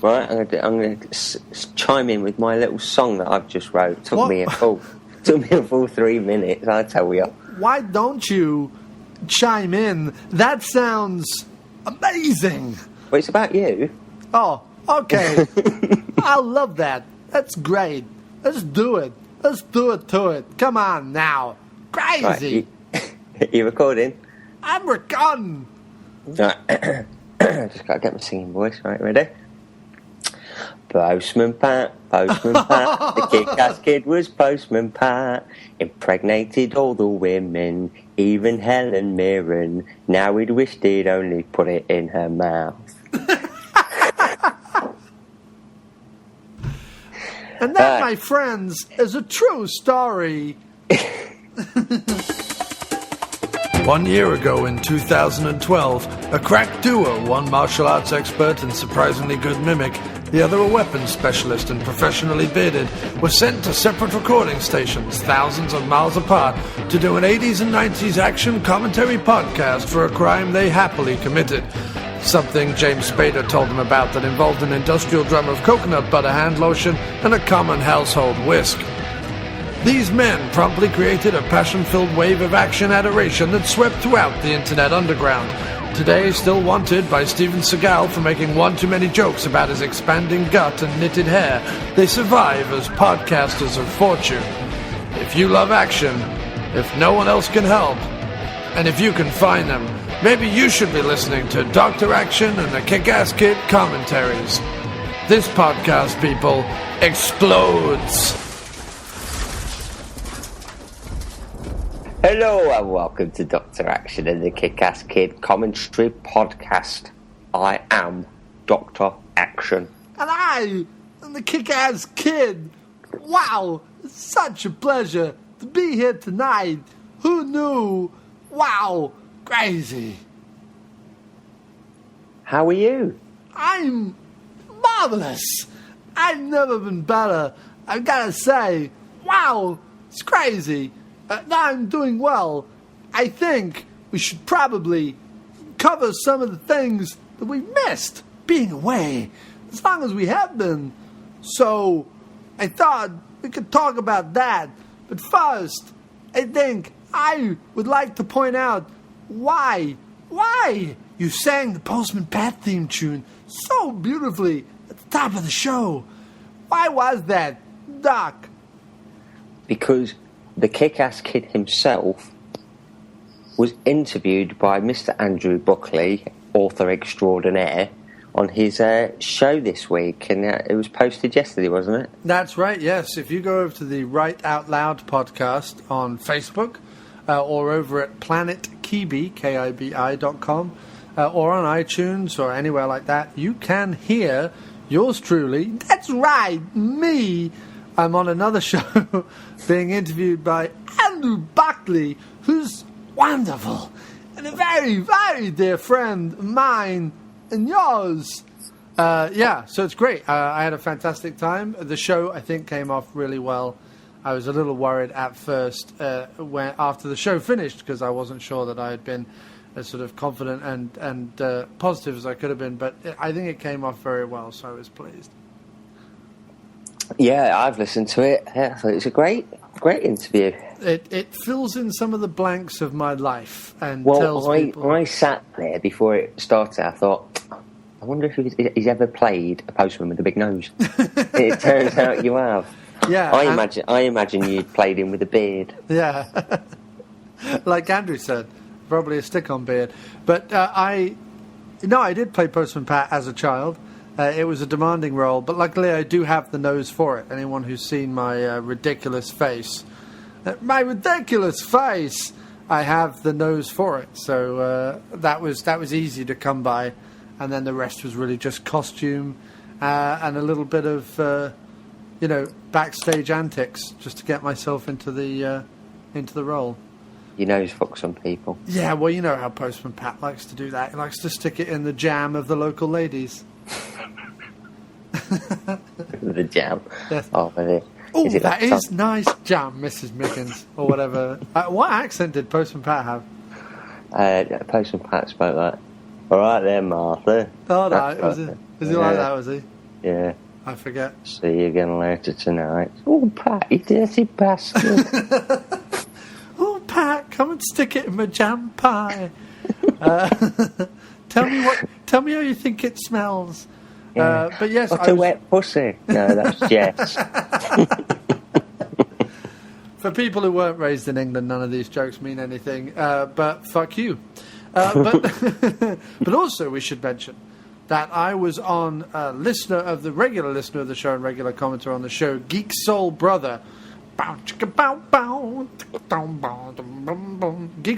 Right, I'm going to chime in with my little song that I've just wrote. Took me a full 3 minutes, I tell you. Why don't you chime in? That sounds amazing. Well, it's about you. Oh, okay. I love that. That's great. Let's do it. Let's do it to it. Come on now. Crazy. Right, you recording? I'm recording. Right. Just got to get my singing voice. Right, ready? Postman Pat, the kick-ass kid was Postman Pat. Impregnated all the women, even Helen Mirren. Now he'd wished he'd only put it in her mouth. And that, my friends, is a true story. 1 year ago in 2012, a crack duo, one martial arts expert and surprisingly good mimic, the other a weapons specialist and professionally bearded, were sent to separate recording stations thousands of miles apart to do an 80s and 90s action commentary podcast for a crime they happily committed. Something James Spader told them about that involved an industrial drum of coconut butter hand lotion and a common household whisk. These men promptly created a passion-filled wave of action adoration that swept throughout the internet underground. Today, still wanted by Steven Seagal for making one too many jokes about his expanding gut and knitted hair, they survive as podcasters of fortune. If you love action, if no one else can help, and if you can find them, maybe you should be listening to Dr. Action and the Kick-Ass Kid commentaries. This podcast, people, explodes. Hello and welcome to Dr. Action and the Kick-Ass Kid commentary podcast. I am Dr. Action. And I am the Kick-Ass Kid. Wow, it's such a pleasure to be here tonight. Who knew? Wow, crazy. How are you? I'm marvelous. I've never been better. I've got to say, wow, it's crazy. Now I'm doing well. I think we should probably cover some of the things that we missed being away, as long as we have been. So I thought we could talk about that. But first, I think I would like to point out why you sang the Postman Pat theme tune so beautifully at the top of the show. Why was that, Doc? Because the Kick-Ass Kid himself was interviewed by Mr. Andrew Buckley, author extraordinaire, on his show this week, and it was posted yesterday, wasn't it? That's right, yes. If you go over to the Write Out Loud podcast on Facebook, or over at planetkibi, KIBI.com, or on iTunes or anywhere like that, you can hear yours truly. That's right, me. I'm on another show being interviewed by Andrew Buckley, who's wonderful and a very, very dear friend of mine and yours. So it's great. I had a fantastic time. The show, I think, came off really well. I was a little worried at first after the show finished because I wasn't sure that I had been as sort of confident and positive as I could have been, but I think it came off very well, so I was pleased. Yeah, I've listened to it. Yeah, I thought it was a great interview. It fills in some of the blanks of my life and tells people. When I sat there before it started, I thought, I wonder if he's ever played a postman with a big nose. It turns out you have. Yeah, I imagine you'd played him with a beard. Yeah, like Andrew said, probably a stick-on beard. But I did play Postman Pat as a child. It was a demanding role, but luckily I do have the nose for it. Anyone who's seen my ridiculous face, I have the nose for it. So that was easy to come by, and then the rest was really just costume and a little bit of backstage antics just to get myself into the role. Your nose fuck some people. Yeah, well, you know how Postman Pat likes to do that. He likes to stick it in the jam of the local ladies. The jam. Yes. Oh, that is nice jam, Mrs. Mickens, or whatever. What accent did Postman Pat have? Postman Pat spoke like, all right then, Martha. Oh, no, was he like that, was he? Yeah. I forget. See you again later tonight. Oh, Pat, you dirty bastard. Oh, Pat, come and stick it in my jam pie. Tell me how you think it smells. Yeah. But yes, what a wet pussy. No, that's Jess. For people who weren't raised in England, none of these jokes mean anything. But fuck you. But also, we should mention that I was on regular listener of the show and regular commenter on the show, Geek Soul Brother. Geek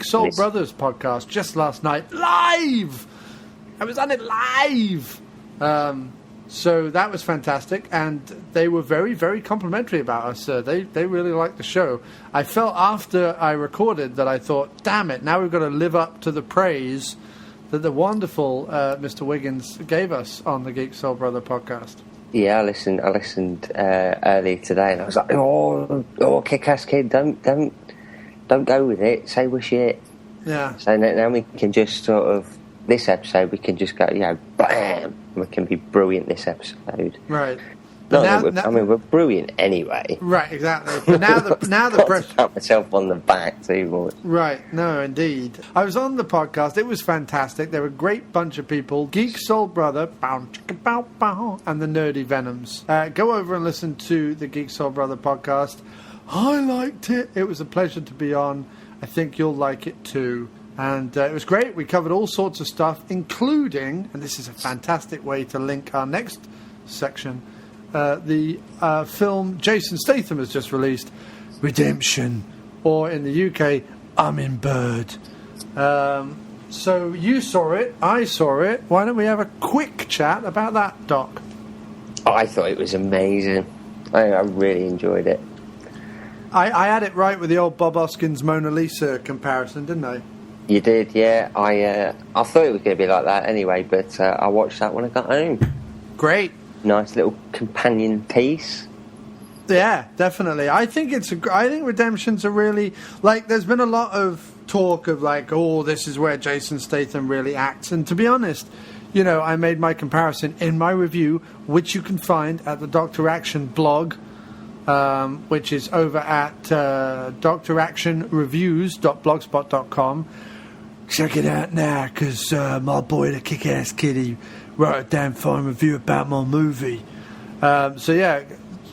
Soul Brothers podcast just last night, live. I was on it live. So that was fantastic, and they were very, very complimentary about us. They really liked the show. I felt after I recorded that I thought, damn it, now we've got to live up to the praise that the wonderful Mr. Wiggins gave us on the Geek Soul Brother podcast. Yeah, I listened earlier today, and I was like, "Oh, kick-ass kid, don't go with it. Say we're shit." Yeah. So now we can just sort of this episode, we can just go, bam. We can be brilliant this episode. Right. We're brilliant anyway. Right, exactly. But now the pressure. Pat myself on the back too much. Right, no, indeed. I was on the podcast. It was fantastic. There were a great bunch of people. Geek Soul Brother, and the Nerdy Venoms. Go over and listen to the Geek Soul Brother podcast. I liked it. It was a pleasure to be on. I think you'll like it too. And it was great. We covered all sorts of stuff, including, and this is a fantastic way to link our next section, the film Jason Statham has just released, Redemption, or in the UK, Hummingbird. So you saw it, I saw it. Why don't we have a quick chat about that, Doc? I thought it was amazing. I really enjoyed it. I had it right with the old Bob Hoskins Mona Lisa comparison, didn't I? You did, yeah. I thought it was going to be like that anyway, but I watched that when I got home. Great. Nice little companion piece. Yeah, definitely. I think Redemption's a really, like, there's been a lot of talk of like, oh, this is where Jason Statham really acts. And to be honest, I made my comparison in my review, which you can find at the Dr. Action blog, which is over at dractionreviews.blogspot.com. Check it out now, because my boy, the kick-ass kitty, wrote a damn fine review about my movie. So yeah,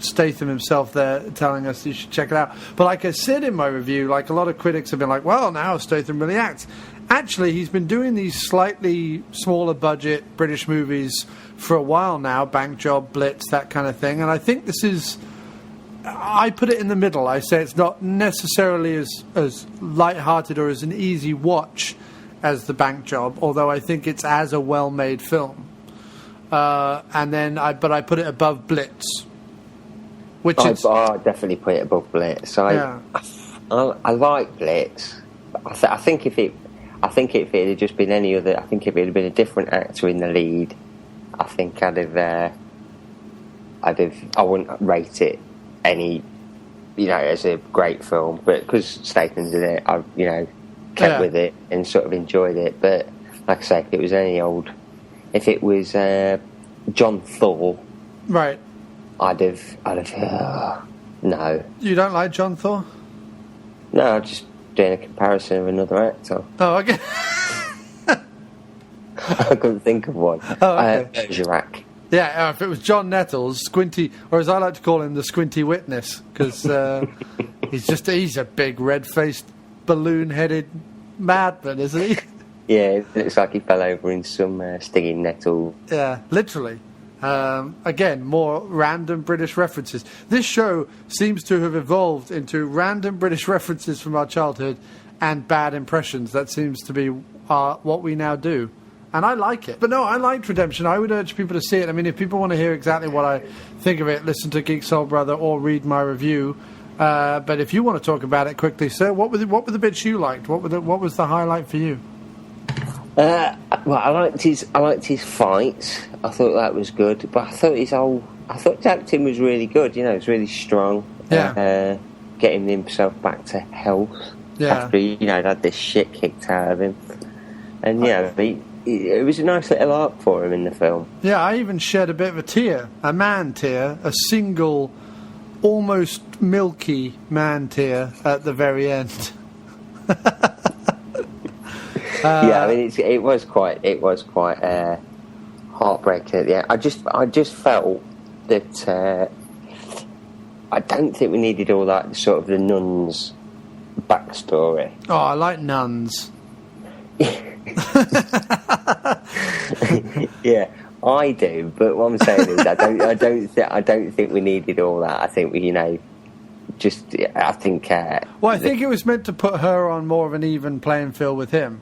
Statham himself there telling us you should check it out. But like I said in my review, like a lot of critics have been like, well, now Statham really acts. Actually, he's been doing these slightly smaller budget British movies for a while now, Bank Job, Blitz, that kind of thing. And I think this is... I put it in the middle. I say it's not necessarily as light-hearted or as an easy watch as The Bank Job, although I think it's as a well-made film. But I put it above Blitz, which is... I definitely put it above Blitz. I like Blitz. I think if it had just been any other, I think if it had been a different actor in the lead, I think I wouldn't rate it any, as a great film, but because Statham's in it, I, kept with it and sort of enjoyed it. But like I say, if it was John Thor, right, I'd have no. You don't like John Thor? No, I'm just doing a comparison of another actor. Oh, okay. I couldn't think of one. Oh, okay. Bergerac. Yeah, if it was John Nettles, Squinty, or as I like to call him, the Squinty Witness, because he's a big red-faced, balloon-headed madman, isn't he? Yeah, it looks like he fell over in some stinging nettle. Yeah, literally. Again, more random British references. This show seems to have evolved into random British references from our childhood and bad impressions. That seems to be what we now do. And I like it. But no, I liked Redemption. I would urge people to see it. I mean, if people want to hear exactly what I think of it, listen to Geek Soul Brother or read my review. But if you want to talk about it quickly, sir, what were the bits you liked? What was the highlight for you? Well, I liked his fights. I thought that was good. But I thought his acting was really good. It was really strong. Yeah. Getting himself back to health. Yeah. After he had this shit kicked out of him. And it was a nice little arc for him in the film. Yeah, I even shed a bit of a tear, a man tear, a single, almost milky man tear at the very end. Yeah, I mean, it was quite heartbreaking at the end. I just felt that I don't think we needed all that sort of the nuns backstory. Oh, I like nuns. Yeah, I do. But what I'm saying is, I don't think we needed all that. I think we, I think. Well, I think it was meant to put her on more of an even playing field with him.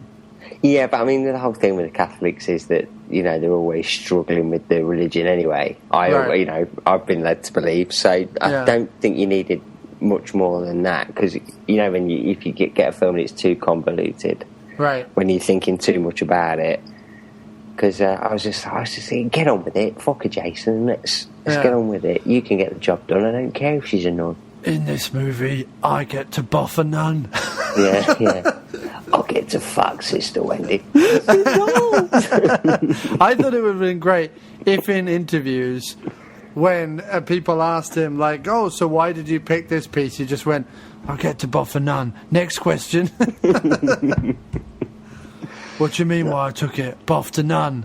Yeah, but I mean, the whole thing with the Catholics is that they're always struggling with the religion anyway. I've been led to believe. So I don't think you needed much more than that, because if you get a film and it's too convoluted, right? When you're thinking too much about it. Because I was just thinking, get on with it. Fuck her, Jason. Let's get on with it. You can get the job done. I don't care if she's a nun. In this movie, I get to buff a nun. Yeah. I'll get to fuck Sister Wendy. I thought it would have been great if in interviews, when people asked him, like, oh, so why did you pick this piece? He just went, I'll get to buff a nun. Next question. What do you mean why I took it? Buffed a nun.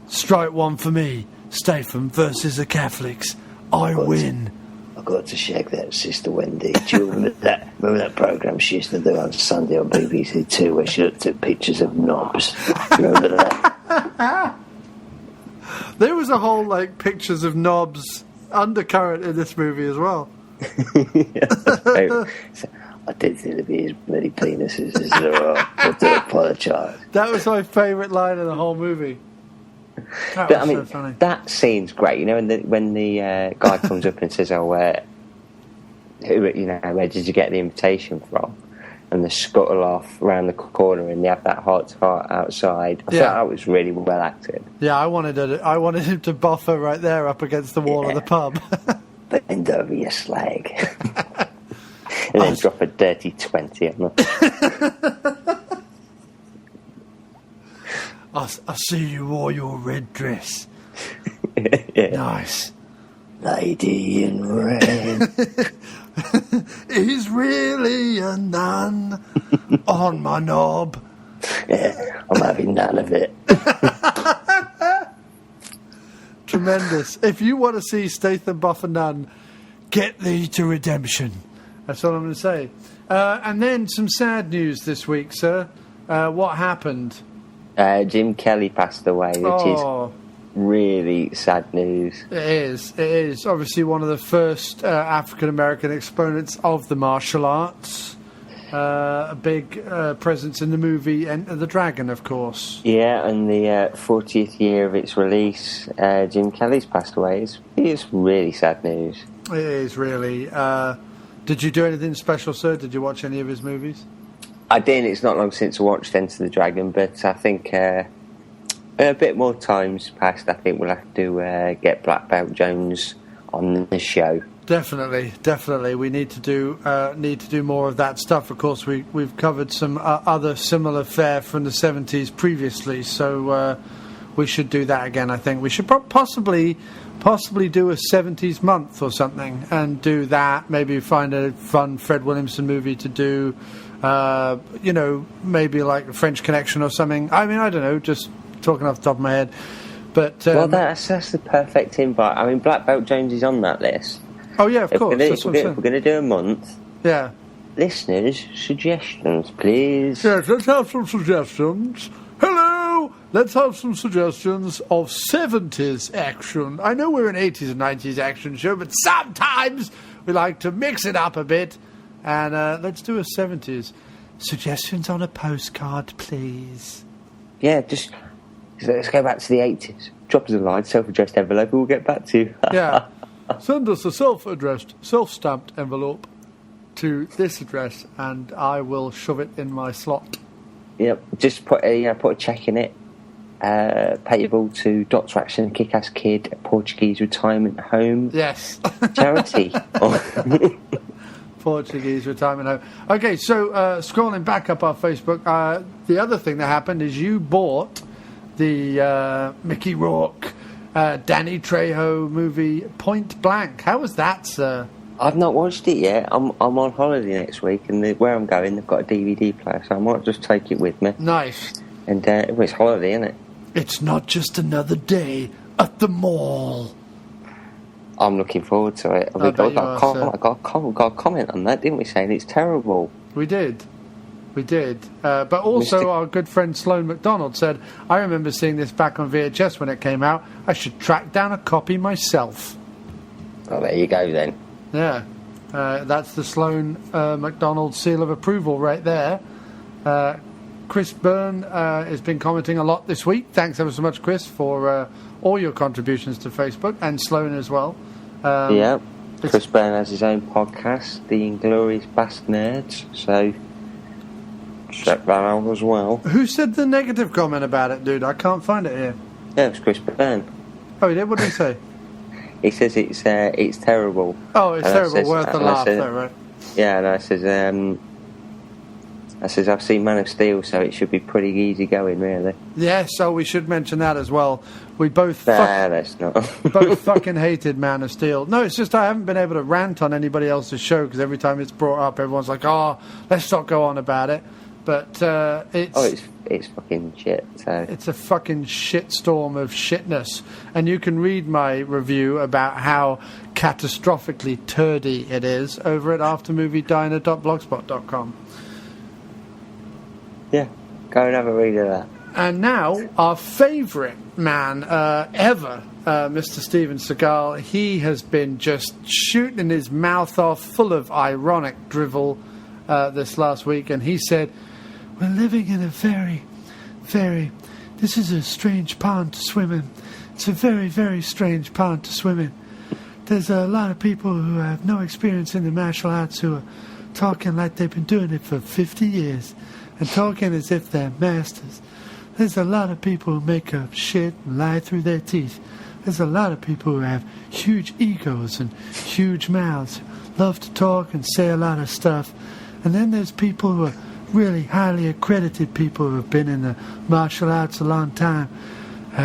Strike one for me. Statham versus the Catholics. I win. I got to shag that Sister Wendy. Do you remember that programme she used to do on Sunday on BBC Two where she looked at pictures of knobs? Do you remember that? There was a whole, pictures of knobs undercurrent in this movie as well. I didn't think there'd be as many penises as there are. I do apologise. That was my favourite line in the whole movie. So funny. That scene's great. When the guy comes up and says, "Oh, where did you get the invitation from?" And they scuttle off around the corner, and they have that heart-to-heart outside. I thought that was really well acted. Yeah, I wanted him to buff her right there up against the wall of the pub. Bend over your slag. And then drop a dirty 20 on them. I see you wore your red dress. Yeah. Nice. Lady in red. He's really a nun on my knob. Yeah, I'm having none of it. Tremendous. If you want to see Statham buff a nun, get thee to redemption. That's all I'm going to say. And then some sad news this week, sir. What happened? Jim Kelly passed away, which is really sad news. It is. Obviously one of the first African-American exponents of the martial arts. A big presence in the movie Enter the Dragon, of course. Yeah, and the 40th year of its release, Jim Kelly's passed away. It's really sad news. It is, really. Did you do anything special, sir? Did you watch any of his movies? I did. It's not long since I watched Enter the Dragon, but I think a bit more time's passed. I think we'll have to get Black Belt Jones on the show. Definitely. We need to do more of that stuff. Of course, we've covered some other similar fare from the 70s previously, so we should do that again. I think we should possibly do a 70s month or something and do that. Maybe find a fun Fred Williamson movie to do. Maybe like a French Connection or something. I mean, I don't know, just talking off the top of my head. But that's the perfect invite. I mean, Black Belt Jones is on that list. Oh yeah, of course. If we're going to do a month, yeah. Listeners, suggestions, please. Yes, let's have some suggestions. Hello, let's have some suggestions of 70s action. I know we're an 80s and 90s action show, but sometimes we like to mix it up a bit. And let's do a 70s. Suggestions on a postcard, please. Yeah, just let's go back to the 80s. Drop us a line, self-addressed envelope, and we'll get back to you. Yeah. Send us a self-addressed, self-stamped envelope to this address, and I will shove it in my slot. Yep. Just put a check in it. Payable to Dr. Action Kick-Ass Kid Portuguese Retirement Home. Yes. Charity. Portuguese Retirement Home. Okay, so scrolling back up our Facebook, the other thing that happened is you bought the Mickey Rourke, Danny Trejo movie Point Blank. How was that, sir? I've not watched it yet. I'm on holiday next week, and where I'm going, they've got a DVD player, so I might just take it with me. Nice. And it's holiday, isn't it? It's not just another day at the mall. I'm looking forward to it. I got a comment on that, didn't we, saying it's terrible? We did. But also our good friend Sloan McDonald said, I remember seeing this back on VHS when it came out. I should track down a copy myself. Oh, there you go then. Yeah. That's the Sloan McDonald seal of approval right there. Chris Byrne has been commenting a lot this week. Thanks ever so much, Chris, for all your contributions to Facebook, and Sloan as well. Yeah. Chris Byrne has his own podcast, The Inglorious Bast Nerds, so check that out as well. Who said the negative comment about it, dude? I can't find it here. Yeah, it was Chris Byrne. Oh, he did? What did he say? He says it's terrible. Oh, it's terrible, worth a laugh, though, right? Yeah, and I says I've seen Man of Steel, so it should be pretty easy going, really. Yeah, so we should mention that as well. We both that's not. both fucking hated Man of Steel. No, it's just I haven't been able to rant on anybody else's show because every time it's brought up, everyone's like, "Oh, let's not go on about it." But it's fucking shit. So it's a fucking shitstorm of shitness, and you can read my review about how catastrophically turdy it is over at aftermoviediner.blogspot.com. Yeah, go and have a read of that. And now, our favourite man ever, Mr. Steven Seagal, he has been just shooting his mouth off full of ironic drivel this last week, and he said, we're living in a this is a strange pond to swim in. It's a very, very strange pond to swim in. There's a lot of people who have no experience in the martial arts who are talking like they've been doing it for 50 years. And talking as if they're masters. There's a lot of people who make up shit and lie through their teeth. There's a lot of people who have huge egos and huge mouths, love to talk and say a lot of stuff. And then there's people who are really highly accredited people who have been in the martial arts a long time.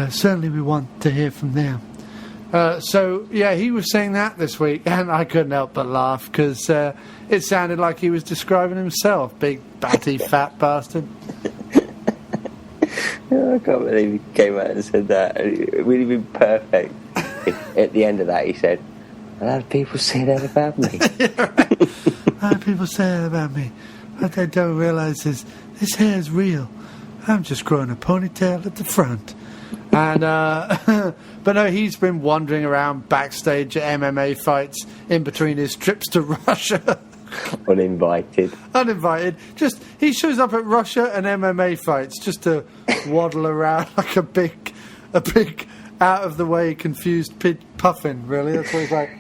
Certainly we want to hear from them. So, yeah, he was saying that this week, and I couldn't help but laugh, because it sounded like he was describing himself, big, batty, fat bastard. I can't believe he came out and said that. It would have been perfect if at the end of that he said, a lot of people say that about me. Right. A lot of people say that about me. What they don't realise is this hair is real. I'm just growing a ponytail at the front. And but no, he's been wandering around backstage at MMA fights in between his trips to Russia. Uninvited. Just he shows up at Russia and MMA fights just to waddle around like a big out of the way confused pig puffin. Really, that's what he's like.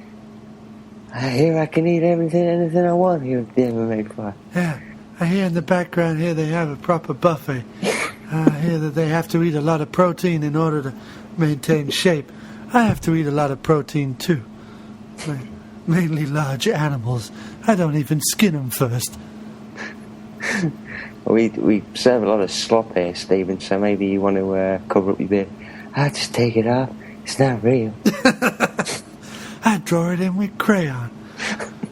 Here I can eat anything I want here at the MMA fight. Yeah, I hear in the background here they have a proper buffet. I hear that they have to eat a lot of protein in order to maintain shape. I have to eat a lot of protein too. Mainly large animals. I don't even skin them first. We serve a lot of slop here, Stephen, so maybe you want to cover up your beard. Just take it off. It's not real. I draw it in with crayon.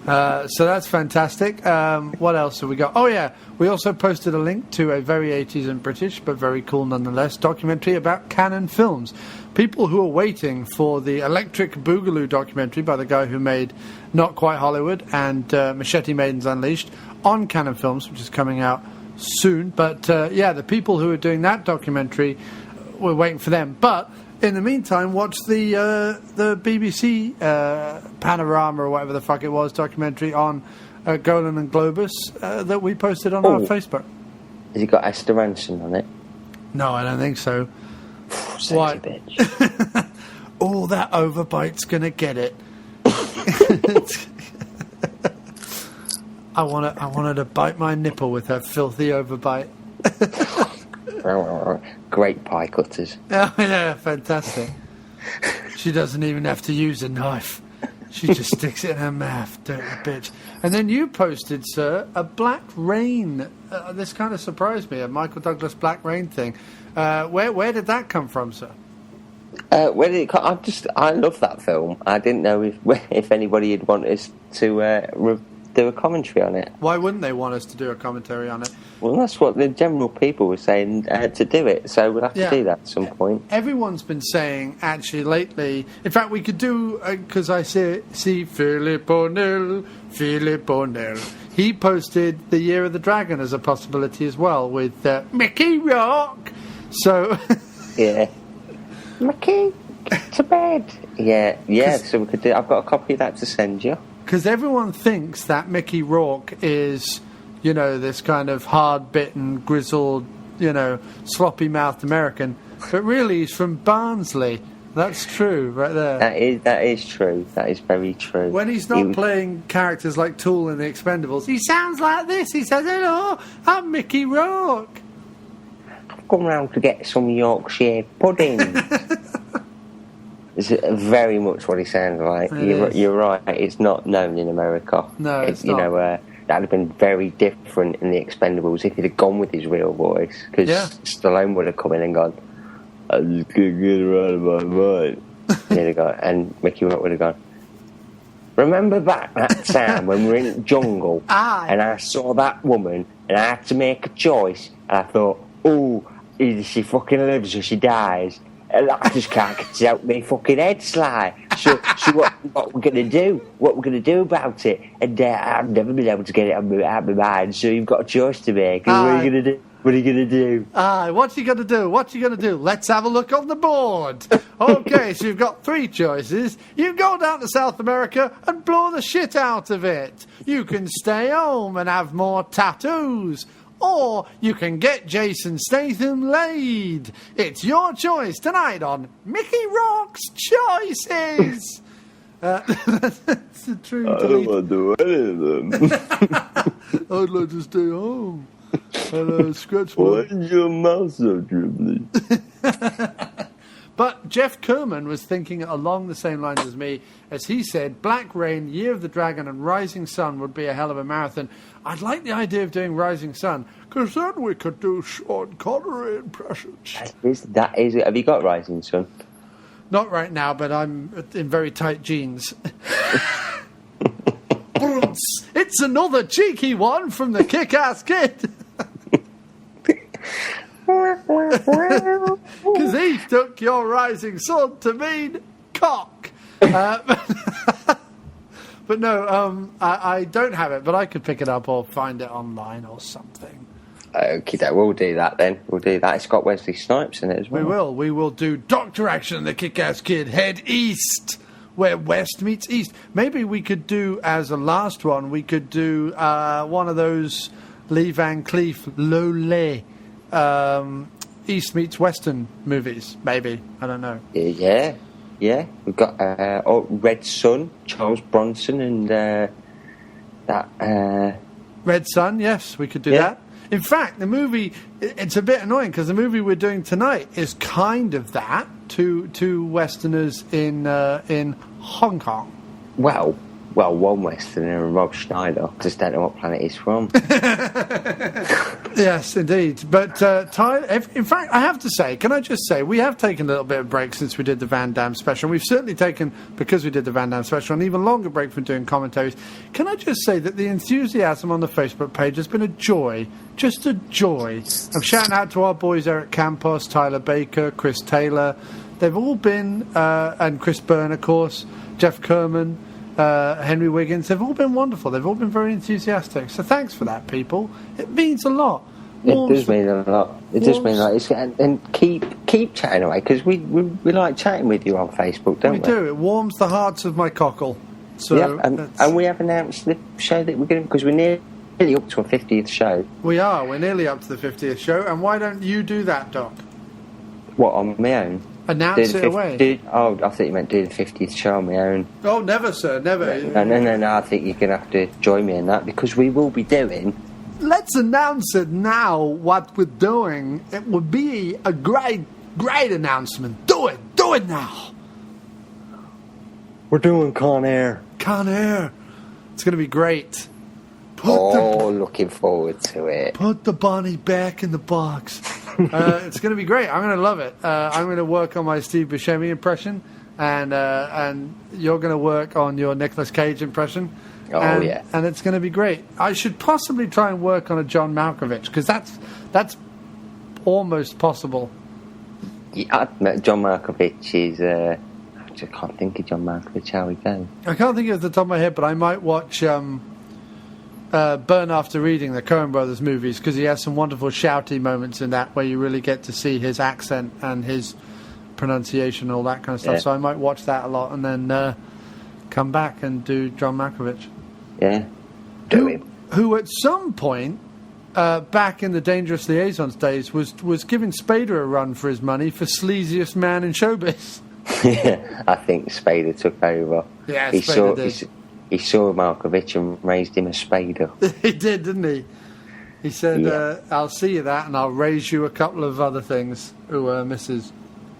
So that's fantastic. What else have we got? Oh, yeah. We also posted a link to a very 80s and British, but very cool nonetheless, documentary about Canon Films. People who are waiting for the Electric Boogaloo documentary by the guy who made Not Quite Hollywood and Machete Maidens Unleashed on Canon Films, which is coming out soon. But, yeah, the people who are doing that documentary, we're waiting for them. But in the meantime, watch the BBC Panorama or whatever the fuck it was documentary on Golan and Globus that we posted on our Facebook. Has it got Esther Ranson on it? No, I don't think so. Sexy bitch. Oh, that overbite's gonna get it. I wanted to bite my nipple with her filthy overbite. Great pie cutters. Oh, yeah, fantastic. She doesn't even have to use a knife. She just sticks it in her mouth, dirty bitch. And then you posted, sir, a Black Rain. This kind of surprised me, a Michael Douglas Black Rain thing. Where did that come from, sir? Where did it come? I love that film. I didn't know if anybody would want us to do a commentary on it. Why wouldn't they want us to do a commentary on it? Well, that's what the general people were saying to do it, so we'll have to do that at some point. Everyone's been saying, actually, lately... In fact, we could do... Because I see Philip O'Neill. He posted The Year of the Dragon as a possibility as well, with Mickey Rourke. So... Yeah. Mickey, get to bed. Yeah, so we could do... I've got a copy of that to send you. Because everyone thinks that Mickey Rourke is, this kind of hard-bitten, grizzled, sloppy-mouthed American. But really, he's from Barnsley. That's true, right there. That is true. That is very true. When he's not playing characters like Tool in The Expendables, he sounds like this. He says, "Hello, I'm Mickey Rourke. I've come round to get some Yorkshire pudding." It's very much what he sounds like. You're right. It's not known in America. No, it's not. That'd have been very different in The Expendables if he'd have gone with his real voice. Because Stallone would have come in and gone, "I just can't get around of my mind." And Mickey Rourke would have gone, "Remember back that time when we were in the jungle and I saw that woman and I had to make a choice and I thought, oh, either she fucking lives or she dies. And I just can't get it out my fucking head, Sly. So what we're going to do? What we're going to do about it?" And I've never been able to get it out of my mind, so you've got a choice to make. What are you going to do? What are you going to do? What's he going to do? What's he going to do? Let's have a look on the board. Okay, so you've got 3 choices. You can go down to South America and blow the shit out of it. You can stay home and have more tattoos. Or you can get Jason Statham laid. It's your choice tonight on Mickey Rourke's Choices. That's the truth. I don't want to do any of them. I'd like to stay home. And scratch my... Why's your mouth so dribbly? But Jeff Kerman was thinking along the same lines as me, as he said, Black Rain, Year of the Dragon, and Rising Sun would be a hell of a marathon. I'd like the idea of doing Rising Sun, because then we could do Sean Connery impressions. That is it. Have you got Rising Sun? Not right now, but I'm in very tight jeans. It's another cheeky one from the Kick-Ass Kid. Because he took your Rising Sun to mean cock. But no, I don't have it, but I could pick it up or find it online or something. Okay, we'll do that then. We'll do that. It's got Wesley Snipes in it as well. We will do Dr. Action and the Kick-Ass Kid Head East, where West meets East. Maybe we could do, as a last one, we could do one of those Lee Van Cleef, Lolé, East meets Western movies, maybe. I don't know. Yeah. We've got Red Sun, Charles Bronson, and that... Red Sun, yes, we could do that. In fact, the movie, it's a bit annoying, because the movie we're doing tonight is kind of that, two Westerners in Hong Kong. Well, one Westerner and Rob Schneider. Just don't know what planet he's from. Yes, indeed. But, Tyler, in fact, I have to say, can I just say, we have taken a little bit of break since we did the Van Damme special. We've certainly taken, because we did the Van Damme special, an even longer break from doing commentaries. Can I just say that the enthusiasm on the Facebook page has been a joy, just a joy. I'm shouting out to our boys Eric Campos, Tyler Baker, Chris Taylor. They've all been, and Chris Byrne, of course, Jeff Kerman, Henry Wiggins. They've all been wonderful. They've all been very enthusiastic. So thanks for that, people. It means a lot. It does mean a lot. It does mean a lot. And keep chatting away, because we like chatting with you on Facebook, don't we? We do. It warms the hearts of my cockle. So yeah, and we have announced the show that we're going to, because we're nearly up to a 50th show. We are. We're nearly up to the 50th show. And why don't you do that, Doc? What, on my own? Announce it away. I thought you meant do the 50th show on my own. Oh, never, sir, never. No, I think you're going to have to join me in that, because we will be doing... Let's announce it now, what we're doing. It would be a great announcement. Do it now. We're doing Con Air. Con Air. It's going to be great. Looking forward to it. Put the bunny back in the box. It's going to be great. I'm going to love it. I'm going to work on my Steve Buscemi impression, and you're going to work on your Nicolas Cage impression. Oh, yeah. And it's going to be great. I should possibly try and work on a John Malkovich, because that's almost possible. Yeah, John Malkovich is... I just can't think of John Malkovich. How he goes? I can't think of it off the top of my head, but I might watch Burn After Reading, the Coen Brothers movies, because he has some wonderful shouty moments in that where you really get to see his accent and his pronunciation and all that kind of stuff. Yeah. So I might watch that a lot and then come back and do John Malkovich. Yeah. Do him. Who at some point, back in the Dangerous Liaisons days, was giving Spader a run for his money for sleaziest man in showbiz. Yeah, I think Spader took over. Yeah, he Spader did. He saw Malkovich and raised him a Spader. He did, didn't he? He said, Yeah. I'll see you that, and I'll raise you a couple of other things who are misses.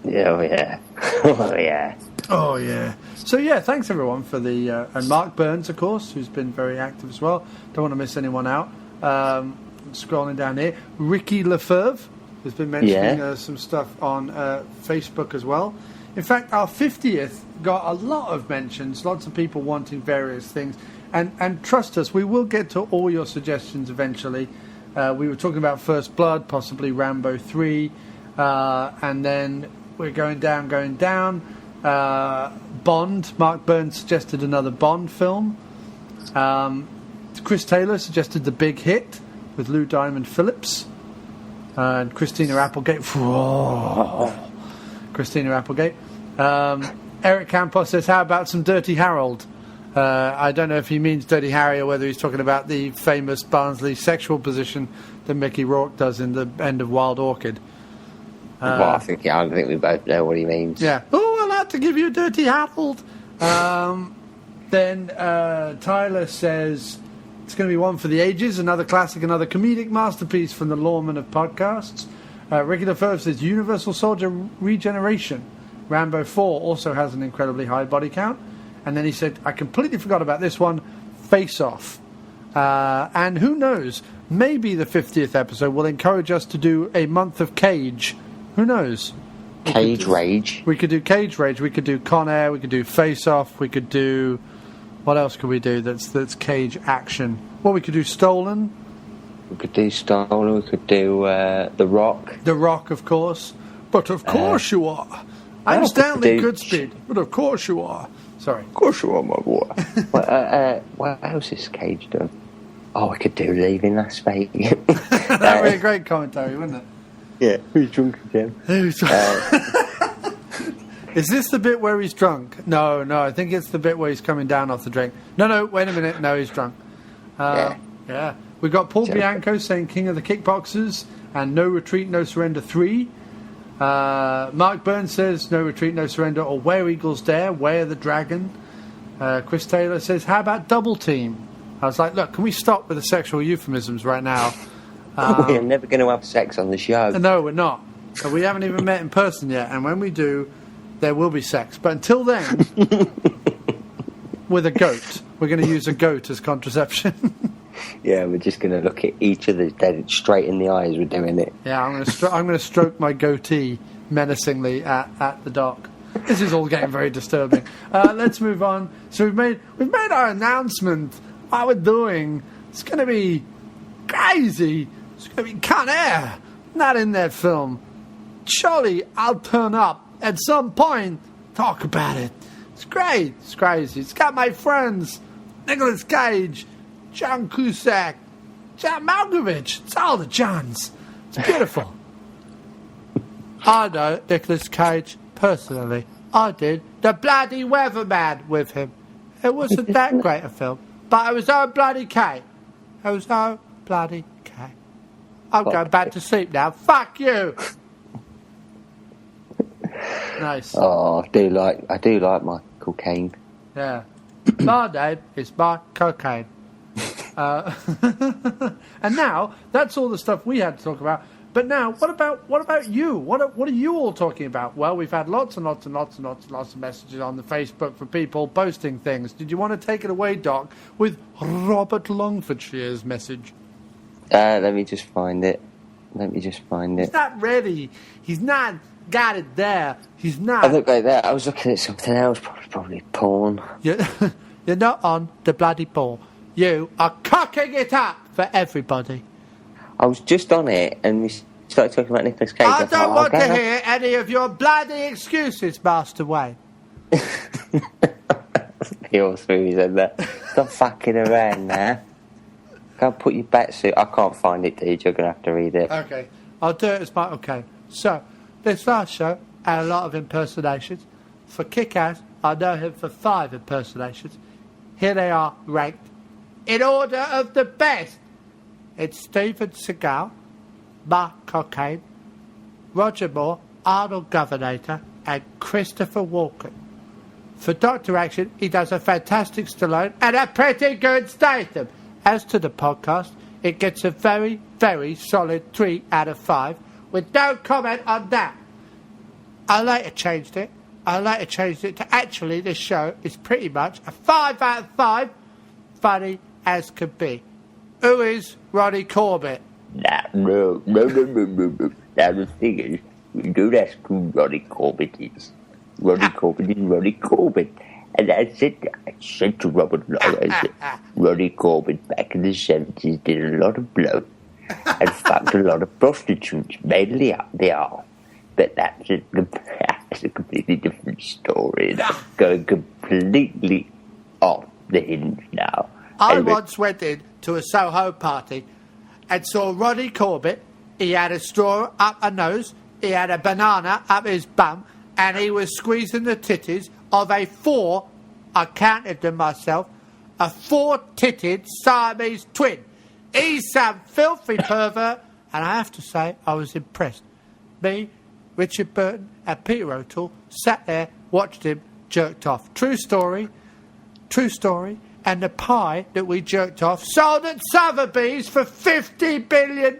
Yeah, oh yeah. Oh yeah. Oh, yeah. So, yeah, thanks, everyone, for the... and Mark Burns, of course, who's been very active as well. Don't want to miss anyone out. Scrolling down here. Ricky Lefebvre has been mentioning some stuff on Facebook as well. In fact, our 50th got a lot of mentions, lots of people wanting various things. And trust us, we will get to all your suggestions eventually. We were talking about First Blood, possibly Rambo 3. And then we're going down. Bond. Mark Burns suggested another Bond film. Chris Taylor suggested The Big Hit with Lou Diamond Phillips. And Christina Applegate. Christina Applegate. Eric Campos says, how about some Dirty Harold? I don't know if he means Dirty Harry or whether he's talking about the famous Barnsley sexual position that Mickey Rourke does in the end of Wild Orchid. Well, I think we both know what he means. Yeah. Oh, I'd like to give you a Dirty Harold. Then Tyler says, it's going to be one for the ages, another classic, another comedic masterpiece from the lawman of podcasts. Ricky Lefebvre says, Universal Soldier Regeneration. Rambo 4 also has an incredibly high body count. And then he said, I completely forgot about this one, Face Off. And who knows, maybe the 50th episode will encourage us to do a month of Cage. Who knows? Cage Rage. We could do Cage Rage, we could do Con Air, we could do Face Off, we could do... What else could we do that's Cage action? Well, we could do Stolen. We could do Stolen, we could do The Rock. The Rock, of course. But of course you are. I'm Stanley Goodspeed, but of course you are. Sorry. Of course you are, my boy. What else is Cage done? Oh, I could do Leaving Las Vegas. That would be a great commentary, wouldn't it? Yeah. Who's drunk again? Is this the bit where he's drunk? No, I think it's the bit where he's coming down off the drink. No, wait a minute. No, he's drunk. Yeah. We've got Paul Bianco saying King of the Kickboxers and No Retreat, No Surrender 3. Mark Burns says No Retreat, No Surrender or Where Eagles Dare, Way of the Dragon. Chris Taylor says, how about Double Team? I was like, look, can we stop with the sexual euphemisms right now? We're never going to have sex on the show. No, we're not. We haven't even met in person yet, and when we do, there will be sex. But until then, with a goat. We're going to use a goat as contraception. Yeah, we're just going to look at each other dead straight in the eye as we're doing it. Yeah, I'm going to stroke my goatee menacingly at the dock. This is all getting very disturbing. Let's move on. So we've made our announcement. What we're doing, it's going to be crazy. It's going to be Con Air. Not in that film. Surely I'll turn up at some point. Talk about it. It's great. It's crazy. It's got my friends. Nicolas Cage. John Cusack. John Malkovich. It's all the Johns. It's beautiful. I know Nicolas Cage personally. I did The Bloody Weatherman with him. It wasn't that great a film. But it was so bloody K. It was so bloody K. I'm going back to sleep now. Fuck you. Nice. Oh, I do like Michael Caine. Yeah. My name is Mark Cocaine. And now that's all the stuff we had to talk about. But now, what about you? What are you all talking about? Well, we've had lots and lots of messages on the Facebook for people posting things. Did you want to take it away, Doc, with Robert Longfordshire's message? Let me just find it. Let me just find it. He's not ready. He's not got it there. He's not. I look like that. I was looking at something else, probably porn. You're not on the bloody ball. You are cocking it up for everybody. I was just on it, and we started talking about Nicolas Cage. I don't want to hear any of your bloody excuses, Master Wayne. He also said that. Stop fucking around now. Go put your batsuit. I can't find it, dude. You're going to have to read it. Okay. I'll do it as my... Okay. So, this last show had a lot of impersonations. For Kick-Ass, I know him for 5 impersonations. Here they are, ranked. In order of the best. It's Steven Seagal, Mark Cocaine, Roger Moore, Arnold Governator, and Christopher Walken. For Dr. Action, he does a fantastic Stallone and a pretty good Statham. As to the podcast, it gets a very, very solid 3 out of 5, with no comment on that. I later changed it. To actually this show is pretty much a 5 out of 5, funny as could be. Who is Ronnie Corbett? No. Now the thing is, we don't ask who Ronnie Corbett is. Ronnie Corbett is Ronnie Corbett. And I said to Robert Lloyd, Ronnie Corbett back in the 70s did a lot of blow and fucked a lot of prostitutes, mainly up the arm. But that's a completely different story. That's going completely off the hinge now. I once went in to a Soho party and saw Ronnie Corbett. He had a straw up a nose, he had a banana up his bum, and he was squeezing the titties of I counted them myself, a 4-titted Siamese twin. He's some filthy pervert, and I have to say, I was impressed. Me, Richard Burton, and Peter O'Toole sat there, watched him, jerked off. True story. And the pie that we jerked off sold at Sotheby's for $50 billion.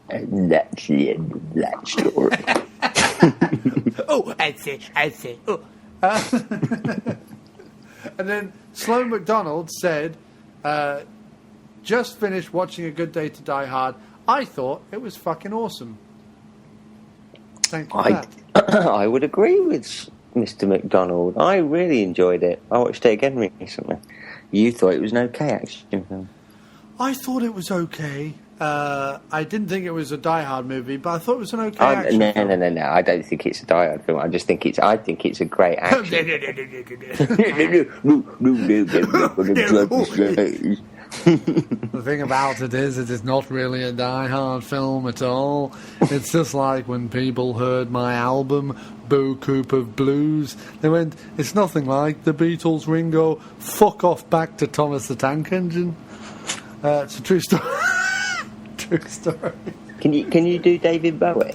And that's the end of that story. I see. Oh. And then Sloan McDonald said, just finished watching A Good Day to Die Hard. I thought it was fucking awesome. Thank you for that. I would agree with Mr. McDonald. I really enjoyed it. I watched it again recently. You thought it was an okay action film. I thought it was okay. I didn't think it was a Die Hard movie, but I thought it was an okay action film. No. I don't think it's a Die Hard film. I think it's a great action. The thing about it is not really a Die Hard film at all. It's just like when people heard my album, Boo Coop of Blues, they went, it's nothing like the Beatles, Ringo, fuck off back to Thomas the Tank Engine. It's a true story. True story. Can you do David Bowie?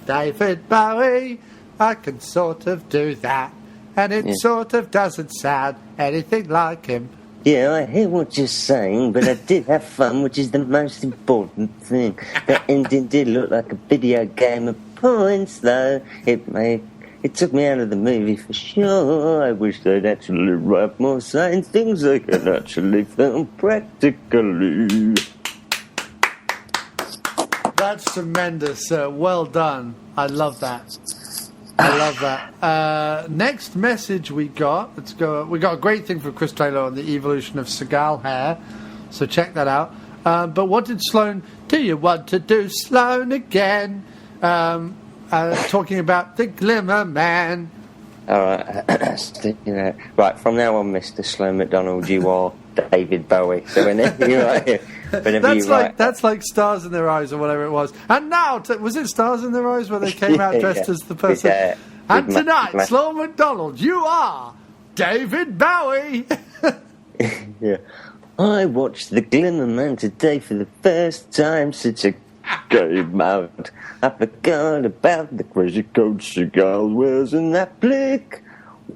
David Bowie, I can sort of do that, and it sort of doesn't sound anything like him. Yeah, I hear what you're saying, but I did have fun, which is the most important thing. The ending did look like a video game of points, though. It took me out of the movie for sure. I wish they'd actually write more science things I can actually film practically. That's tremendous. Well done. I love that. Next message we got. Let's go. We got a great thing from Chris Taylor on the evolution of Seagal hair. So check that out. But what did Sloan... Do you want to do Sloan again? Talking about the Glimmer Man. All right. Right, from now on, Mr. Sloan McDonald, you are David Bowie. So whenever you write... That's like Stars in Their Eyes or whatever it was. And now, was it Stars in Their Eyes where they came out dressed as the person? And tonight, Sloan McDonald, you are David Bowie. Yeah. I watched The Glimmer Man today for the first time since it came out. I forgot about the crazy coat Seagal wears in that flick.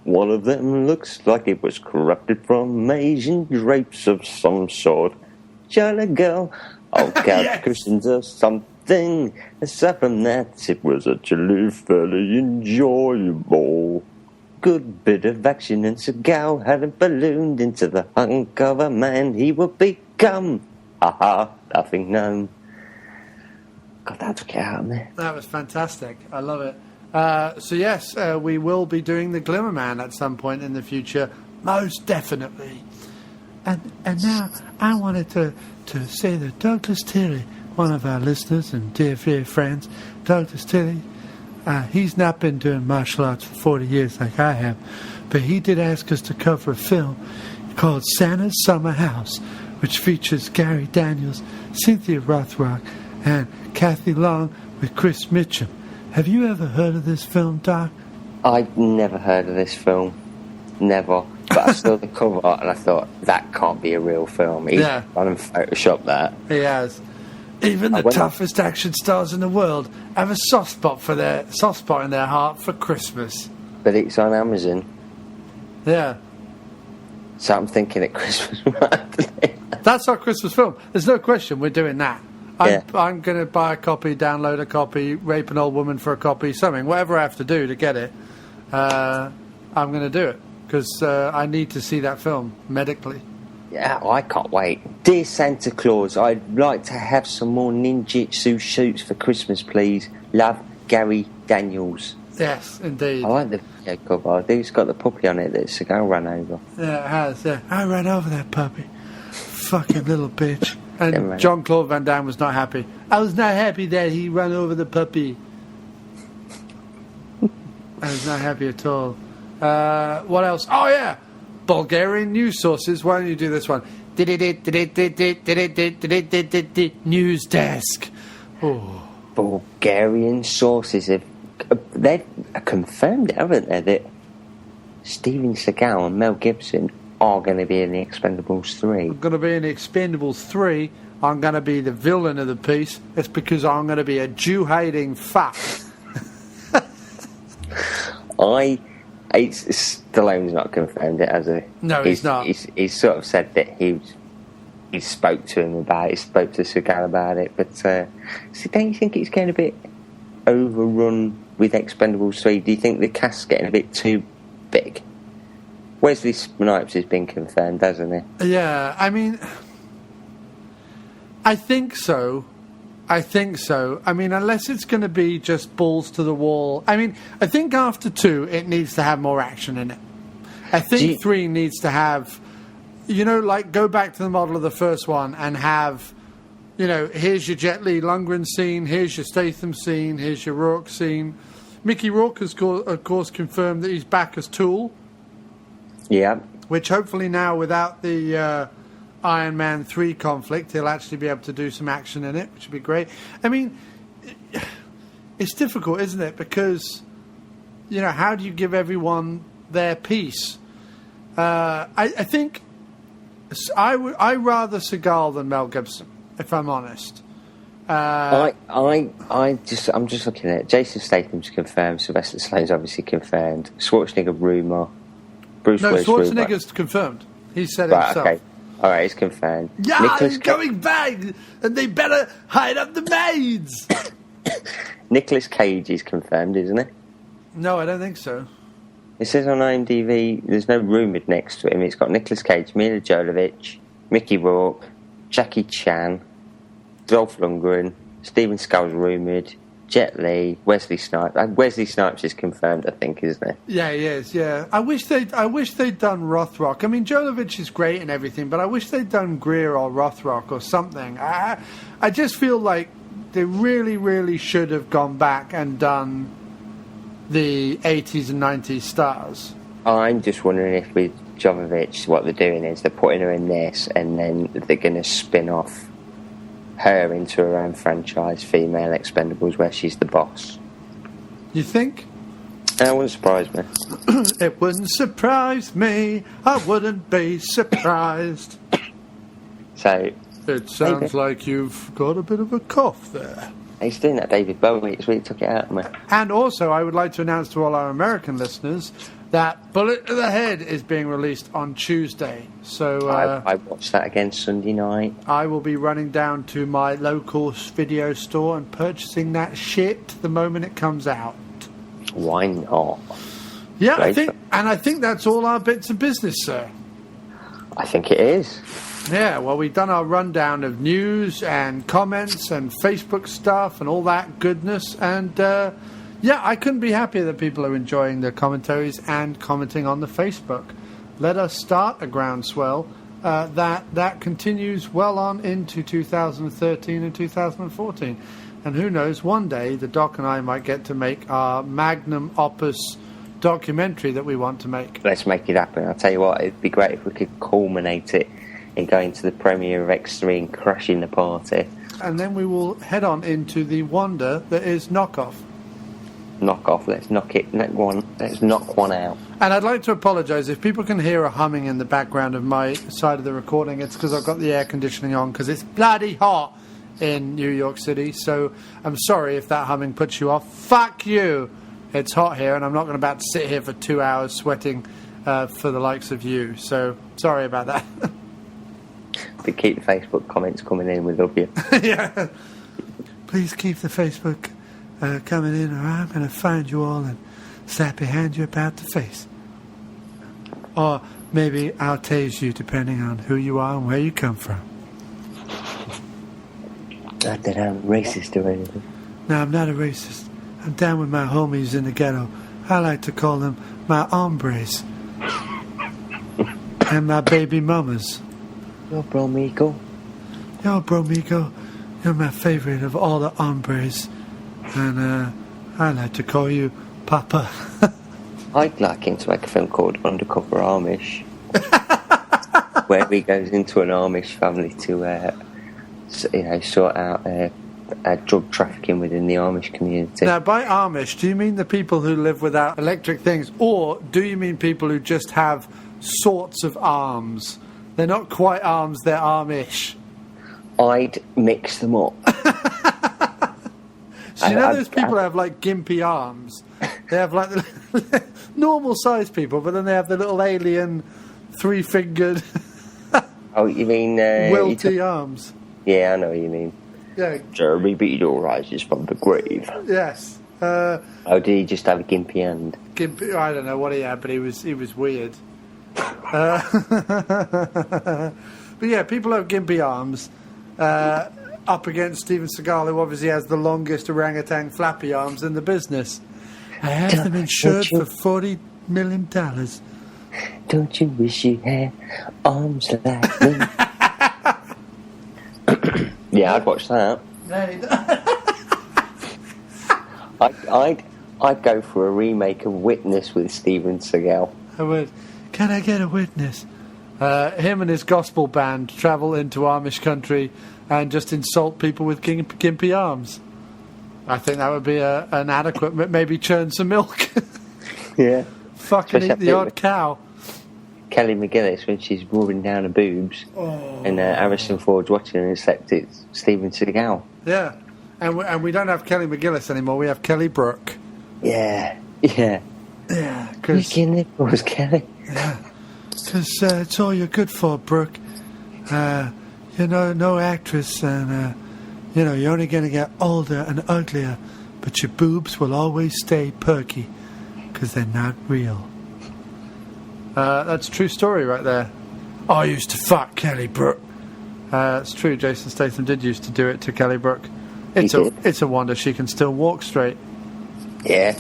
One of them looks like it was corrupted from Asian drapes of some sort. Jolly girl, old couch cushions or something. Aside from that, it was actually fairly enjoyable. Good bit of action, and Seagal hadn't ballooned into the hunk of a man he would become. Ha ha nothing known. God, that took it out of me. That was fantastic. I love it. So yes, we will be doing the Glimmer Man at some point in the future, most definitely. And now I wanted to say that Douglas Tilley, one of our listeners and dear friends, Douglas Tilley, he's not been doing martial arts for 40 years like I have, but he did ask us to cover a film called Santa's Summer House, which features Gary Daniels, Cynthia Rothrock, and Kathy Long with Chris Mitchum. Have you ever heard of this film, Doc? I'd never heard of this film. Never. But I saw the cover and I thought, that can't be a real film. He's gone and photoshopped that. He has. Even the toughest action stars in the world have a soft spot in their heart for Christmas. But it's on Amazon. Yeah. So I'm thinking at Christmas. That's our Christmas film. There's no question we're doing that. I'm going to buy a copy, download a copy, rape an old woman for a copy, something. Whatever I have to do to get it, I'm going to do it. Because I need to see that film medically. Yeah, I can't wait. Dear Santa Claus, I'd like to have some more ninjutsu shoots for Christmas, please. Love, Gary Daniels. Yes, indeed. I like the video cover. It's got the puppy on it that Seagal ran over. Yeah, it has, yeah. I ran over that puppy. Fucking little bitch. And Jean-Claude Van Damme was not happy. I was not happy that he ran over the puppy. I was not happy at all. What else? Oh, yeah. Bulgarian news sources. Why don't you do this one? News desk. Oh. Bulgarian sources they've confirmed it, haven't they, that Steven Seagal and Mel Gibson are going to be in the Expendables 3. I'm going to be in the Expendables 3. I'm going to be the villain of the piece. It's because I'm going to be a Jew-hating fuck. Stallone's not confirmed it, has he? No, he's not. He's sort of said that he spoke to him about it, spoke to Seagal about it, but so don't you think it's getting a bit overrun with Expendables 3? Do you think the cast's getting a bit too big? Wesley Snipes has been confirmed, hasn't he? Yeah, I mean, I think so. I mean, unless it's going to be just balls to the wall. I mean, I think after 2, it needs to have more action in it. I think 3 needs to have, like go back to the model of the first one and have, here's your Jet Li Lundgren scene, here's your Statham scene, here's your Rourke scene. Mickey Rourke has, of course, confirmed that he's back as Tool. Yeah. Which hopefully now, without the Iron Man 3 conflict, he'll actually be able to do some action in it, which would be great. I mean, it's difficult, isn't it? Because, how do you give everyone their piece? I think I rather Seagal than Mel Gibson, if I'm honest. I'm just looking at it. Jason Statham's confirmed. Sylvester Stallone's obviously confirmed. Schwarzenegger rumour. Schwarzenegger's confirmed. He said it himself. Okay. All right, he's confirmed. Yeah, he's going back, and they better hide up the maids. Nicolas Cage is confirmed, isn't he? No, I don't think so. It says on IMDb, there's no rumoured next to him. It's got Nicolas Cage, Mila Jovovich, Mickey Rourke, Jackie Chan, Dolph Lundgren, Steven Seagal's rumoured, Jet Li, Wesley Snipes. Wesley Snipes is confirmed, I think, isn't it? Yeah, he is. Yeah, I wish they'd done Rothrock. I mean, Jovovich is great and everything, but I wish they'd done Greer or Rothrock or something. I just feel like they really, really should have gone back and done the 80s and 90s stars. I'm just wondering if with Jovovich, what they're doing is they're putting her in this, and then they're going to spin off her into her own franchise, Female Expendables, where she's the boss. You think? That wouldn't surprise me. It wouldn't surprise me. I wouldn't be surprised. So it sounds like you've got a bit of a cough there. He's doing that David Bowie. It's really took it out of me. And also, I would like to announce to all our American listeners that Bullet to the Head is being released on Tuesday. So I watched that again Sunday night. I will be running down to my local video store and purchasing that shit the moment it comes out. Why not? Yeah, I think that's all our bits of business, sir. I think it is. Yeah, well, we've done our rundown of news and comments and Facebook stuff and all that goodness. And, yeah, I couldn't be happier that people are enjoying the commentaries and commenting on the Facebook. Let us start a groundswell that continues well on into 2013 and 2014. And who knows, one day the Doc and I might get to make our magnum opus documentary that we want to make. Let's make it happen. I'll tell you what, it'd be great if we could culminate it in going to the premiere of X3 and crashing the party. And then we will head on into the wonder that is Knockoff. Knockoff, let's knock one out. And I'd like to apologise if people can hear a humming in the background of my side of the recording. It's because I've got the air conditioning on because it's bloody hot in New York City. So I'm sorry if that humming puts you off. Fuck you! It's hot here and I'm not going to about to sit here for 2 hours sweating for the likes of you. So sorry about that. But keep the Facebook comments coming in, we love you. Yeah. Please keep the Facebook coming in, or I'm going to find you all and slap your hand you about the face. Or maybe I'll tase you depending on who you are and where you come from. Not that I'm racist or anything. No, I'm not a racist. I'm down with my homies in the ghetto. I like to call them my hombres. And my baby mamas. Yo, bromigo. Yo, bromigo. You're my favorite of all the hombres. And I like to call you Papa. I'd like him to make a film called Undercover Amish, where he goes into an Amish family to, sort out drug trafficking within the Amish community. Now, by Amish, do you mean the people who live without electric things, or do you mean people who just have sorts of arms? They're not quite arms; they're Amish. I'd mix them up. So you know those people who have like gimpy arms? They have like the normal sized people, but then they have the little alien 3-fingered Oh, you mean... wilty arms. Yeah, I know what you mean. Yeah. Jeremy Beadle rises from the grave. Yes. Oh, did he just have a gimpy hand? Gimpy, I don't know what he had, but he was weird. But yeah, people have gimpy arms. Up against Steven Seagal, who obviously has the longest orangutan flappy arms in the business. I have them insured for $40 million. Don't you wish you had arms like me? Yeah, I'd watch that. I'd go for a remake of Witness with Steven Seagal. I would. Can I get a witness? Him and his gospel band travel into Amish country and just insult people with gimpy arms. I think that would be an adequate... Maybe churn some milk. Yeah. Fucking eat the odd cow. Kelly McGillis, when she's rubbing down her boobs, and Harrison Ford's watching and except it's Steven Seagal. Yeah. And we don't have Kelly McGillis anymore. We have Kelly Brook. Yeah. Yeah. Yeah. Making nipples, Kelly. Yeah. Because it's all you're good for, Brooke. You're no actress, and you're only going to get older and uglier, but your boobs will always stay perky, because they're not real. That's a true story right there. I used to fuck Kelly Brook. It's true, Jason Statham did used to do it to Kelly Brook. It's a wonder she can still walk straight. Yeah.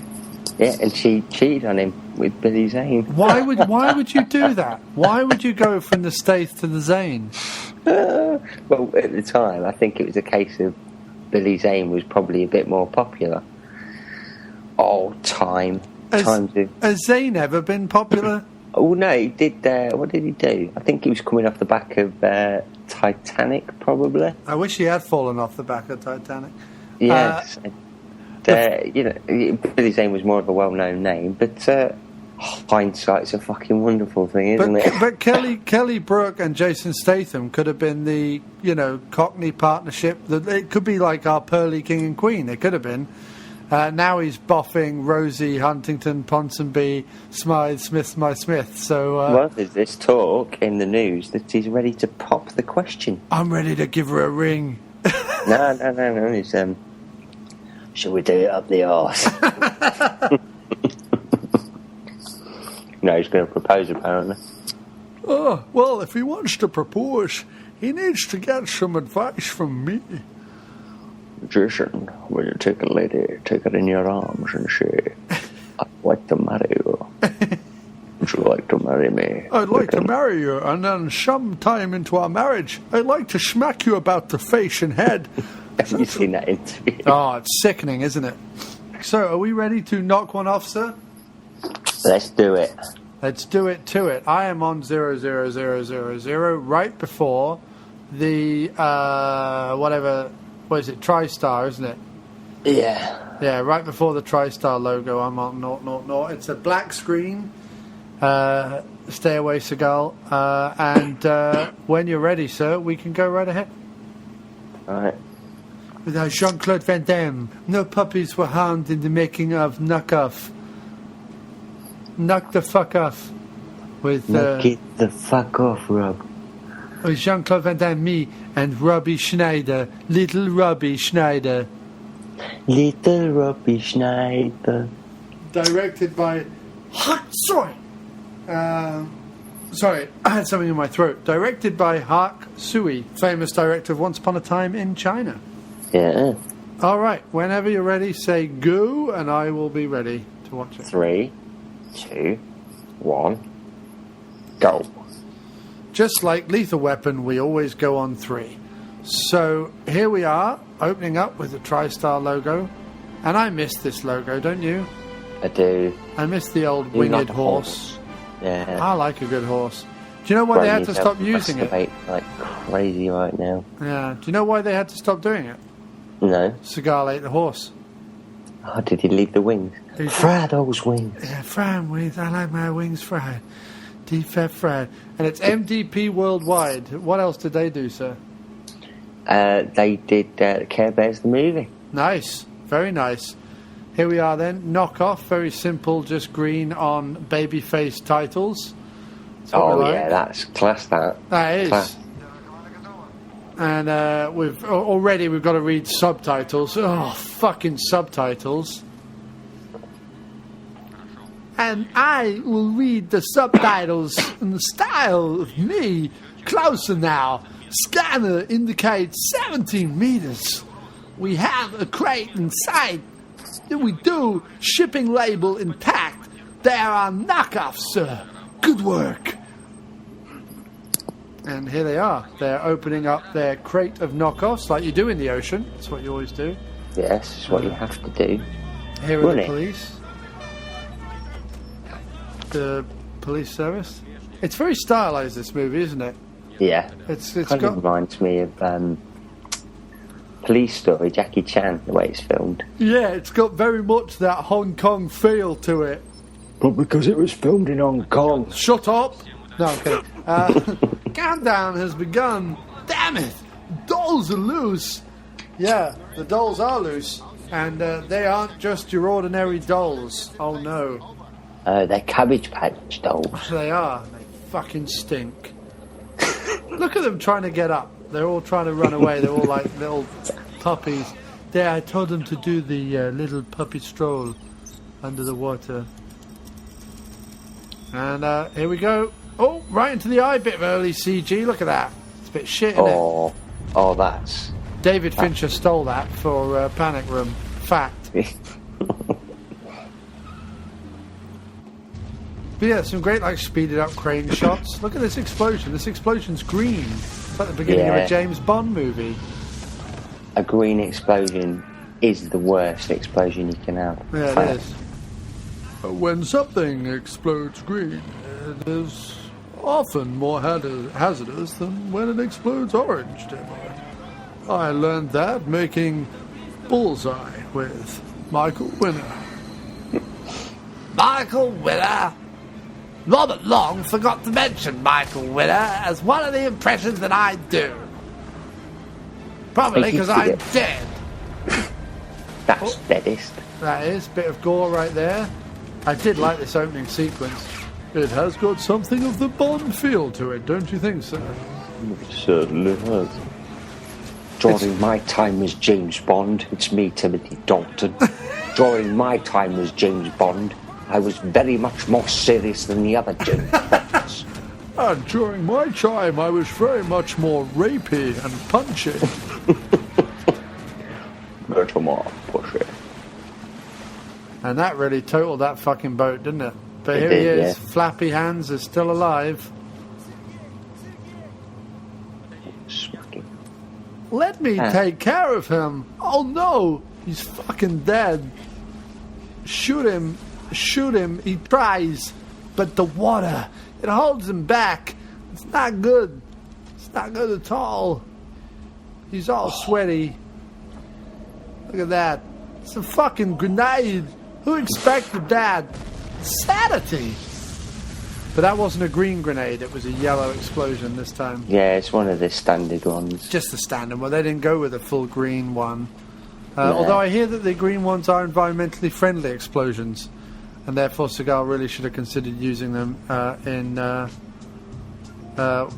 Yeah, and she cheated on him with Billy Zane. Why would you do that? Why would you go from the Stath to the Zane? Well, at the time, I think it was a case of Billy Zane was probably a bit more popular. Oh, Has Zane ever been popular? Oh, no, he did... what did he do? I think he was coming off the back of Titanic, probably. I wish he had fallen off the back of Titanic. Yes. Billy Zane was more of a well-known name, but hindsight's a fucking wonderful thing, isn't it? But Kelly Brook and Jason Statham could have been the, Cockney partnership. It could be like our Pearly King and Queen. It could have been. Now he's boffing Rosie Huntington, Ponsonby, Smythe, Smith. So, well, there's this talk in the news that he's ready to pop the question. I'm ready to give her a ring. No. It's, shall we do it up the arse? No, he's going to propose, apparently. Oh, well, if he wants to propose, he needs to get some advice from me. Jason, will you take a lady, take her in your arms and say, I'd like to marry you. Would you like to marry me? I'd like to marry you, and then sometime into our marriage, I'd like to smack you about the face and head. Have you seen that interview? Oh, it's sickening, isn't it? So, are we ready to knock one off, sir? Let's do it. Let's do it to it. I am on 00000 right before the, what is it, TriStar, isn't it? Yeah. Yeah, right before the TriStar logo, I'm on 000. It's a black screen. Stay away, Seagal. And when you're ready, sir, we can go right ahead. All right. With our Jean-Claude Van Damme, no puppies were harmed in the making of Knock Off. Knock the fuck off. With Get the fuck off, Rob. with Jean-Claude Van Damme, me, and Robbie Schneider. Little Robbie Schneider. Little Robbie Schneider. Directed by... Sorry, I had something in my throat. Directed by Hak Sui, famous director of Once Upon a Time in China. Yeah. All right, whenever you're ready, say go, and I will be ready to watch it. 3, 2, 1, go. Just like Lethal Weapon, we always go on 3. So here we are, opening up with the TriStar logo. And I miss this logo, don't you? I do. I miss the old You winged like a horse. Yeah. I like a good horse. Do you know why they had to stop using it? Like crazy right now. Yeah. Do you know why they had to stop doing it? No. Seagal ate the horse. Oh, did he leave the wings? Fry those wings. Yeah, fried wings. I like my wings fried. Deep fat fried. And it's MDP Worldwide. What else did they do, sir? They did Care Bears the movie. Nice. Very nice. Here we are then. Knock Off. Very simple. Just green on babyface titles. That's what we like. Yeah, that's class, that. That is. Class. And we've got to read subtitles. Oh, fucking subtitles. And I will read the subtitles in the style of me. Closer now. Scanner indicates 17 meters. We have a crate in sight. We do. Shipping label intact. There are knockoffs, sir. Good work. And here they are. They're opening up their crate of knockoffs like you do in the ocean. That's what you always do. Yes, it's what you have to do. Here are the police. The police service. It's very stylized, this movie, isn't it? Yeah. It's kind of reminds me of Police Story, Jackie Chan, the way it's filmed. Yeah, it's got very much that Hong Kong feel to it. But because it was filmed in Hong Kong. Shut up! No, I'm kidding. Countdown has begun. Damn it! Dolls are loose. Yeah, the dolls are loose. And they aren't just your ordinary dolls. Oh no. They're Cabbage Patch dolls. They are. They fucking stink. Look at them trying to get up. They're all trying to run away. They're all like little puppies. There, I told them to do the little puppy stroll under the water. And here we go. Oh, right into the eye, bit of early CG. Look at that. It's a bit shit, isn't it? Oh, that's... David Fincher stole that for Panic Room. Fact. But yeah, some great like speeded up crane shots. Look at this explosion. This explosion's green. It's like the beginning of a James Bond movie. A green explosion is the worst explosion you can have. Yeah, it is. When something explodes green, it is often more hazardous than when it explodes orange, dear boy. I learned that making Bullseye with Michael Winner. Michael Winner? Robert Long forgot to mention Michael Winner as one of the impressions that I do. Probably because I'm dead. That's deadest. That is. Bit of gore right there. I did like this opening sequence. It has got something of the Bond feel to it, don't you think, sir? It certainly has. During my time as James Bond, it's me, Timothy Dalton. During my time as James Bond, I was very much more serious than the other James Bonds. During my time, I was very much more rapey and punchy. Much more pushy. And that really totaled that fucking boat, didn't it? But It here did, he is. yeah. Flappy Hands is still alive. Smacking. Let me take care of him. Oh no, he's fucking dead. Shoot him, he tries. But the water, it holds him back. It's not good. It's not good at all. He's all sweaty. Look at that. It's a fucking grenade. Who expected that? Insanity. But that wasn't a green grenade, it was a yellow explosion this time. Yeah, it's one of the standard ones. Just the standard one. They didn't go with a full green one. No. Although I hear that the green ones are environmentally friendly explosions, and therefore Seagal really should have considered using them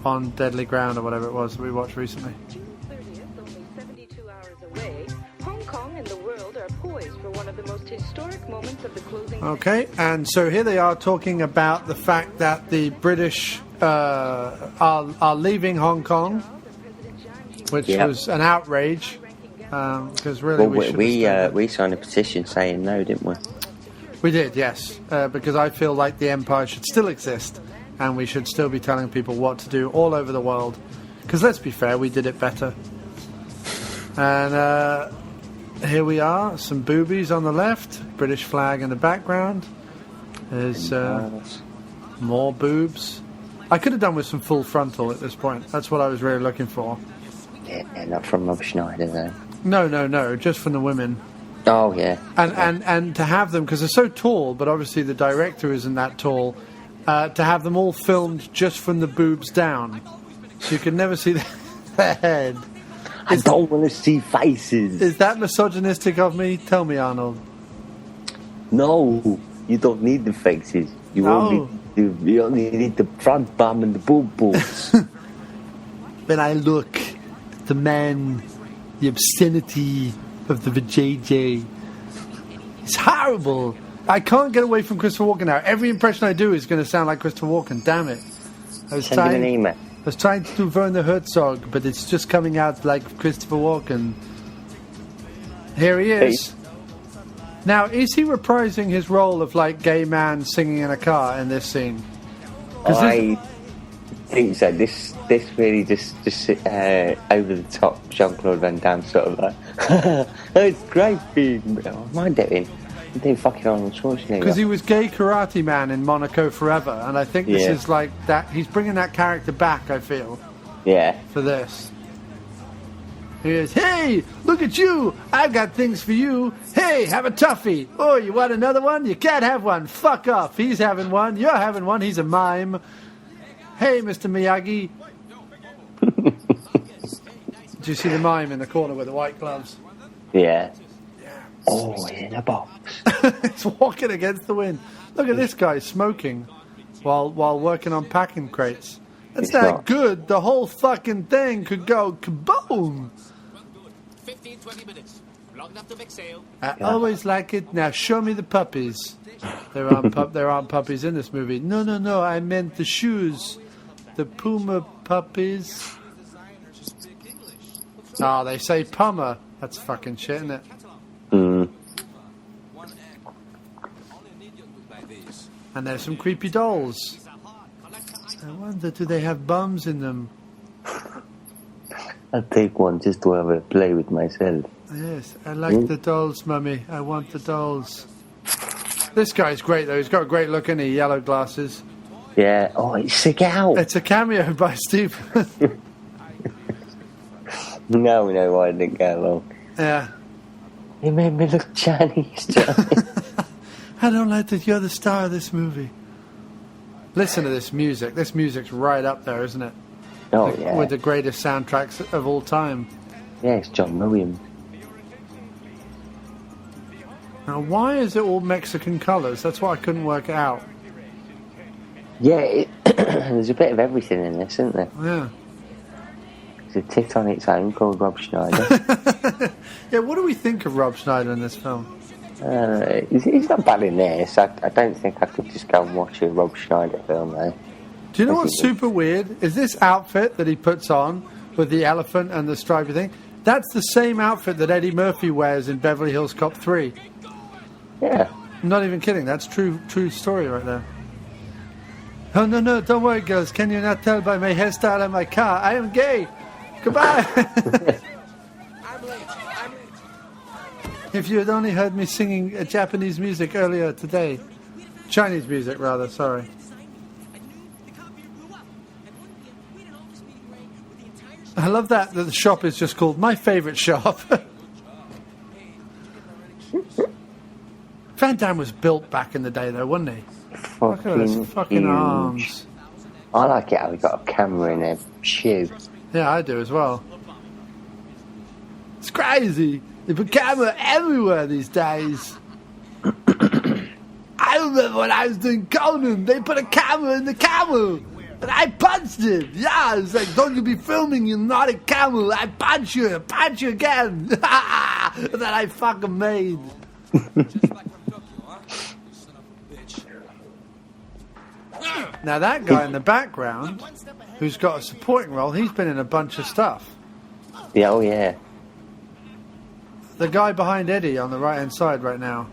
on Deadly Ground or whatever it was that we watched recently. June 30th, only 72 hours away, Hong Kong and the world are poised for one of the most historic moments of the closing. Okay, and so here they are talking about the fact that the British are leaving Hong Kong, which was an outrage. Because really, we signed a petition saying no, didn't we? We did, yes. Because I feel like the Empire should still exist, and we should still be telling people what to do all over the world. Because let's be fair, we did it better. And here we are, some boobies on the left, British flag in the background. There's more boobs. I could have done with some full frontal at this point. That's what I was really looking for. Yeah, not from Rob Schneider though. No, just from the women. Oh yeah. And to have them, because they're so tall, but obviously the director isn't that tall, to have them all filmed just from the boobs down. So you can never see their head. I don't want to see faces. Is that misogynistic of me? Tell me, Arnold. No, you don't need the faces. You only need the front bum and the boob boobs. When I look at the man, the obscenity of the vajayjay, it's horrible. I can't get away from Christopher Walken now. Every impression I do is going to sound like Christopher Walken. Damn it! Send him an email. I was trying to do Werner Herzog, but it's just coming out like Christopher Walken. Here he is. Now, is he reprising his role of like gay man singing in a car in this scene? I think so. This really just over the top Jean-Claude Van Damme sort of like. It's great being. What am I doing? I'm doing fucking Arnold Schwarzenegger. Because he was gay karate man in Monaco Forever, and I think this is like that. He's bringing that character back. I feel. Yeah. For this. He is. Hey, look at you! I've got things for you. Hey, have a toughie. Oh, you want another one? You can't have one. Fuck off. He's having one. You're having one. He's a mime. Hey, Mr. Miyagi. Do you see the mime in the corner with the white gloves? Yeah. Oh, he's in a box. He's walking against the wind. Look at this guy smoking while working on packing crates. That's not good. The whole fucking thing could go kaboom. 15-20 minutes. Long enough to make sail. I always like it. Now show me the puppies. There aren't puppies in this movie. No. I meant the shoes. The Puma puppies. Oh, they say Puma. That's fucking shit, isn't it? And there's some creepy dolls. I wonder, do they have bums in them? I'll take one just to have a play with myself. Yes, I like the dolls, Mummy. I want the dolls. This guy's great, though. He's got a great look in his yellow glasses. Yeah. Oh, it's Seagal. It's a cameo by Steve. No, I didn't get along. Yeah. You made me look Chinese, Johnny. I don't like that you're the star of this movie. Listen to this music. This music's right up there, isn't it? Oh, yeah. With the greatest soundtracks of all time. Yeah, it's John Williams. Now, why is it all Mexican colours? That's what I couldn't work out. Yeah, there's a bit of everything in this, isn't there? Yeah. There's a tit on its own called Rob Schneider. Yeah, what do we think of Rob Schneider in this film? He's not bad in this. I don't think I could just go and watch a Rob Schneider film, though. Do you know what's super weird? Is this outfit that he puts on with the elephant and the stripy thing? That's the same outfit that Eddie Murphy wears in Beverly Hills Cop 3. Yeah. I'm not even kidding. That's true story right there. Oh, no, don't worry, girls. Can you not tell by my hairstyle and my car? I am gay. Goodbye. I'm late. If you had only heard me singing Japanese music earlier today. Chinese music, rather, sorry. I love that the shop is just called My Favourite Shop. Van Damme was built back in the day, though, wasn't he? Look at those fucking huge. arms. I like it how he got a camera in a shoe. Yeah, I do as well. It's crazy. They put camera everywhere these days. I remember when I was doing Conan, they put a camera in the camera. And I punched him. Yeah, it's like, don't you be filming, you naughty camera. I punch you again. And then I fucking made. Now that guy in the background, who's got a supporting role, he's been in a bunch of stuff. Yeah, oh yeah. The guy behind Eddie on the right-hand side right now,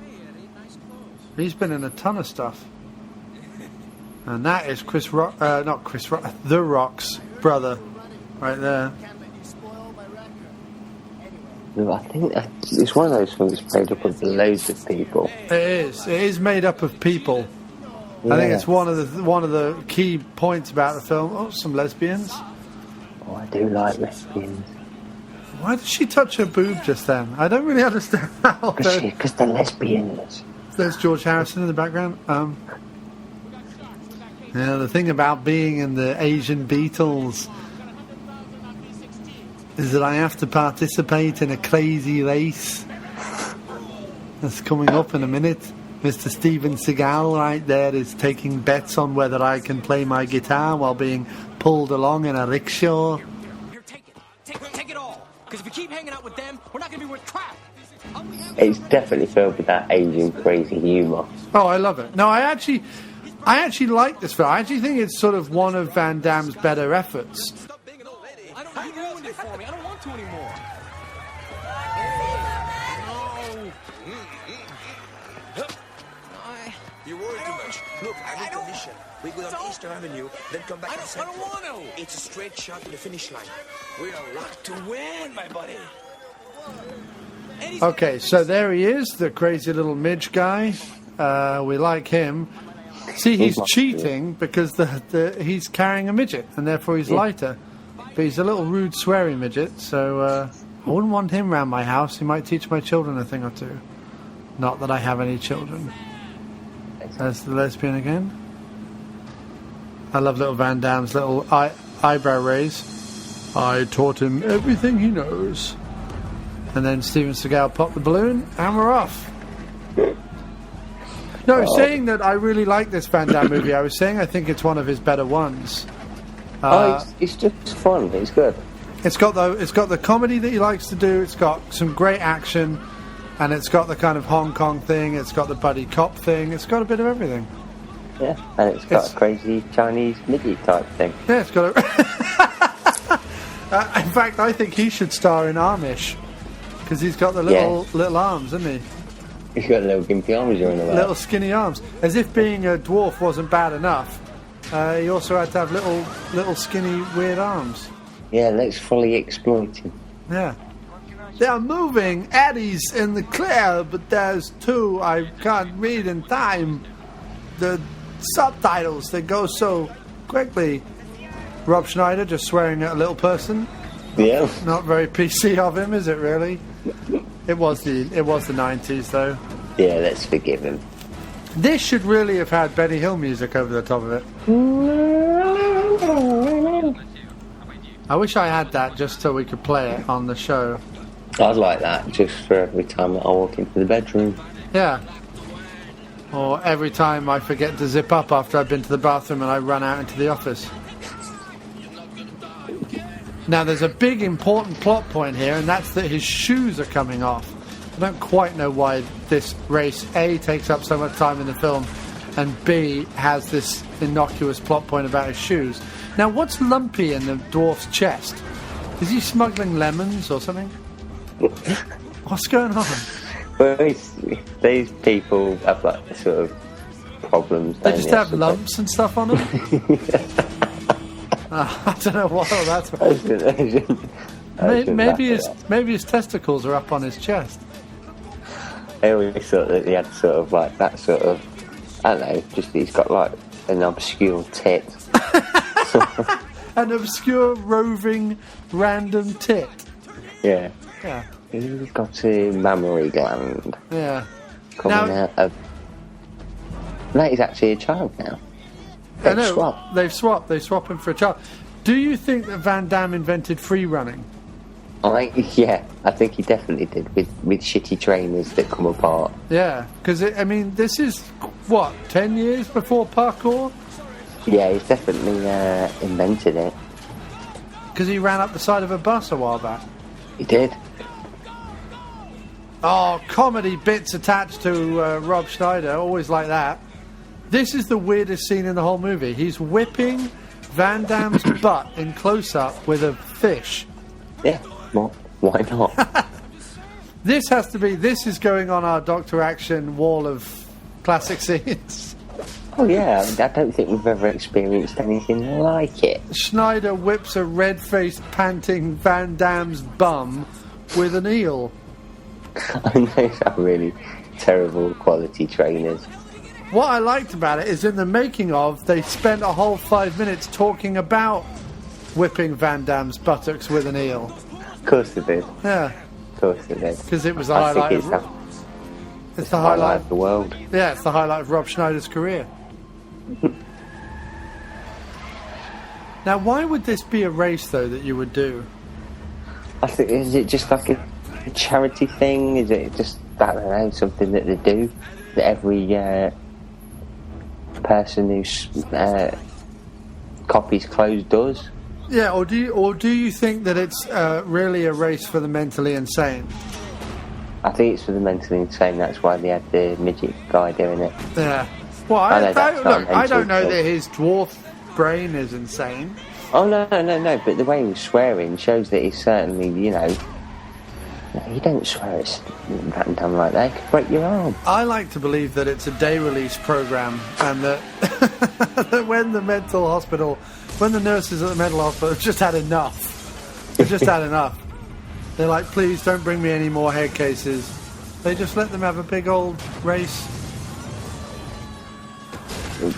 he's been in a ton of stuff. And that is The Rock's brother, right there. I think it's one of those things made up of loads of people. It is made up of people. Yeah. I think it's one of the key points about the film. Oh, some lesbians. Oh, I do like lesbians. Why did she touch her boob just then? I don't really understand how. Because they're lesbians. There's George Harrison in the background. Yeah, the thing about being in the Asian Beatles is that I have to participate in a crazy race that's coming up in a minute. Mr. Steven Seagal right there is taking bets on whether I can play my guitar while being pulled along in a rickshaw. Here, take it. Take it all. Because if we keep hanging out with them, we're not going to be worth crap. It's definitely filled with that Asian crazy humour. Oh, I love it. No, I actually like this film. I actually think it's sort of one of Van Damme's better efforts. Stop being an old lady. You ruined it for me. I don't want to anymore. You worry too much. Look, I'm in condition. We go down Easter Avenue, then come back to I don't want to. It's a straight shot to the finish line. We are locked to win, my buddy. Okay, so there he is, the crazy little midge guy. We like him. See, he's cheating because he's carrying a midget, and therefore he's lighter. But he's a little rude, sweary midget, so I wouldn't want him around my house. He might teach my children a thing or two. Not that I have any children. There's the lesbian again. I love little Van Damme's little eyebrow raise. I taught him everything he knows. And then Steven Seagal popped the balloon, and we're off. No, saying that I really like this Van Damme movie. I was saying I think it's one of his better ones. It's just fun. It's good. It's got the comedy that he likes to do. It's got some great action, and it's got the kind of Hong Kong thing. It's got the buddy cop thing. It's got a bit of everything. Yeah, and it's got a crazy Chinese midget type thing. Yeah, it's got a... in fact, I think he should star in Amish, because he's got the little arms, isn't he? He's got little gimpy arms you're in about. Little skinny arms. As if being a dwarf wasn't bad enough, he also had to have little skinny weird arms. Yeah, let's fully exploit him. Yeah. They're moving Eddies in the clear, but there's two I can't read in time. The subtitles, they go so quickly. Rob Schneider just swearing at a little person. Yeah. Not very PC of him, is it really? It was the 90s, though. Yeah, let's forgive him. This should really have had Benny Hill music over the top of it. I wish I had that just so we could play it on the show. I'd like that just for every time that I walk into the bedroom. Yeah. Or every time I forget to zip up after I've been to the bathroom and I run out into the office. Now, there's a big important plot point here, and that's that his shoes are coming off. I don't quite know why this race, A, takes up so much time in the film, and B, has this innocuous plot point about his shoes. Now, what's lumpy in the dwarf's chest? Is he smuggling lemons or something? What's going on? Well, these people have like sort of problems. They just have lumps and stuff on them? I don't know what that's about. Maybe his testicles are up on his chest. I always thought that he had sort of like that sort of, I don't know, just he's got like an obscure tit. An obscure, roving, random tit. Yeah. Yeah. He's got a mammary gland. Yeah. Coming out of... No, he's actually a child now. I know. They've swapped. They swap him for a child. Do you think that Van Damme invented free running? Yeah, I think he definitely did, with shitty trainers that come apart. Yeah, because, this is, 10 years before parkour? Yeah, he's definitely invented it. Because he ran up the side of a bus a while back. He did. Oh, comedy bits attached to Rob Schneider, always like that. This is the weirdest scene in the whole movie. He's whipping Van Damme's butt in close-up with a fish. Yeah, well, why not? This is going on our Dr. Action wall of classic scenes. Oh yeah, I don't think we've ever experienced anything like it. Schneider whips a red-faced, panting Van Damme's bum with an eel. I know, those are really terrible quality trainers. What I liked about it is in the making of, they spent a whole 5 minutes talking about whipping Van Damme's buttocks with an eel. Of course they did. Yeah. Of course they did. Because it was the highlight of... It's the highlight of the world. Yeah, it's the highlight of Rob Schneider's career. Now, why would this be a race, though, that you would do? I think, is it just like a charity thing? Is it just, I don't know, something that they do? That every person who copies clothes does? Yeah, or do you think that it's really a race for the mentally insane? I think it's for the mentally insane. That's why they had the midget guy doing it. Yeah. Well, I don't know that his dwarf brain is insane. Oh, no. But the way he was swearing shows that he's certainly, you don't swear at Van Damme like that. It could break your arm. I like to believe that it's a day release program, and that, that when the nurses at the mental hospital have just had enough. They've just had enough. They're like, please don't bring me any more head cases. They just let them have a big old race.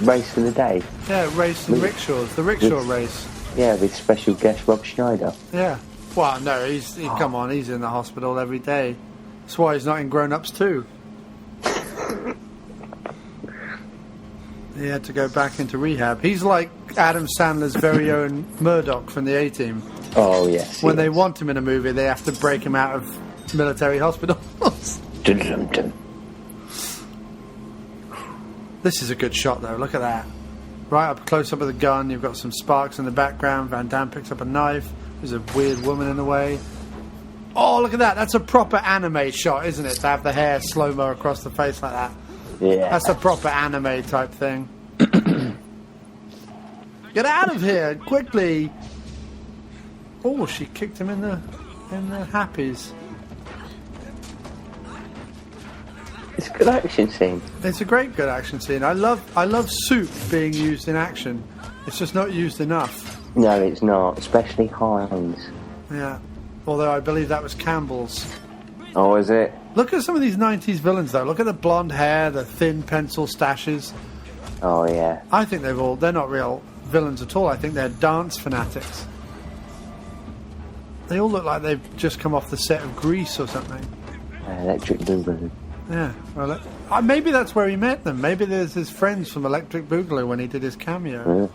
Race for the day? Yeah, race in rickshaws. The rickshaw race. Yeah, with special guest Rob Schneider. Yeah. Well, no, come on, he's in the hospital every day. That's why he's not in Grown Ups 2. He had to go back into rehab. He's like Adam Sandler's very own Murdoch from the A-Team. Oh, yes. When they want him in a movie, they have to break him out of military hospitals. This is a good shot, though. Look at that. Right up close up with a gun. You've got some sparks in the background. Van Damme picks up a knife. There's a weird woman in the way. Oh, look at that. That's a proper anime shot, isn't it? To have the hair slow-mo across the face like that. Yeah. That's a proper anime type thing. Get out of here, quickly. Oh, she kicked him in the happies. It's a good action scene. It's a great good action scene. I love soup being used in action. It's just not used enough. No, it's not, especially Heinz. Yeah. Although I believe that was Campbell's. Oh, is it? Look at some of these 90s villains, though. Look at the blonde hair, the thin pencil stashes. Oh, yeah. I think they're not real villains at all. I think they're dance fanatics. They all look like they've just come off the set of Grease or something. Electric Boogaloo. Yeah. Well, maybe that's where he met them. Maybe there's his friends from Electric Boogaloo when he did his cameo. Yeah.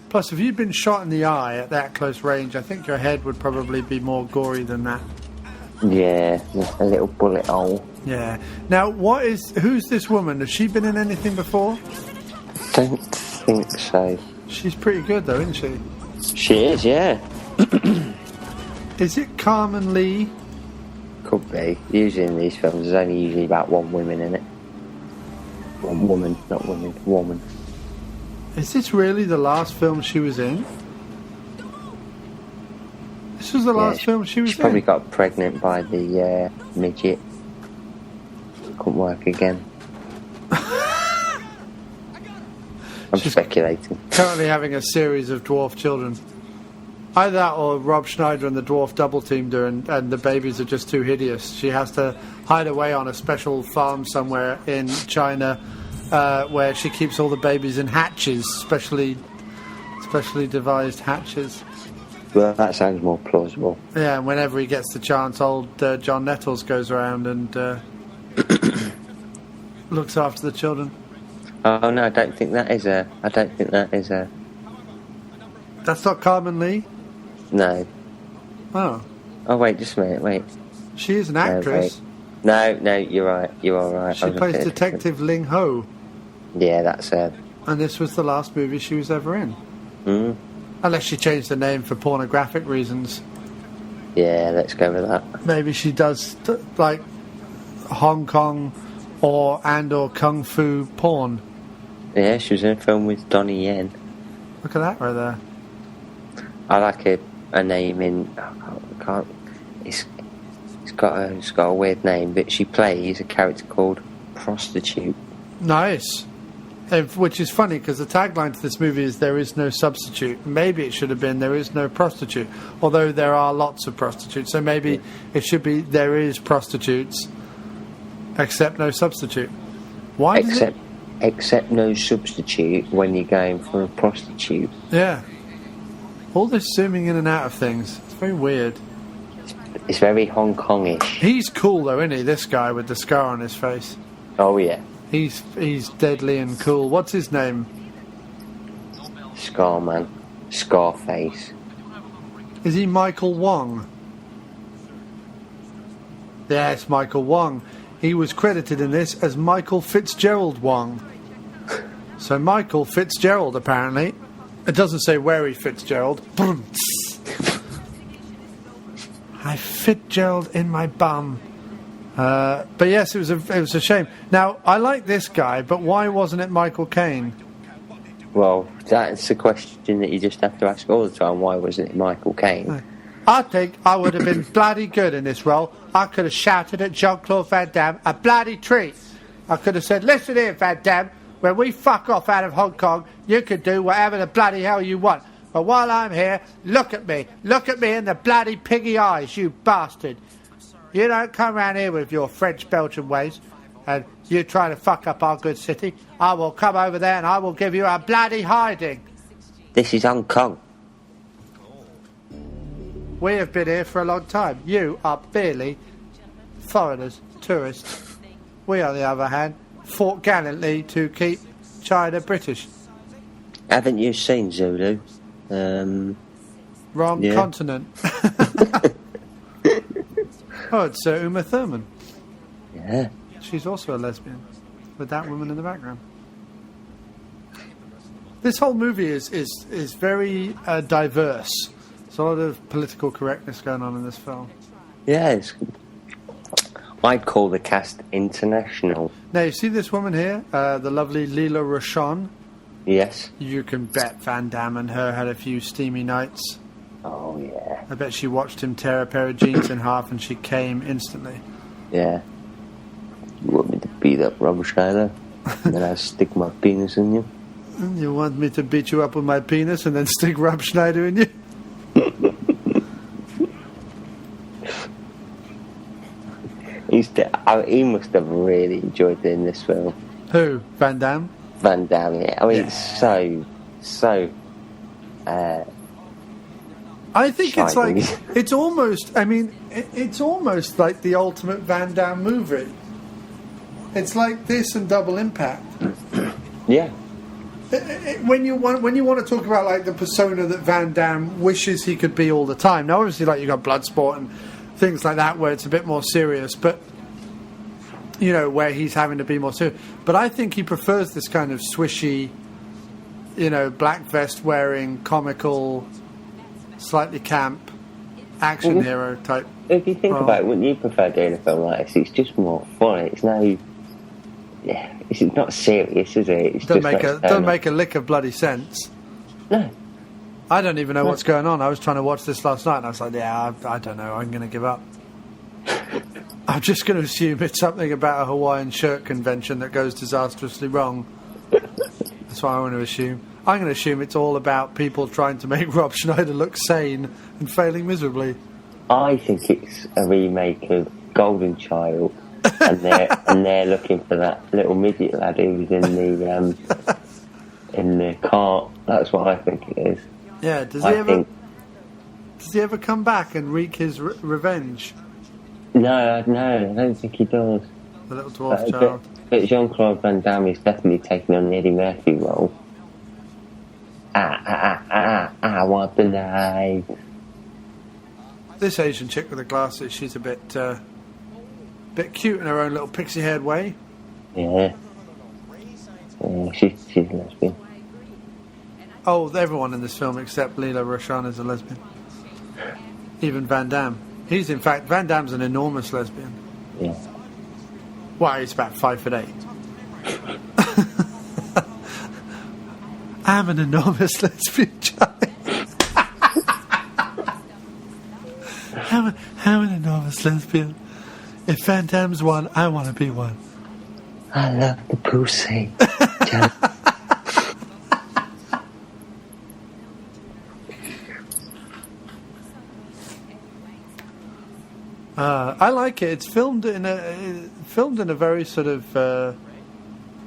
Plus, if you'd been shot in the eye at that close range, I think your head would probably be more gory than that. Yeah, a little bullet hole. Yeah. Now, who's this woman? Has she been in anything before? Don't think so. She's pretty good, though, isn't she? She is, yeah. Is it Carmen Lee? Could be. Usually in these films, there's only usually about one woman in it. Well, woman, not women, woman. Is this really the last film she was in? This was the last film she was in? She probably got pregnant by the midget. Couldn't work again. I'm speculating. Currently having a series of dwarf children. Either that or Rob Schneider and the dwarf double teamed her and the babies are just too hideous. She has to hide away on a special farm somewhere in China where she keeps all the babies in hatches, specially devised hatches. Well, that sounds more plausible. Yeah, and whenever he gets the chance, old John Nettles goes around and looks after the children. Oh no, I don't think that is a. That's not Carmen Lee? No. Oh. Oh wait, just a minute. Wait. She is an actress. No, you're right. You are right. She plays Detective Ling Ho. Yeah, that's her. And this was the last movie she was ever in. Mm. Unless she changed the name for pornographic reasons. Yeah, let's go with that. Maybe she does like Hong Kong or Kung Fu porn. Yeah, she was in a film with Donnie Yen. Look at that right there. I like a name in. I can't. It's got a weird name, but she plays a character called Prostitute. Nice. Which is funny because the tagline to this movie is "There is no substitute." Maybe it should have been "There is no prostitute," although there are lots of prostitutes. So maybe it should be "There is prostitutes, except no substitute." Why? Except no substitute when you're going for a prostitute. Yeah. All this zooming in and out of things. It's very weird. It's very Hong Kongish. He's cool though, isn't he? This guy with the scar on his face. Oh yeah. He's deadly and cool. What's his name? Scarman. Scarface. Is he Michael Wong? Yes, Michael Wong. He was credited in this as Michael Fitzgerald Wong. So Michael Fitzgerald, apparently. It doesn't say where he Fitzgerald. I Fitzgerald in my bum. But yes, it was a shame. Now, I like this guy, but why wasn't it Michael Caine? Well, that's a question that you just have to ask all the time. Why wasn't it Michael Caine? I think I would have been bloody good in this role. I could have shouted at Jean-Claude Van Damme a bloody treat. I could have said, listen here, Van Damme, when we fuck off out of Hong Kong, you can do whatever the bloody hell you want. But while I'm here, look at me in the bloody piggy eyes, you bastard. You don't come round here with your French-Belgian ways and you try to fuck up our good city. I will come over there and I will give you a bloody hiding. This is Hong Kong. We have been here for a long time. You are barely foreigners, tourists. We, on the other hand, fought gallantly to keep China British. Haven't you seen Zulu? Wrong yeah. continent. Oh, it's Uma Thurman. Yeah. She's also a lesbian, with that woman in the background. This whole movie is very diverse. There's a lot of political correctness going on in this film. Yeah, I'd call the cast international. Now, you see this woman here, the lovely Leela Rochon? Yes. You can bet Van Damme and her had a few steamy nights. Oh, yeah. I bet she watched him tear a pair of jeans in half and she came instantly. Yeah. You want me to beat up Robert Schneider? And then I stick my penis in you? You want me to beat you up with my penis and then stick Rob Schneider in you? He must have really enjoyed doing this film. Who? Van Damme? Van Damme, yeah. I mean, yeah. It's so... I think shiny. It's like... It's almost... I mean, it's almost like the ultimate Van Damme movie. It's like this and Double Impact. Yeah. When you want to talk about like the persona that Van Damme wishes he could be all the time. Now, obviously, like you got Bloodsport and things like that where it's a bit more serious, but you know where he's having to be more serious. But I think he prefers this kind of swishy, you know, black vest wearing, comical, slightly camp action hero type. If you think about it, wouldn't you prefer doing a film like this? It's just more fun. Yeah, it's not serious, is it? It's Doesn't just make a lick of bloody sense. No. I don't even know what's going on. I was trying to watch this last night, and I was like, yeah, I don't know. I'm going to give up. I'm just going to assume it's something about a Hawaiian shirt convention that goes disastrously wrong. That's what I want to assume. I'm going to assume it's all about people trying to make Rob Schneider look sane and failing miserably. I think it's a remake of Golden Child, and they're looking for that little midget lad who was in the cart. That's what I think it is. Yeah, does he ever come back and wreak his revenge? No, I don't think he does. The little dwarf child. But Jean-Claude Van Damme is definitely taking on the Eddie Murphy role. I want the knife. This Asian chick with the glasses, she's a bit cute in her own little pixie-haired way. Yeah. She's a lesbian. Oh, everyone in this film except Leela Roshan is a lesbian. Even Van Damme. Van Damme's an enormous lesbian. Yeah. Well, he's about 5'8". I'm an enormous lesbian child. I'm an enormous lesbian. If Van Damme's one, I want to be one. I love the pussy. I like it. It's filmed in a very sort of.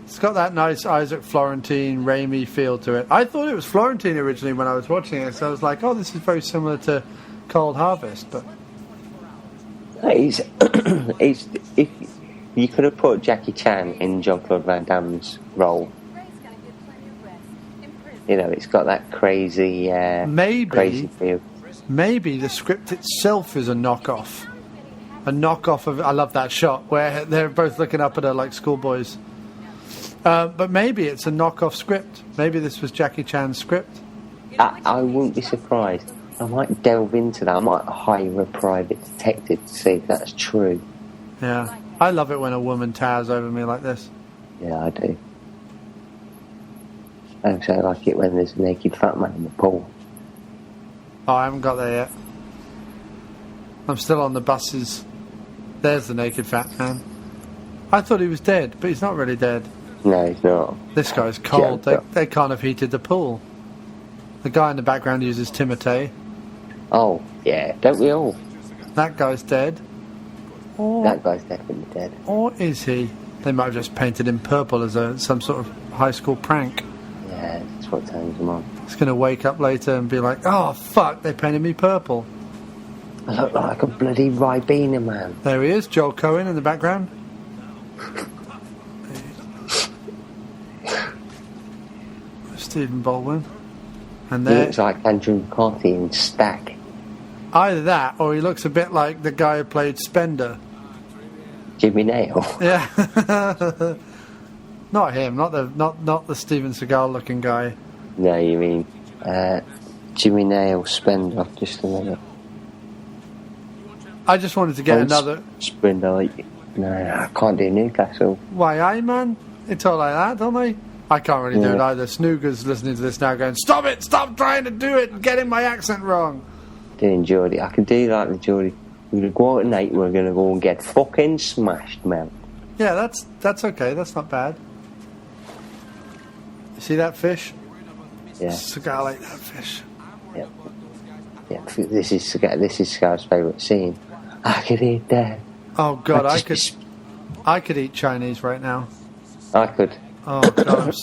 It's got that nice Isaac Florentine, Raimi feel to it. I thought it was Florentine originally when I was watching it, so I was like, "Oh, this is very similar to Cold Harvest." But it's if you could have put Jackie Chan in Jean-Claude Van Damme's role. You know, it's got that crazy feel. Maybe the script itself is a knockoff. A knockoff of... I love that shot where they're both looking up at her like schoolboys. But maybe it's a knockoff script. Maybe this was Jackie Chan's script. I wouldn't be surprised. I might delve into that. I might hire a private detective to see if that's true. Yeah. I love it when a woman towers over me like this. Yeah, I do. Actually, I like it when there's a naked fat man in the pool. Oh, I haven't got there yet. I'm still on the buses. There's the naked fat man. I thought he was dead, but he's not really dead. No, he's not. This guy's cold. They can't have heated the pool. The guy in the background uses Timotei. Oh, yeah. Don't we all? That guy's dead. That guy's definitely dead. Or is he? They might have just painted him purple as some sort of high school prank. Yeah, that's what turns him on. He's going to wake up later and be like, oh, fuck, they painted me purple. I look like a bloody Ribena man. There he is, Joel Cohen in the background. Stephen Baldwin. And He there, looks like Andrew McCarthy in Stack. either that, or he looks a bit like the guy who played Spender. Jimmy Nail. Yeah. Not him, not the Steven Seagal looking guy. No, you mean Jimmy Nail, Spender, just a minute. I just wanted to get another... Spender, no, I can't do Newcastle. Why, aye, man? It's all like that, don't they? I can't really do it either. Snooger's listening to this now going, stop it! Stop trying to do it and getting my accent wrong! Doing Geordie. I can do like the Geordie. We're going to go out tonight, we're going to go and get fucking smashed, man. Yeah, that's okay. That's not bad. You see that fish? Yeah. Seagal ate that fish. Yeah. Yeah, this is Scar's favourite scene. I could eat that. Oh God, I could eat Chinese right now. I could. Oh God,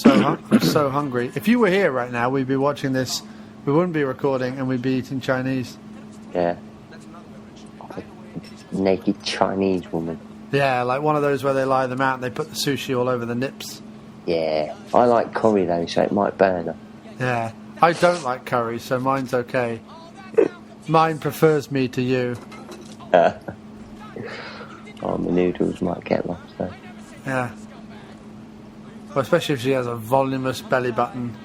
I'm so hungry. If you were here right now, we'd be watching this. We wouldn't be recording, and we'd be eating Chinese. Yeah. Naked Chinese woman. Yeah, like one of those where they lie them out and they put the sushi all over the nips. Yeah. I like curry though, so it might burn her. Yeah. I don't like curry, so mine's okay. Mine prefers me to you. Oh, my noodles might get lost though. Yeah. Well, especially if she has a voluminous belly button.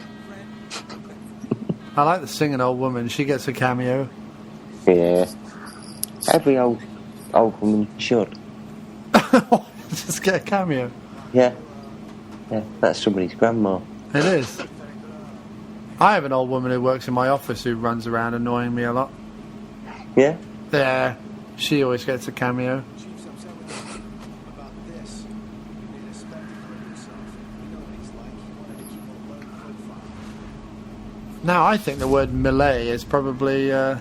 I like the singing old woman. She gets a cameo. Yeah. Every old woman should. Just get a cameo. Yeah. Yeah, that's somebody's grandma. It is. I have an old woman who works in my office who runs around annoying me a lot. Yeah? Yeah, she always gets a cameo. Now, I think the word melee is probably... Now,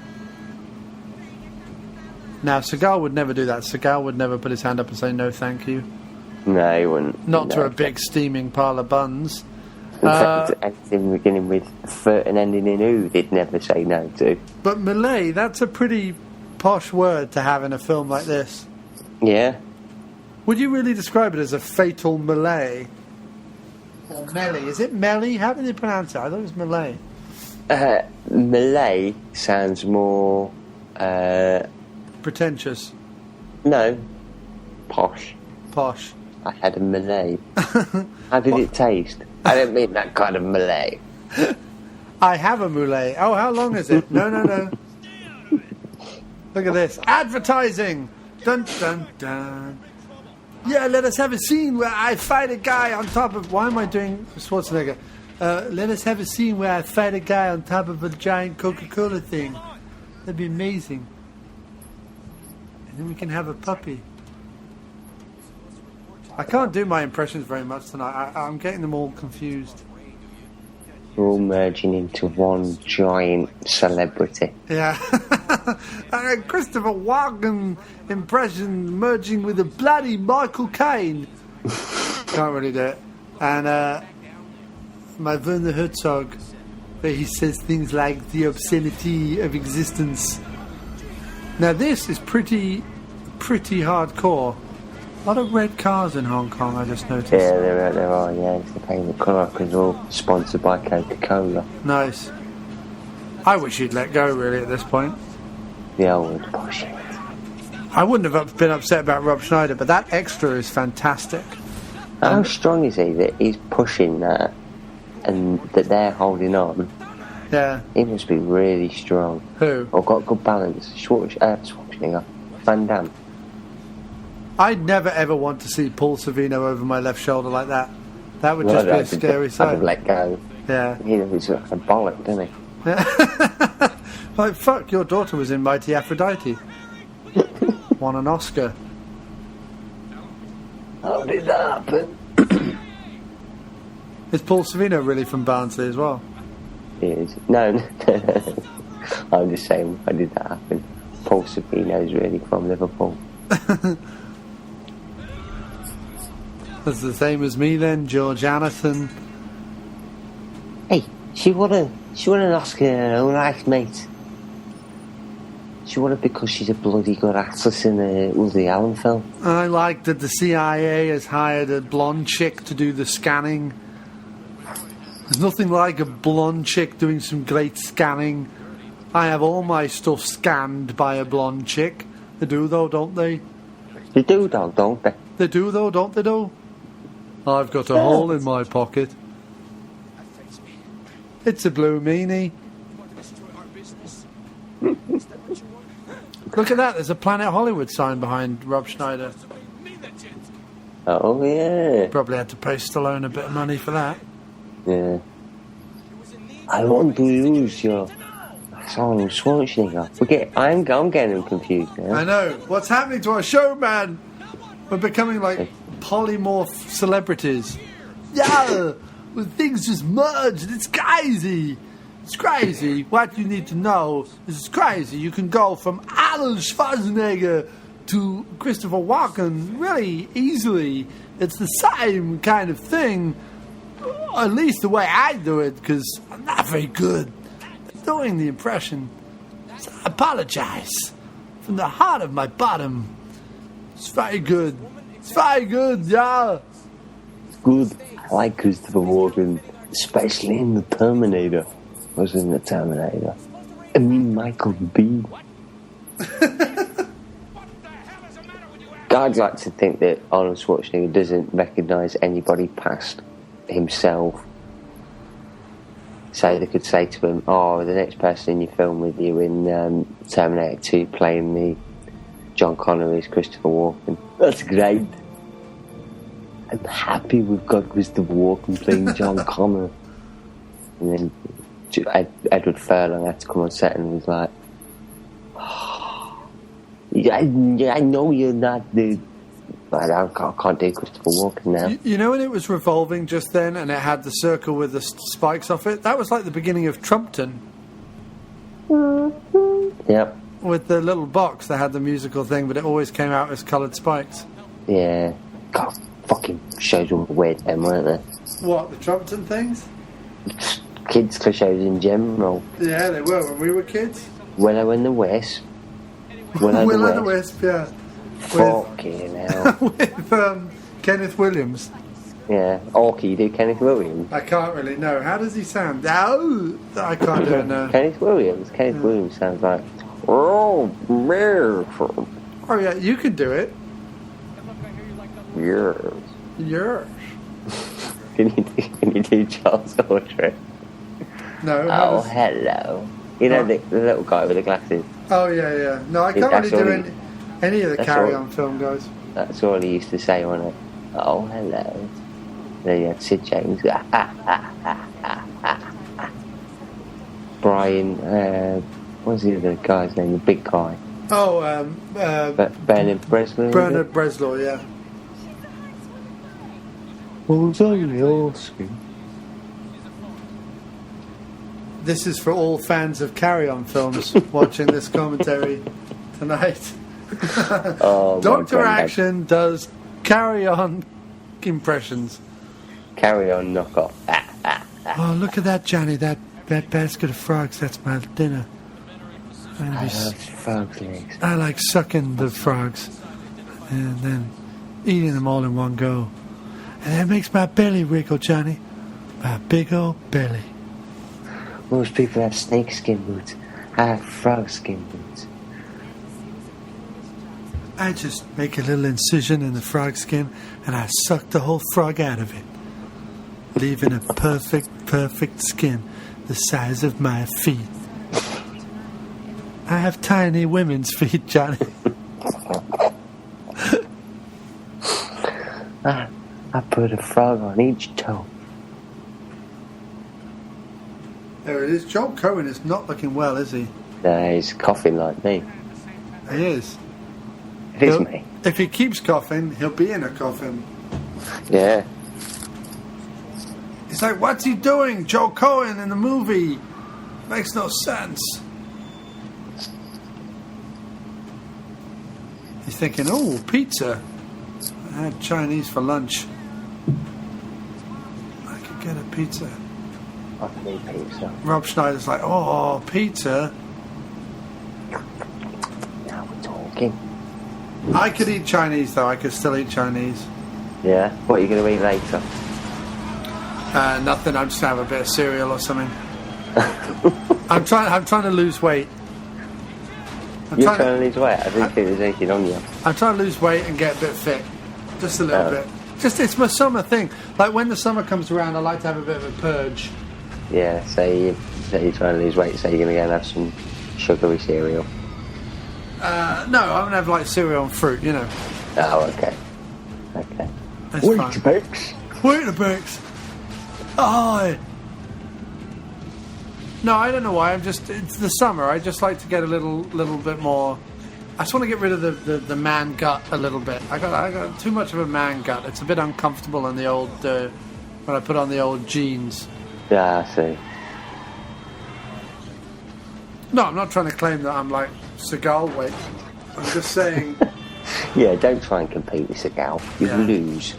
Seagal would never do that. Seagal would never put his hand up and say no thank you. No, he wouldn't. Not to a big steaming pile of buns. In fact, anything beginning with "furt" and ending in "oo", they'd never say no to. But melee, that's a pretty posh word to have in a film like this. Yeah. Would you really describe it as a fatal melee? Or melee? Is it melee? How do you pronounce it? I thought it was melee. Melee sounds more... Pretentious. No. Posh. Posh. I had a melee. How did it taste? I don't mean that kind of melee. I have a melee. Oh, how long is it? No. Look at this. Advertising! Dun, dun, dun. Yeah, let us have a scene where I fight a guy on top of... Why am I doing Schwarzenegger? Let us have a scene where I fight a guy on top of a giant Coca-Cola thing. That'd be amazing. And then we can have a puppy. I can't do my impressions very much tonight. I'm getting them all confused. We're all merging into one giant celebrity. Yeah. Christopher Walken impression merging with a bloody Michael Caine. Can't really do it. And my Werner Herzog, where he says things like the obscenity of existence. Now this is pretty hardcore. A lot of red cars in Hong Kong, I just noticed. Yeah, there are, yeah. It's the favourite colour because they're all sponsored by Coca-Cola. Nice. I wish you'd let go, really, at this point. The old bullshit. I wouldn't have been upset about Rob Schneider, but that extra is fantastic. How strong is he that he's pushing that and that they're holding on? Yeah. He must be really strong. Who? Or got good balance. Schwarzenegger. Van Damme. I'd never ever want to see Paul Savino over my left shoulder like that. That would just be a scary I'd sight. have let go. Yeah. He was a bollock, didn't he? Like, fuck, your daughter was in Mighty Aphrodite. Won an Oscar. How did that happen? Is Paul Savino really from Barnsley as well? He is. No. I'm just saying, why did that happen? Paul Savino's really from Liverpool. That's the same as me then, George Anathan. Hey, she won an Oscar in her own right, mate. She won it because she's a bloody good actress in a Woody Allen film. I like that the CIA has hired a blonde chick to do the scanning. There's nothing like a blonde chick doing some great scanning. I have all my stuff scanned by a blonde chick. They do though, don't they? They do though, don't they? They do though, don't they though? I've got a hole in my pocket. It's a blue meanie. Look at that, there's a Planet Hollywood sign behind Rob Schneider. Oh, yeah. Probably had to pay Stallone a bit of money for that. Yeah. I want to use your song, Schwarzenegger. I'm getting them confused now. I know. What's happening to our show, man? We're becoming like polymorph celebrities. Yeah, well, things just merged. It's crazy. It's crazy. What you need to know is it's crazy. You can go from Arnold Schwarzenegger to Christopher Walken really easily. It's the same kind of thing, at least the way I do it, because I'm not very good at doing the impression. So I apologize from the heart of my bottom. It's very good. It's very good, yeah. It's good. I like Christopher Walken, especially in The Terminator. Was in The Terminator. I mean, Michael B. I'd like to think that Arnold Schwarzenegger doesn't recognise anybody past himself. So they could say to him, oh, the next person in your film with you in Terminator 2 playing the John Connor is Christopher Walken. That's great. I'm happy with God Was the Walking playing John Connor. And then Edward Furlong had to come on set and was like, I know you're not the... I can't do Christopher Walken now. You know when it was revolving just then and it had the circle with the spikes off it? That was like the beginning of Trumpton. Yep. With the little box that had the musical thing, but it always came out as coloured spikes. Yeah. God, fucking shows were weird then, weren't they? What, the Trumpton things? Kids' shows in general. Yeah, they were when we were kids. Willow and the Wisp. Willow the Wisp, yeah. Fucking hell. With Kenneth Williams. Yeah. Or can you do Kenneth Williams? I can't really know. How does he sound? Oh, I can't do it now. Kenneth Williams sounds like... Oh, yeah, you could do it. Yours. Can you do Charles Audrey? No. Oh, hello. You know the little guy with the glasses? Oh, yeah. No, I can't really do any of the carry-on film guys. That's all he used to say, wasn't it? Oh, hello. Then you had Sid James. Brian, what's the other guy's name? The big guy. Oh, Bernard Breslau. Bernard Breslau, yeah. Who's only asking? This is for all fans of carry-on films watching this commentary tonight. Dr. Action does carry-on impressions. Carry-on knockoff. Oh, look at that, Johnny. That basket of frogs. That's my dinner. I love frog's legs. I like sucking the frogs and then eating them all in one go. And that makes my belly wriggle, Johnny. My big old belly. Most people have snake skin boots. I have frog skin boots. I just make a little incision in the frog skin and I suck the whole frog out of it, leaving a perfect skin the size of my feet. I have tiny women's feet, Johnny. I put a frog on each toe. There it is. Joel Cohen is not looking well, is he? No, he's coughing like me. He is. It is me. If he keeps coughing, he'll be in a coffin. Yeah. It's like, what's he doing? Joel Cohen in the movie. Makes no sense. He's thinking, oh, pizza. I had Chinese for lunch. I could get a pizza. I can eat pizza. Rob Schneider's like, oh, pizza. Now we're talking. I could eat Chinese, though. I could still eat Chinese. Yeah? What are you going to eat later? Nothing. I'm just going to have a bit of cereal or something. I'm trying to lose weight. You're trying to lose weight? I didn't think there's anything on you. I'm trying to lose weight and get a bit fit. Just a little bit. It's my summer thing. Like, when the summer comes around, I like to have a bit of a purge. Yeah, so you're trying to lose weight, so you're going to go and have some sugary cereal. No, I'm going to have, like, cereal and fruit, you know. Oh, okay. Okay. That's fine. Weetabix. Oh. No, I don't know why. It's the summer. I just like to get a little bit more. I just want to get rid of the man gut a little bit. I got too much of a man gut. It's a bit uncomfortable in the old when I put on the old jeans. Yeah, I see. No, I'm not trying to claim that I'm like Seagal weight. I'm just saying. Yeah, don't try and compete with Seagal. You lose.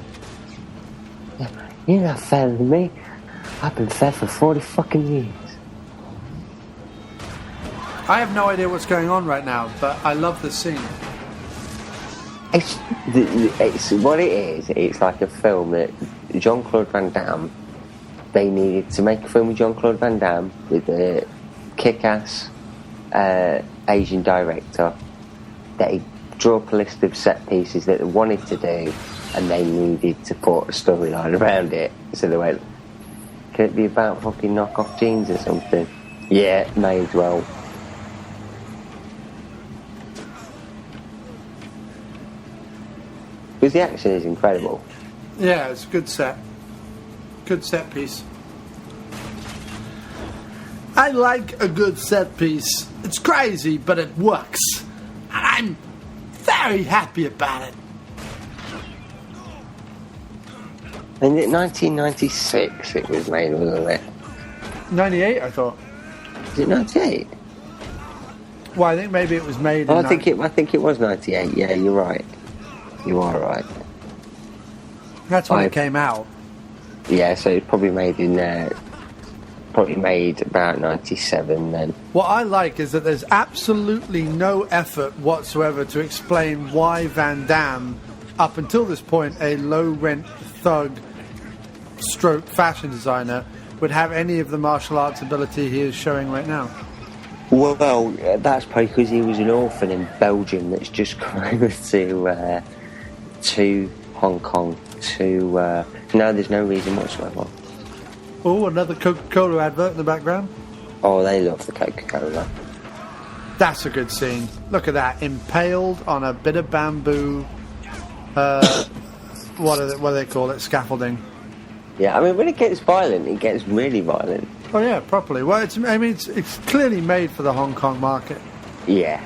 You're not fatter than me. I've been fat for 40 fucking years. I have no idea what's going on right now, but I love the scene. It's what it is. It's like a film that Jean-Claude Van Damme. They needed to make a film with Jean-Claude Van Damme with a kick-ass Asian director. They drew up a list of set pieces that they wanted to do, and they needed to put a storyline around it. So they went, "Could it be about fucking knockoff jeans or something?" Yeah, may as well. Because the action is incredible. Yeah, it's a good set. Good set piece. I like a good set piece. It's crazy, but it works. And I'm very happy about it. In 1996 it was made, wasn't it? 98, I thought. Is it 98? Well, I think maybe it was made in... I think it was 98. Yeah, you're right. You are right. That's when it came out. Yeah, so it's probably made in... probably made about 97 then. What I like is that there's absolutely no effort whatsoever to explain why Van Damme, up until this point a low-rent thug stroke fashion designer, would have any of the martial arts ability he is showing right now. Well, that's probably because he was an orphan in Belgium that's just come over to Hong Kong to... no, there's no reason whatsoever. Oh, another Coca-Cola advert in the background. Oh, they love the Coca-Cola. That's a good scene. Look at that, impaled on a bit of bamboo. What do they call it? Scaffolding. Yeah, I mean, when it gets violent, it gets really violent. Oh yeah, properly. Well, it's clearly made for the Hong Kong market. Yeah.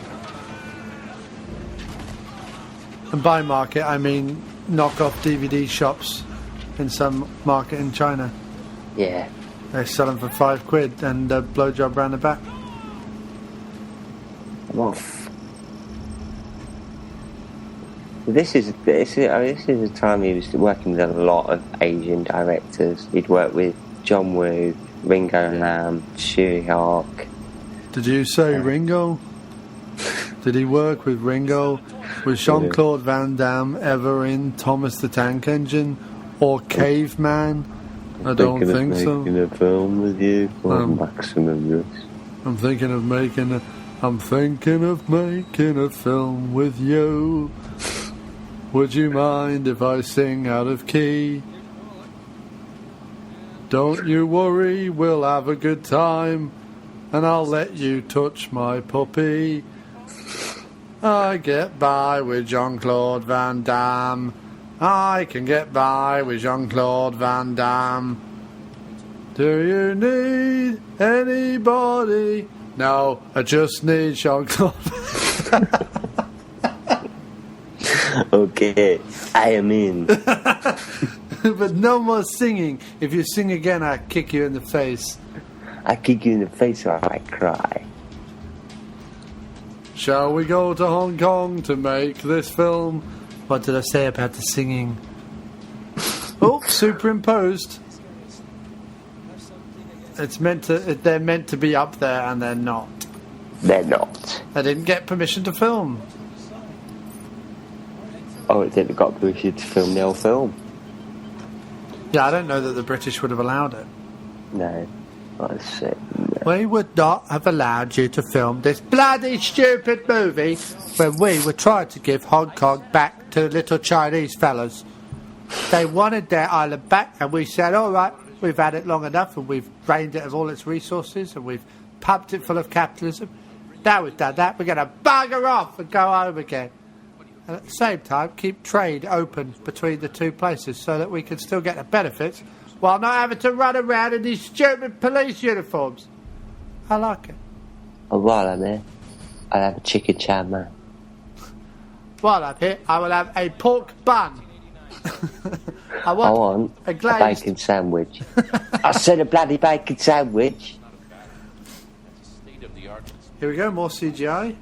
And by market, I mean knockoff DVD shops in some market in China. Yeah. They sell them for £5 and a blowjob round the back. Well, this is a time he was working with a lot of Asian directors. He'd worked with John Woo, Ringo Lam, Shui Hark. Did you say Ringo? Did he work with Ringo? Was Jean-Claude Van Damme ever in Thomas the Tank Engine or Caveman? I don't think so. Making a film with you for maximum risk. I'm thinking of making a film with you. Would you mind if I sing out of key? Don't you worry, we'll have a good time, and I'll let you touch my puppy. I get by with Jean-Claude Van Damme. I can get by with Jean-Claude Van Damme. Do you need anybody? No, I just need Jean-Claude. Okay, I am in. But no more singing. If you sing again, I kick you in the face. I kick you in the face or I cry. Shall we go to Hong Kong to make this film? What did I say about the singing? Oh, superimposed. They're meant to be up there and they're not. They're not. They didn't get permission to film. Oh, it didn't got permission to film the old film. Yeah, I don't know that the British would have allowed it. No. That's it. No. We would not have allowed you to film this bloody stupid movie when we were trying to give Hong Kong back to the little Chinese fellas. They wanted their island back and we said, all right, we've had it long enough and we've drained it of all its resources and we've pumped it full of capitalism. Now we've done that, we're going to bugger off and go home again. And at the same time, keep trade open between the two places so that we can still get the benefits while not having to run around in these stupid police uniforms. I like it. Oh, while I'm here, I'll have a chicken chow man. While I'm here, I will have a pork bun. I want a bacon sandwich. I said a bloody bacon sandwich. Here we go, more CGI.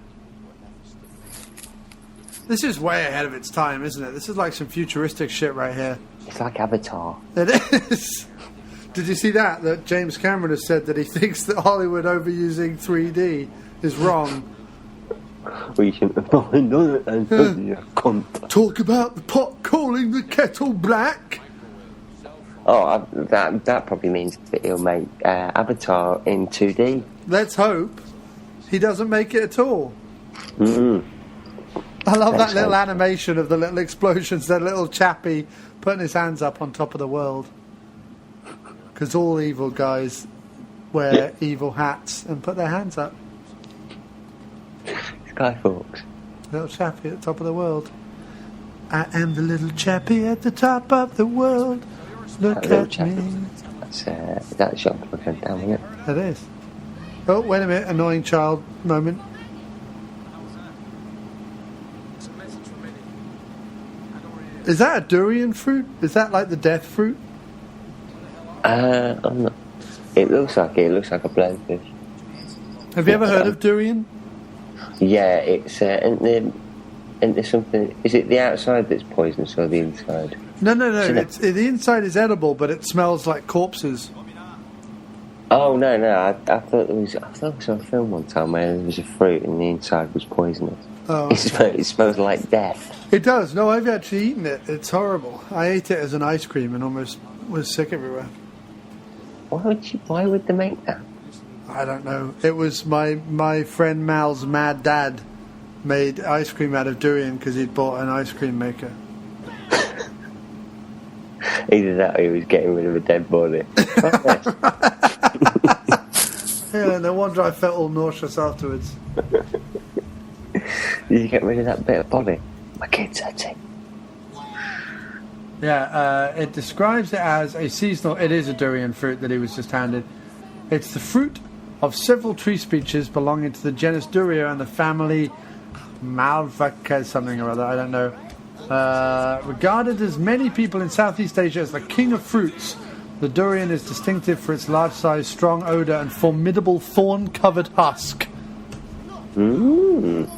This is way ahead of its time, isn't it? This is like some futuristic shit right here. It's like Avatar. It is. Did you see that? That James Cameron has said that he thinks that Hollywood overusing 3D is wrong. We shouldn't have fallen on it and cunt. Talk about the pot calling the kettle black. Oh, that probably means that he'll make Avatar in 2D. Let's hope he doesn't make it at all. Mm-hmm. I love that little animation of the little explosions, that little chappie putting his hands up on top of the world. Because all evil guys wear evil hats and put their hands up. Skyforks. Little chappie at the top of the world. I am the little chappie at the top of the world. Look at me. That's Jean-Claude Van Damme, isn't it? It is. Oh, wait a minute. Annoying child moment. Is that a durian fruit? Is that like the death fruit? I'm not. It looks like a blowfish. Have you ever heard of durian? Yeah, it's into something. Is it the outside that's poisonous or the inside? No. The inside is edible, but it smells like corpses. Oh no! I thought it was. I thought I saw a film one time where there was a fruit and the inside was poisonous. Oh. It smells like death. It does. No, I've actually eaten it. It's horrible. I ate it as an ice cream and almost was sick everywhere. Why would they make that? I don't know. It was my friend Mal's mad dad made ice cream out of durian because he'd bought an ice cream maker. Either that or he was getting rid of a dead body. Yeah, no wonder I felt all nauseous afterwards. Did you get rid of that bit of body? My kids had it. Yeah, it describes it as a seasonal... It is a durian fruit that he was just handed. It's the fruit of several tree species belonging to the genus Duria and the family Malvaca something or other, I don't know. Regarded as many people in Southeast Asia as the king of fruits, the durian is distinctive for its large size, strong odour and formidable thorn-covered husk. Mm.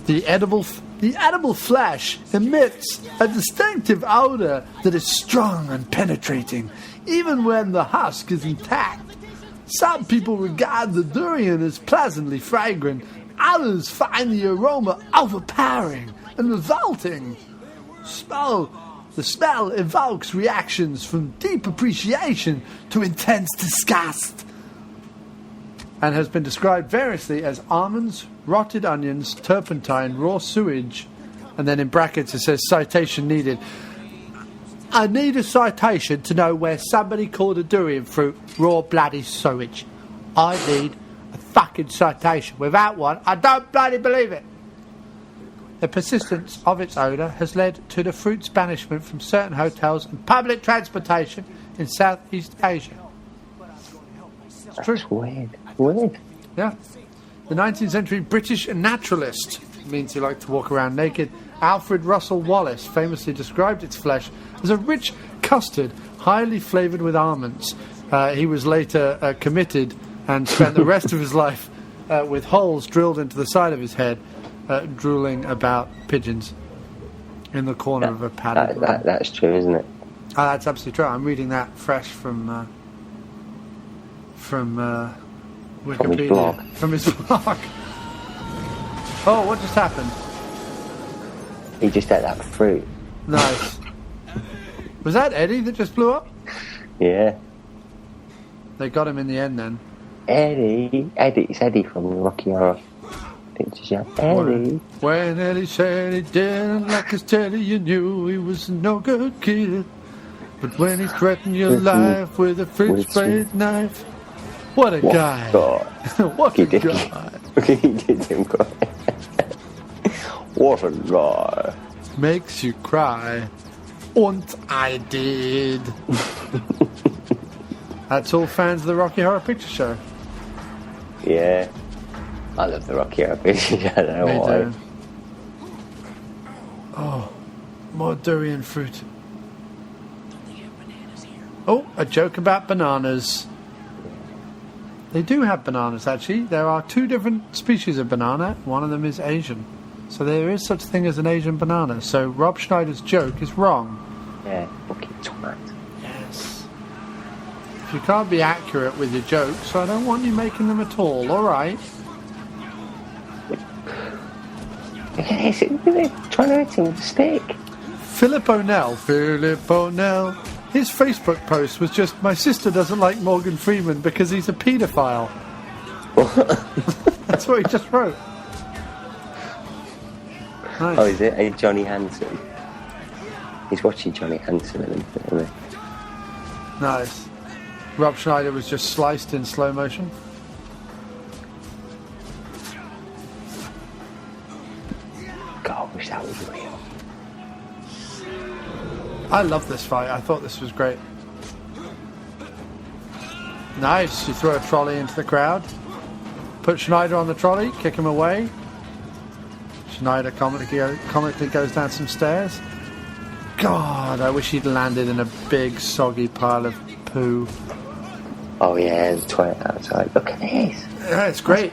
The edible flesh emits a distinctive odour that is strong and penetrating, even when the husk is intact. Some people regard the durian as pleasantly fragrant. Others find the aroma overpowering and revolting. The smell evokes reactions from deep appreciation to intense disgust, and has been described variously as almonds, rotted onions, turpentine, raw sewage, and then in brackets it says citation needed. I need a citation to know where somebody called a durian fruit raw bloody sewage. I need a fucking citation. Without one, I don't bloody believe it. The persistence of its odour has led to the fruit's banishment from certain hotels and public transportation in Southeast Asia. It's true. That's weird. Yeah. The 19th century British naturalist, means he liked to walk around naked, Alfred Russel Wallace famously described its flesh as a rich custard highly flavoured with almonds. He was later committed and spent the rest of his life with holes drilled into the side of his head, drooling about pigeons in the corner of a paddock. That's true, isn't it? That's absolutely true. I'm reading that fresh from Wikipedia. From his blog. Oh, what just happened? He just ate that fruit. Nice. Was that Eddie that just blew up? Yeah. They got him in the end then. Eddie. It's Eddie from the Rocky Horror Picture Show. Eddie. When Eddie said he didn't like his Teddy, you knew he was no good kid. But when he threatened your life with a fridge blade knife, what a guy. What a guy. He did him cry. What a guy. Makes you cry. And I did. That's all fans of the Rocky Horror Picture Show. Yeah. I love the Rocky Horror Picture Show. I don't know why. Do. Oh, more durian fruit. Oh, a joke about bananas. They do have bananas, actually. There are 2 different species of banana. One of them is Asian. So there is such a thing as an Asian banana. So Rob Schneider's joke is wrong. Yeah, fucking tomat. Yes. You can't be accurate with your jokes, so I don't want you making them at all, alright? They're trying to hit him with a stick. Philip O'Neill. His Facebook post was just, my sister doesn't like Morgan Freeman because he's a paedophile. That's what he just wrote. Nice. Oh, is it? Hey, Johnny Hansen. He's watching Johnny Hansen, isn't he? Nice. Rob Schneider was just sliced in slow motion. I love this fight. I thought this was great. Nice. You throw a trolley into the crowd. Put Schneider on the trolley, kick him away. Schneider comically goes down some stairs. God, I wish he'd landed in a big, soggy pile of poo. Oh yeah, the toilet outside. Look at this. Yeah, it's great.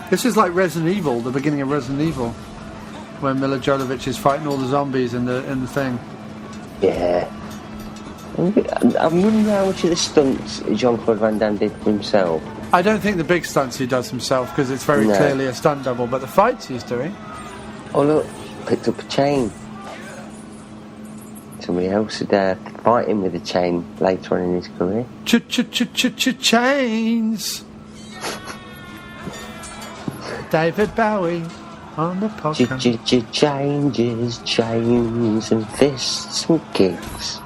This is like Resident Evil, the beginning of Resident Evil, when Mila Jovovich is fighting all the zombies in the thing. Yeah. I'm wondering how much of the stunts Jean-Claude Van Damme did for himself. I don't think the big stunts he does himself, because it's very clearly a stunt double, but the fights he's doing. Oh look, picked up a chain. Somebody else would fight him with a chain later on in his career. Chains. David Bowie on the podcast. Changes, chains and fists and kicks.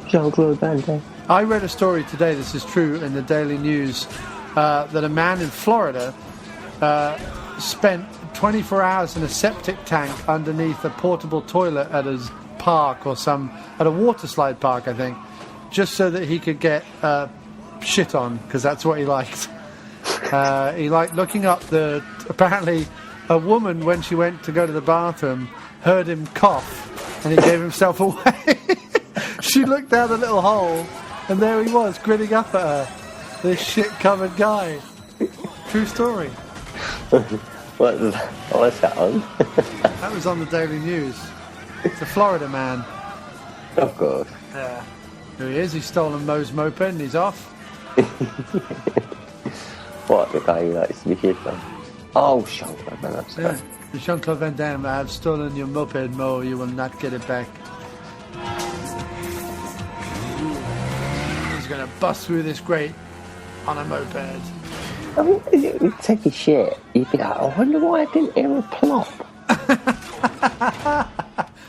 Jean-Claude Van Damme. I read a story today, this is true, in the Daily News, that a man in Florida spent 24 hours in a septic tank underneath a portable toilet at his park or at a water slide park, I think, just so that he could get shit on, because that's what he liked. He liked looking up apparently a woman, when she went to go to the bathroom, heard him cough and he gave himself away. She looked down the little hole and there he was, grinning up at her. This shit-covered guy. True story. What's that on? That was on the Daily News. It's a Florida man. Of course. Yeah. Here he is, he's stolen Mo's moped and he's off. What, the guy who likes to be shit on? Oh, Jean-Claude Van Damme. Yeah. Jean-Claude Van Damme, I have stolen your moped, Mo, you will not get it back. He's going to bust through this grate on a moped. I mean, you'd take a shit, you'd be like, I wonder why I didn't hear a plop.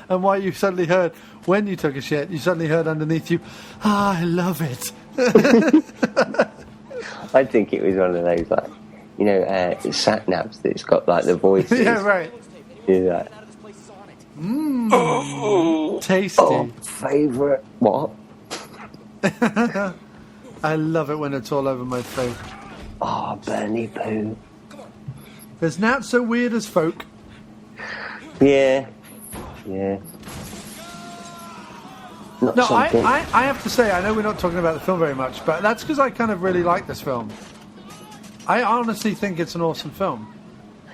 And why you suddenly heard, when you took a shit, you suddenly heard underneath you, I love it. I think it was one of those, like, you know, sat-navs that's got, like, the voices. Yeah, right. You're like, tasty. oh, favourite, what? I love it when it's all over my face. Oh, Bernie Poo. There's not so weird as folk. Yeah. Not No, something. I have to say, I know we're not talking about the film very much, but that's because I kind of really like this film. I honestly think it's an awesome film.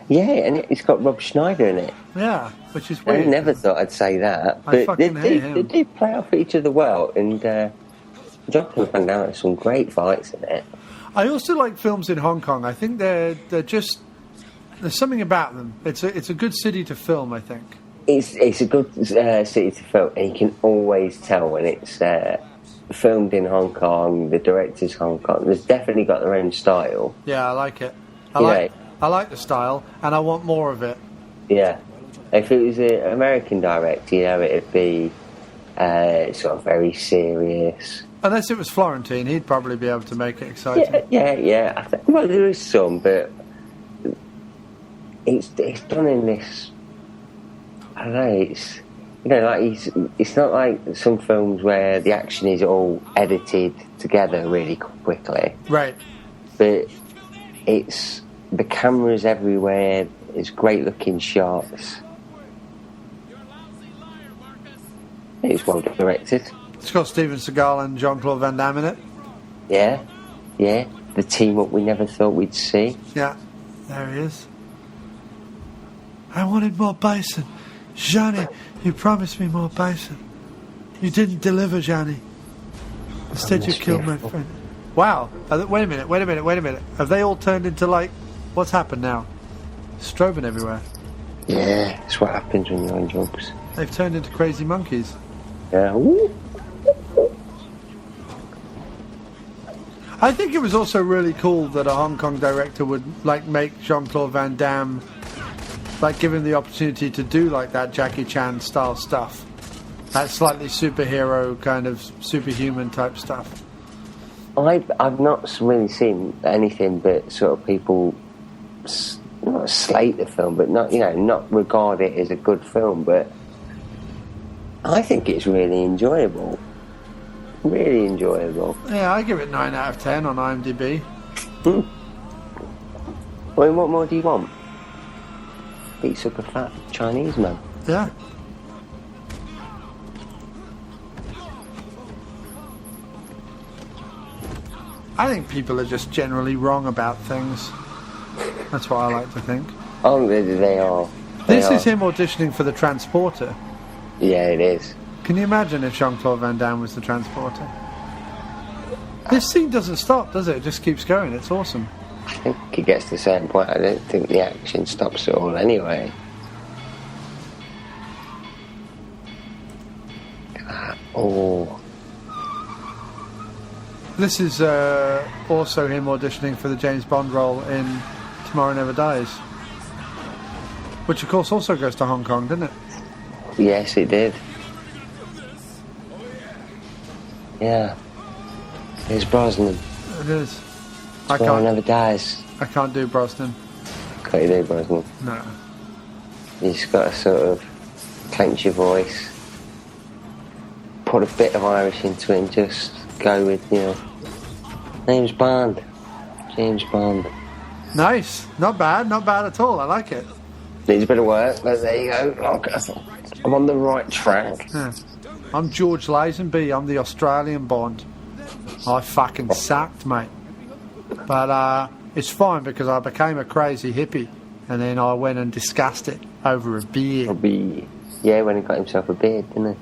Yeah, and it's got Rob Schneider in it. Yeah, which is I weird. never thought I'd say that. I But fucking hate him. they do play off each other well, and Jean-Claude Van Damme has some great fights in it. I also like films in Hong Kong. I think they're just... There's something about them. It's a good city to film, I think. It's a good city to film, and you can always tell when it's filmed in Hong Kong, the director's Hong Kong. There's definitely got their own style. Yeah, I like it. I like the style, and I want more of it. Yeah. If it was an American director, you know, it'd be sort of very serious. Unless it was Florentine, he'd probably be able to make it exciting. Yeah. Well, there is some, but it's done in this... I don't know, it's not like some films where the action is all edited together really quickly. Right. But it's... The camera's everywhere, it's great looking shots. It's well directed. It's got Steven Seagal and Jean-Claude Van Damme in it. Yeah. The team up we never thought we'd see. Yeah, there he is. I wanted more bison. Johnny, you promised me more bison. You didn't deliver, Johnny. Instead you killed my friend. Wow. Wait a minute. Have they all turned into, like... What's happened now? Strobing everywhere. Yeah, that's what happens when you're on drugs. They've turned into crazy monkeys. Yeah. Ooh. I think it was also really cool that a Hong Kong director would, like, make Jean-Claude Van Damme... Like, give him the opportunity to do, like, that Jackie Chan style stuff. That slightly superhero, kind of superhuman type stuff. I've not really seen anything but sort of people not slate the film, but not regard it as a good film. But I think it's really enjoyable. Really enjoyable. Yeah, I give it 9 out of 10 on IMDb. I mean, what more do you want? Beats up a fat Chinese man. Yeah. I think people are just generally wrong about things. That's what I like to think. Oh, they are. This is him auditioning for the Transporter. Yeah, it is. Can you imagine if Jean-Claude Van Damme was the Transporter? This scene doesn't stop, does it? It just keeps going. It's awesome. I think it gets to a certain point. I don't think the action stops at all anyway. Oh. This is also him auditioning for the James Bond role in Tomorrow Never Dies. Which, of course, also goes to Hong Kong, didn't it? Yes, it did. Yeah. It's Brosnan. It is. Tomorrow Never Dies. I can't do Brosnan. Can't you do Brosnan? No. You just got to sort of clench your voice, put a bit of Irish into it and just go with, James Bond. James Bond. Nice. Not bad. Not bad at all. I like it. Needs a bit of work, but there you go. Okay. I'm on the right track. Yeah. I'm George Lazenby. I'm the Australian Bond. I fucking sucked, mate. But it's fine because I became a crazy hippie and then I went and discussed it over a beer. Yeah, when he got himself a beard, didn't he?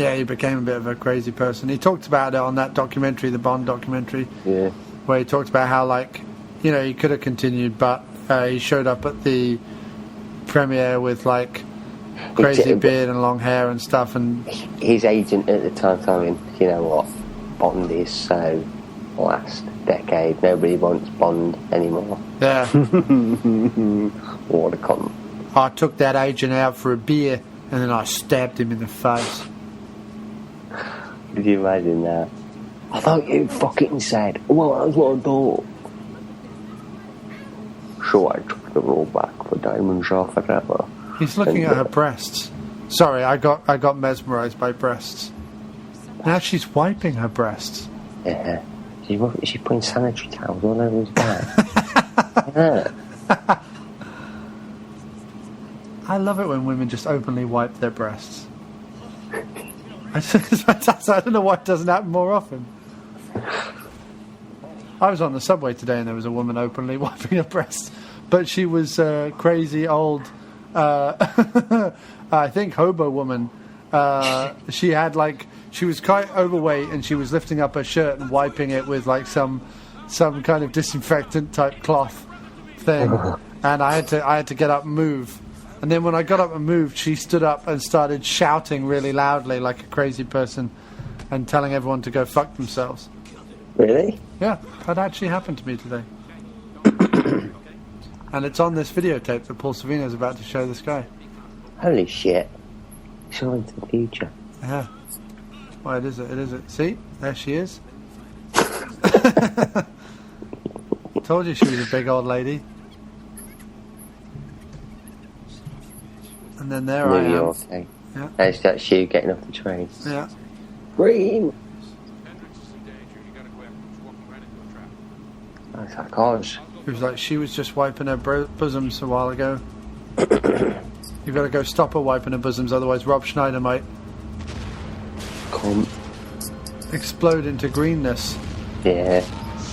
Yeah, he became a bit of a crazy person. He talked about it on that documentary, the Bond documentary. Yeah. Where he talked about how, he could have continued, but he showed up at the premiere with, crazy beard and long hair and stuff. And his agent at the time told him, you know what, Bond is so last decade. Nobody wants Bond anymore. Yeah. What a cunt. I took that agent out for a beer and then I stabbed him in the face. Did you imagine that? I thought you fucking said, well, that's what I thought. So I took the role back for Diamonds Are Forever. He's looking at her breasts. Sorry, I got mesmerised by breasts. Now she's wiping her breasts. Yeah. She's putting sanitary towels all over his back. Yeah. I love it when women just openly wipe their breasts. I don't know why it doesn't happen more often. I was on the subway today and there was a woman openly wiping her breasts, but she was a crazy old, I think, hobo woman. She had she was quite overweight and she was lifting up her shirt and wiping it with some kind of disinfectant type cloth thing, and I had to get up and move. And then when I got up and moved, she stood up and started shouting really loudly like a crazy person and telling everyone to go fuck themselves. Really? Yeah, that actually happened to me today. And it's on this videotape that Paul Savino's about to show this guy. Holy shit. It's all into the future. Yeah. Well, it is it. See? There she is. Told you she was a big old lady. And then there I am. Okay. Yeah. That's you getting off the train. Yeah. Green! That's like ours. It was like she was just wiping her bosoms a while ago. You've got to go stop her wiping her bosoms, otherwise Rob Schneider might explode into greenness. Yeah.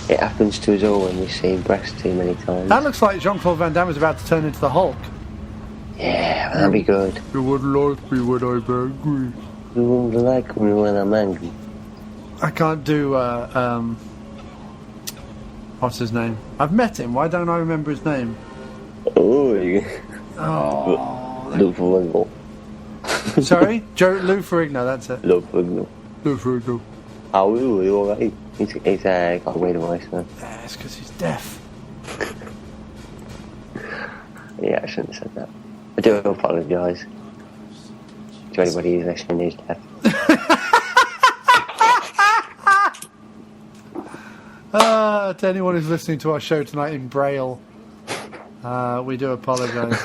It happens to us all when we see breasts too many times. That looks like Jean-Claude Van Damme is about to turn into the Hulk. Yeah, that'd be good. You wouldn't like me when I'm angry. You wouldn't like me when I'm angry. I can't do, what's his name? I've met him, why don't I remember his name? Oh, Oh. Lou Ferrigno. Sorry? Lou Ferrigno, that's it. Lou Ferrigno. Lou Ferrigno. Oh, are you alright? He's got a weird voice, man. Yeah, it's because he's deaf. Yeah, I shouldn't have said that. I do apologise to anybody who's listening who's deaf. To anyone who's listening to our show tonight in Braille, we do apologise.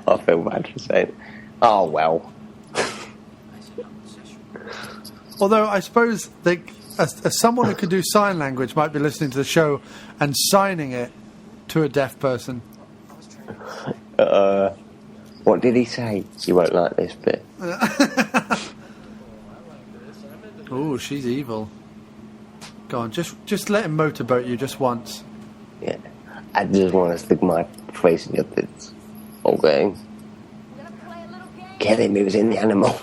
I feel bad for saying, oh well. Although I suppose as someone who could do sign language might be listening to the show and signing it to a deaf person. What did he say? You won't like this bit. Oh, she's evil. Go on, just let him motorboat you just once. Yeah. I just want to stick my face in your tits. Okay. Get him, he was in the animal.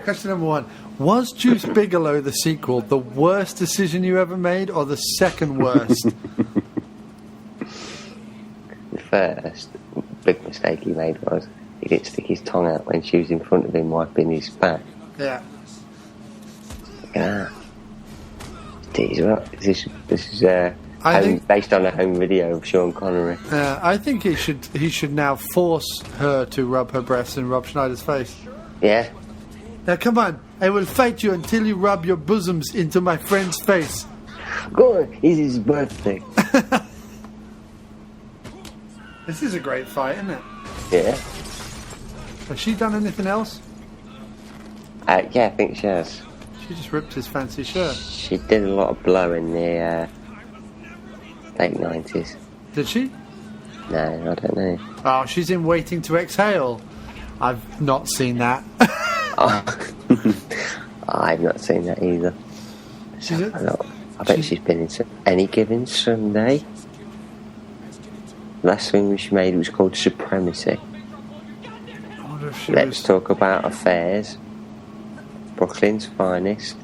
Question number 1. Was Juice Bigelow the sequel the worst decision you ever made or the second worst? The first big mistake he made was he didn't stick his tongue out when she was in front of him wiping his back. Yeah. Ah. This is based on a home video of Sean Connery. I think he should now force her to rub her breasts in Rob Schneider's face. Yeah. Now come on, I will fight you until you rub your bosoms into my friend's face. Go on, it's his birthday. This is a great fight, isn't it? Yeah. Has she done anything else? Yeah, I think she has. She just ripped his fancy shirt. She did a lot of blow in the late 90s. Did she? No, I don't know. Oh, she's in Waiting to Exhale. I've not seen that. I've not seen that either. I bet she's been in Any Given Sunday. Last thing she made was called Supremacy. I wonder if she Let's talk about affairs. Brooklyn's Finest.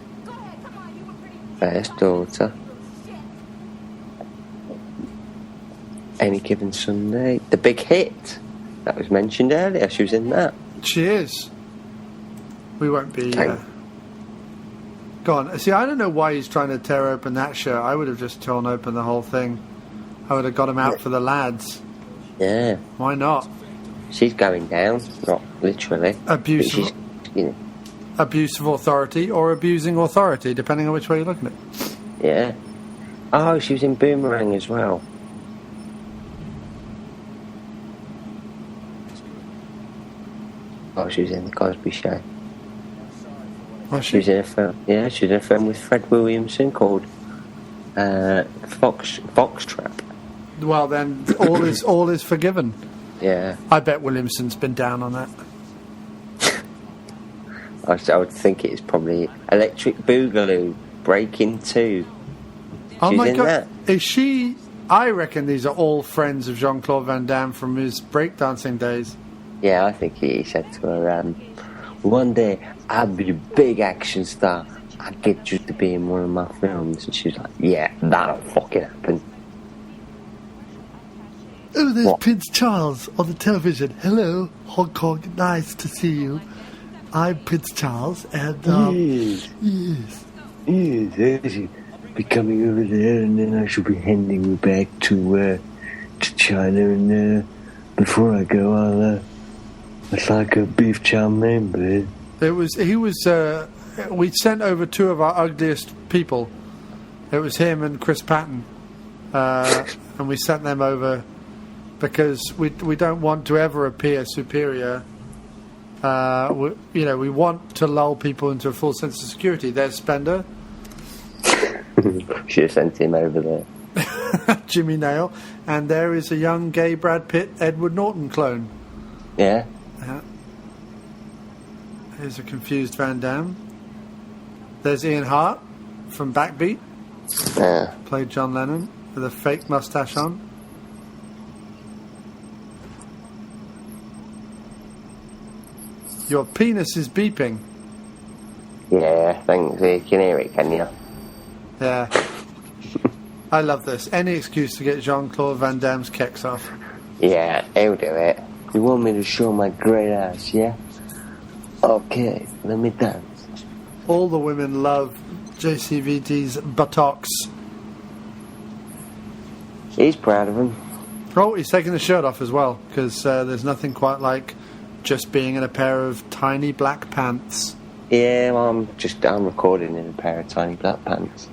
First Daughter. Any Given Sunday. The Big Hit. That was mentioned earlier. She was in that. She is. We won't be... Go on. See, I don't know why he's trying to tear open that shirt. I would have just torn open the whole thing. I would have got him out for the lads. Yeah. Why not? She's going down. Not literally. Abuse. She's, Abuse of authority or abusing authority, depending on which way you're looking at it. Yeah. Oh, she was in Boomerang as well. Oh, she was in The Cosby Show. She was in a film. Yeah, she was in a film with Fred Williamson called Foxtrap. Well, then all is forgiven. Yeah. I bet Williamson's been down on that. I would think it's probably Electric Boogaloo, Breaking 2. Oh my God! That. Is she? I reckon these are all friends of Jean-Claude Van Damme from his breakdancing days. Yeah, I think he said to her, one day I'll be a big action star. I'll get you to be in one of my films. And she was like, yeah, that'll fucking happen. Oh, there's Prince Charles on the television. Hello, Hong Kong. Nice to see you. I'm Prince Charles, and yes, I should be coming over there, and then I shall be handing you back to China, and before I go, I'd like a beef chow mein, please. We sent over 2 of our ugliest people. It was him and Chris Patton, and we sent them over because we don't want to ever appear superior. We want to lull people into a full sense of security. There's Spender. Should have sent him over there. Jimmy Nail. And there is a young gay Brad Pitt, Edward Norton clone. Yeah. Here's a confused Van Damme. There's Ian Hart from Backbeat. Yeah. Played John Lennon with a fake mustache on. Your penis is beeping. Yeah, thanks. You can hear it, can you? Yeah. I love this. Any excuse to get Jean-Claude Van Damme's kecks off. Yeah, he'll do it. You want me to show my great ass, yeah? Okay, let me dance. All the women love JCVD's buttocks. He's proud of him. Oh, he's taking the shirt off as well, because there's nothing quite like just being in a pair of tiny black pants. Yeah, well, I'm recording in a pair of tiny black pants.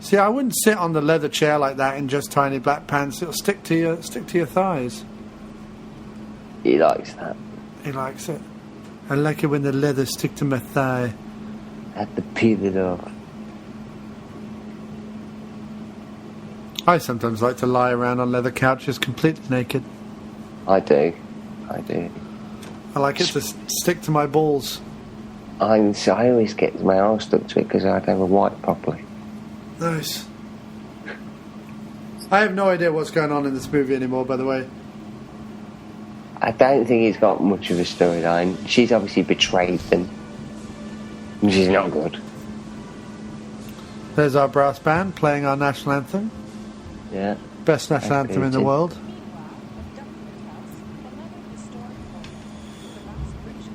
See, I wouldn't sit on the leather chair like that in just tiny black pants. It'll stick to your thighs. He likes that. He likes it. I like it when the leather stick to my thigh. Had to peel it off. I sometimes like to lie around on leather couches completely naked. I do. I like it to stick to my balls. I always get my arse stuck to it because I never wipe properly. Nice. I have no idea what's going on in this movie anymore, by the way. I don't think it's got much of a storyline. She's obviously betrayed them. Which is not good. There's our brass band playing our national anthem. Yeah. Best national anthem in the world.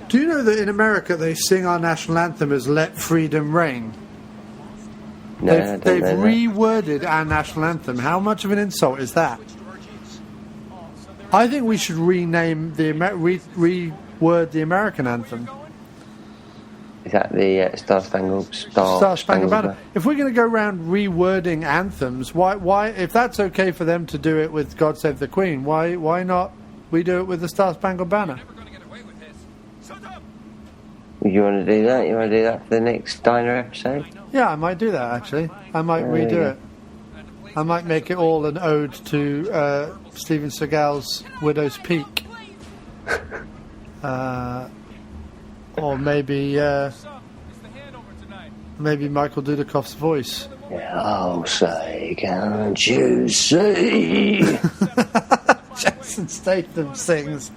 Do you know that in America they sing our national anthem as "Let Freedom Reign"? No, they've reworded our national anthem. How much of an insult is that? I think we should rename reword the American anthem. Is that the Star Spangled Banner? If we're going to go around rewording anthems, why? If that's okay for them to do it with "God Save the Queen," why not we do it with the Star Spangled Banner? You want to do that? You want to do that for the next Diner episode? Yeah, I might do that actually. I might redo it. I might make it all an ode to Steven Seagal's Widow's Peak. Or maybe Michael Dudikoff's voice. Oh, say, can't you see? Jason Statham sings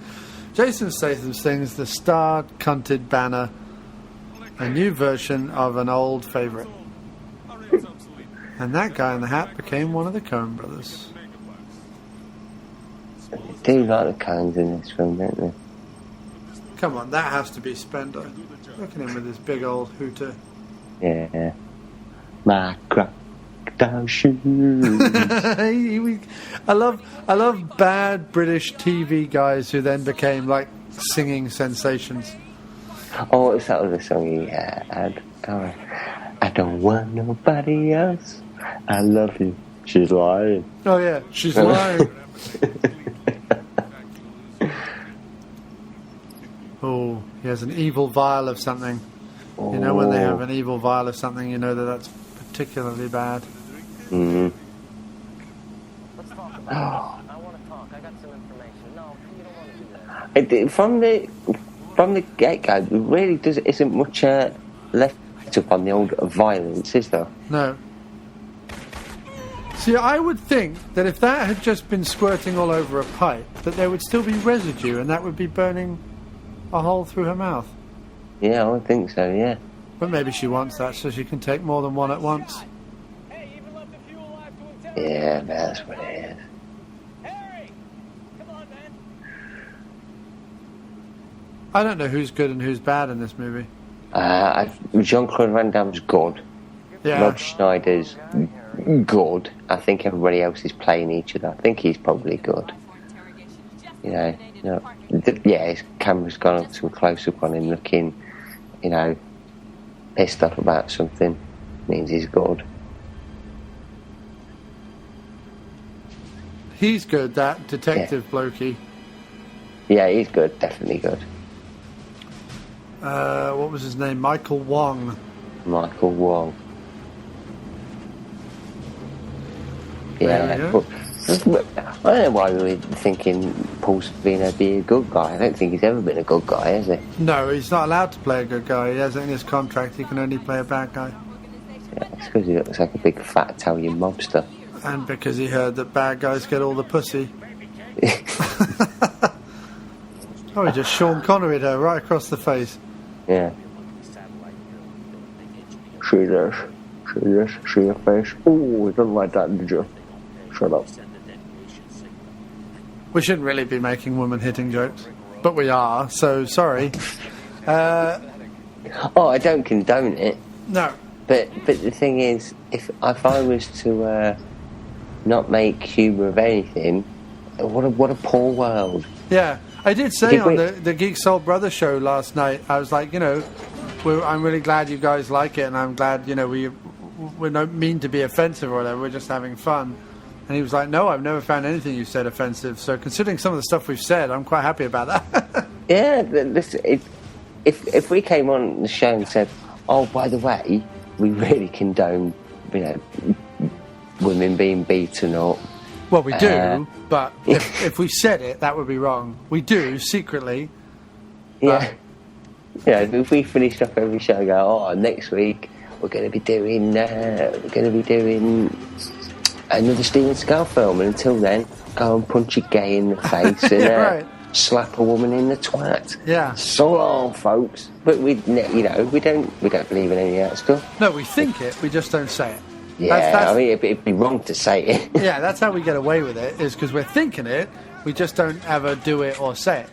the star-cunted banner, a new version of an old favourite. And that guy in the hat became one of the Coen brothers. They do like the Coens in this film, don't they? Come on, that has to be Spender. Look at him with his big old hooter. Yeah. My crocodile shoes. I love bad British TV guys who then became like singing sensations. Oh, what's that other song he had? Oh, I don't want nobody else. I love you. She's lying. Oh yeah, she's lying. Oh, he has an evil vial of something. Oh. You know when they have an evil vial of something, you know that's particularly bad. Mm-hmm. Let's talk about it. I want to talk. I got some information. No, you don't want to do that. From the get-go, it really isn't much left up on the old violence, is there? No. See, I would think that if that had just been squirting all over a pipe, that there would still be residue, and that would be burning a hole through her mouth. Yeah, I would think so, yeah. But maybe she wants that so she can take more than one at once. Yeah, that's what it is. Harry! Come on, man. I don't know who's good and who's bad in this movie. Jean-Claude Van Damme's good. Yeah. Rob Schneider's good. I think everybody else is playing each other. I think he's probably good. His camera's gone up to a close-up on him looking, pissed off about something. Means he's good. He's good, that detective blokey. Yeah, he's good. Definitely good. What was his name? Michael Wong. Michael Wong. Yeah, I don't know why we were thinking Paul Savino would be a good guy. I don't think he's ever been a good guy, has he? No, he's not allowed to play a good guy. He has it in his contract. He can only play a bad guy. Yeah, it's because he looks like a big fat Italian mobster. And because he heard that bad guys get all the pussy. Oh, he just Sean Connery'd her right across the face. Yeah. See this? See your face? Oh, you don't like that, did you? Shut up. We shouldn't really be making women hitting jokes, but we are, so sorry. I don't condone it. No. But the thing is, if I was to not make humour of anything, what a poor world. Yeah, I did say on the Geek Soul Brother show last night, I was like, I'm really glad you guys like it, and I'm glad, we don't mean to be offensive or whatever, we're just having fun. And he was like, no, I've never found anything you've said offensive. So considering some of the stuff we've said, I'm quite happy about that. Yeah, if we came on the show and said, Oh, by the way, we really condone, women being beaten up. Well, we do, but if we said it, that would be wrong. We do, secretly. Yeah. If we finished off every show and go, next week we're going to be doing another Steven Seagal film, and until then, go and punch a gay in the face and slap a woman in the twat. Yeah. So long, folks. But we don't believe in any of that stuff. No, we think it. We just don't say it. Yeah, it'd be wrong to say it. Yeah, that's how we get away with it. Is because we're thinking it. We just don't ever do it or say it.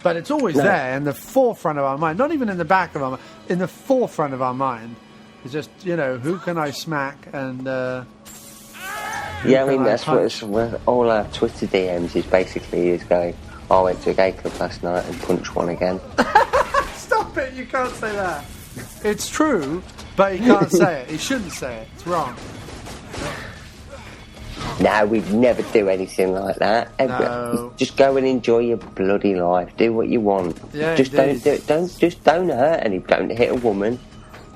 But it's always there in the forefront of our mind. Not even in the back of our mind. In the forefront of our mind. It's just, who can I smack and... that's what all our Twitter DMs is going, I went to a gay club last night and punched one again. Stop it, you can't say that. It's true, but he can't say it. He shouldn't say it. It's wrong. No, we'd never do anything like that. No. Just go and enjoy your bloody life. Do what you want. Yeah, just don't do it. Don't hurt any. Don't hit a woman,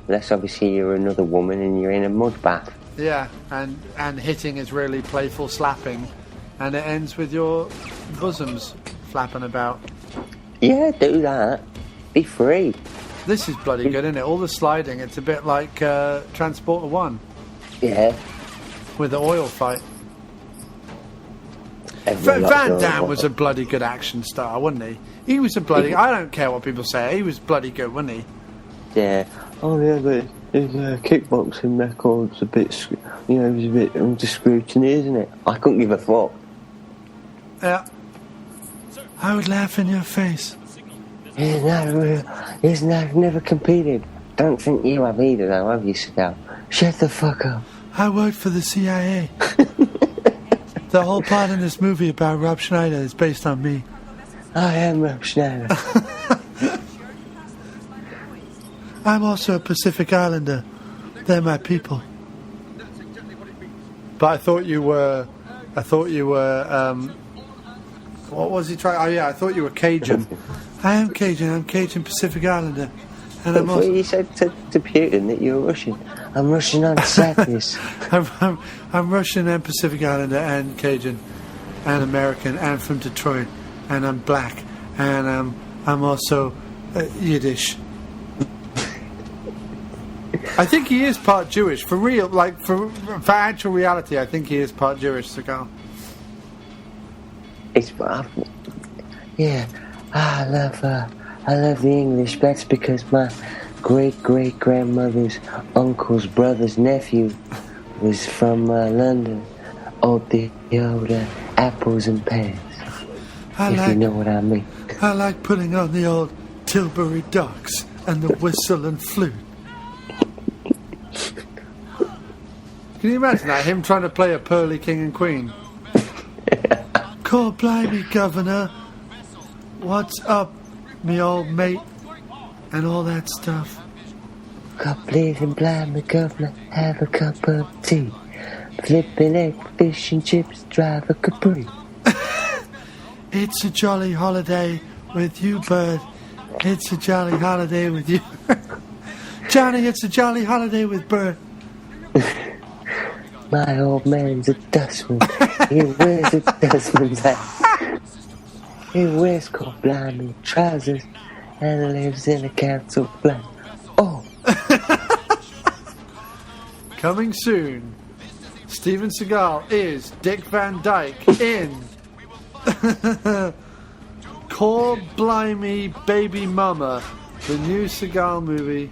unless obviously you're another woman and you're in a mud bath. Yeah, and hitting is really playful slapping, and it ends with your bosoms flapping about. Yeah, do that. Be free. This is bloody good, isn't it? All the sliding. It's a bit like Transporter 1. Yeah. With the oil fight. Van Damme was a bloody good action star, wasn't he? He was a bloody... I don't care what people say. He was bloody good, wasn't he? Yeah. Oh, yeah, but his kickboxing record's a bit... it was a bit under scrutiny, isn't it? I couldn't give a fuck. Yeah. I would laugh in your face. He's never competed. Don't think you have either, though, have you, Seagal? Shut the fuck up. I worked for the CIA. The whole plot in this movie about Rob Schneider is based on me. I am Rob Schneider. I'm also a Pacific Islander. They're my people. But I thought you were... what was he trying... Oh, yeah, I thought you were Cajun. I am Cajun. I'm Cajun Pacific Islander. And I'm also... You said to Putin that you were Russian. I'm Russian on sadness. I'm Russian and Pacific Islander and Cajun and American and from Detroit, and I'm black, and I'm also Yiddish. I think he is part Jewish for real, like for actual reality. I think he is part Jewish, Seagal. I love the English. That's because my great-great-grandmother's uncle's brother's nephew was from London. The old apples and pears. You know what I mean. I like putting on the old Tilbury Docks and the whistle and flute. Can you imagine that? Him trying to play a pearly king and queen. God blimey, Governor. What's up, me old mate? And all that stuff. God please and blimey, Governor, have a cup of tea. Flipping egg, fish and chips, drive a Capri. It's a jolly holiday with you, Bird. It's a jolly holiday with you. Johnny, it's a jolly holiday with Bird. My old man's a dustman. He wears a dustman's hat. He wears cold blimey trousers and lives in a council flat. Oh! Coming soon, Steven Seagal is Dick Van Dyke in Core Blimey Baby Mama, the new Seagal movie.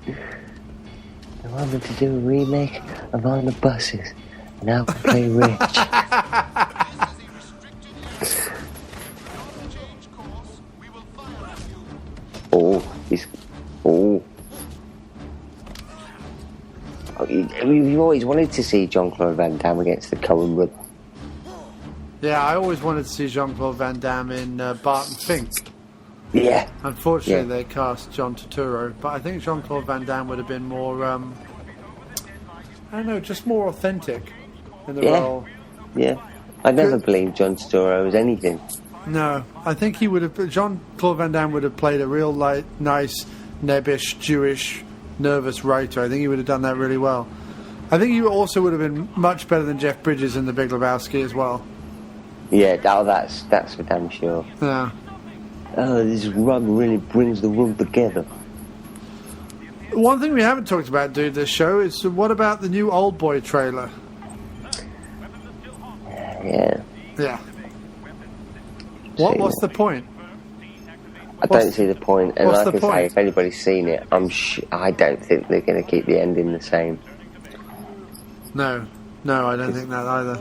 I wanted to do a remake of On the Buses, and I'll play Rich. We've always wanted to see Jean-Claude Van Damme against the Coen brother. Yeah, I always wanted to see Jean-Claude Van Damme in Barton Fink. Yeah. Unfortunately, they cast John Turturro, but I think Jean-Claude Van Damme would have been more, I don't know, just more authentic in the role. Yeah. I never believed John Turturro was anything. No, I think he would have. Jean-Claude Van Damme would have played a real nice, nebbish, Jewish nervous writer. I think he would have done that really well. I think he also would have been much better than Jeff Bridges in The Big Lebowski as well. Yeah, that's for damn sure. Yeah. Oh, this rug really brings the room together. One thing we haven't talked about, dude, this show is what about the new Old Boy trailer? Yeah. Yeah. What's the point? I don't see the point. And what's like the I say, point? if anybody's seen it, I don't think they're going to keep the ending the same. No, I don't think that either.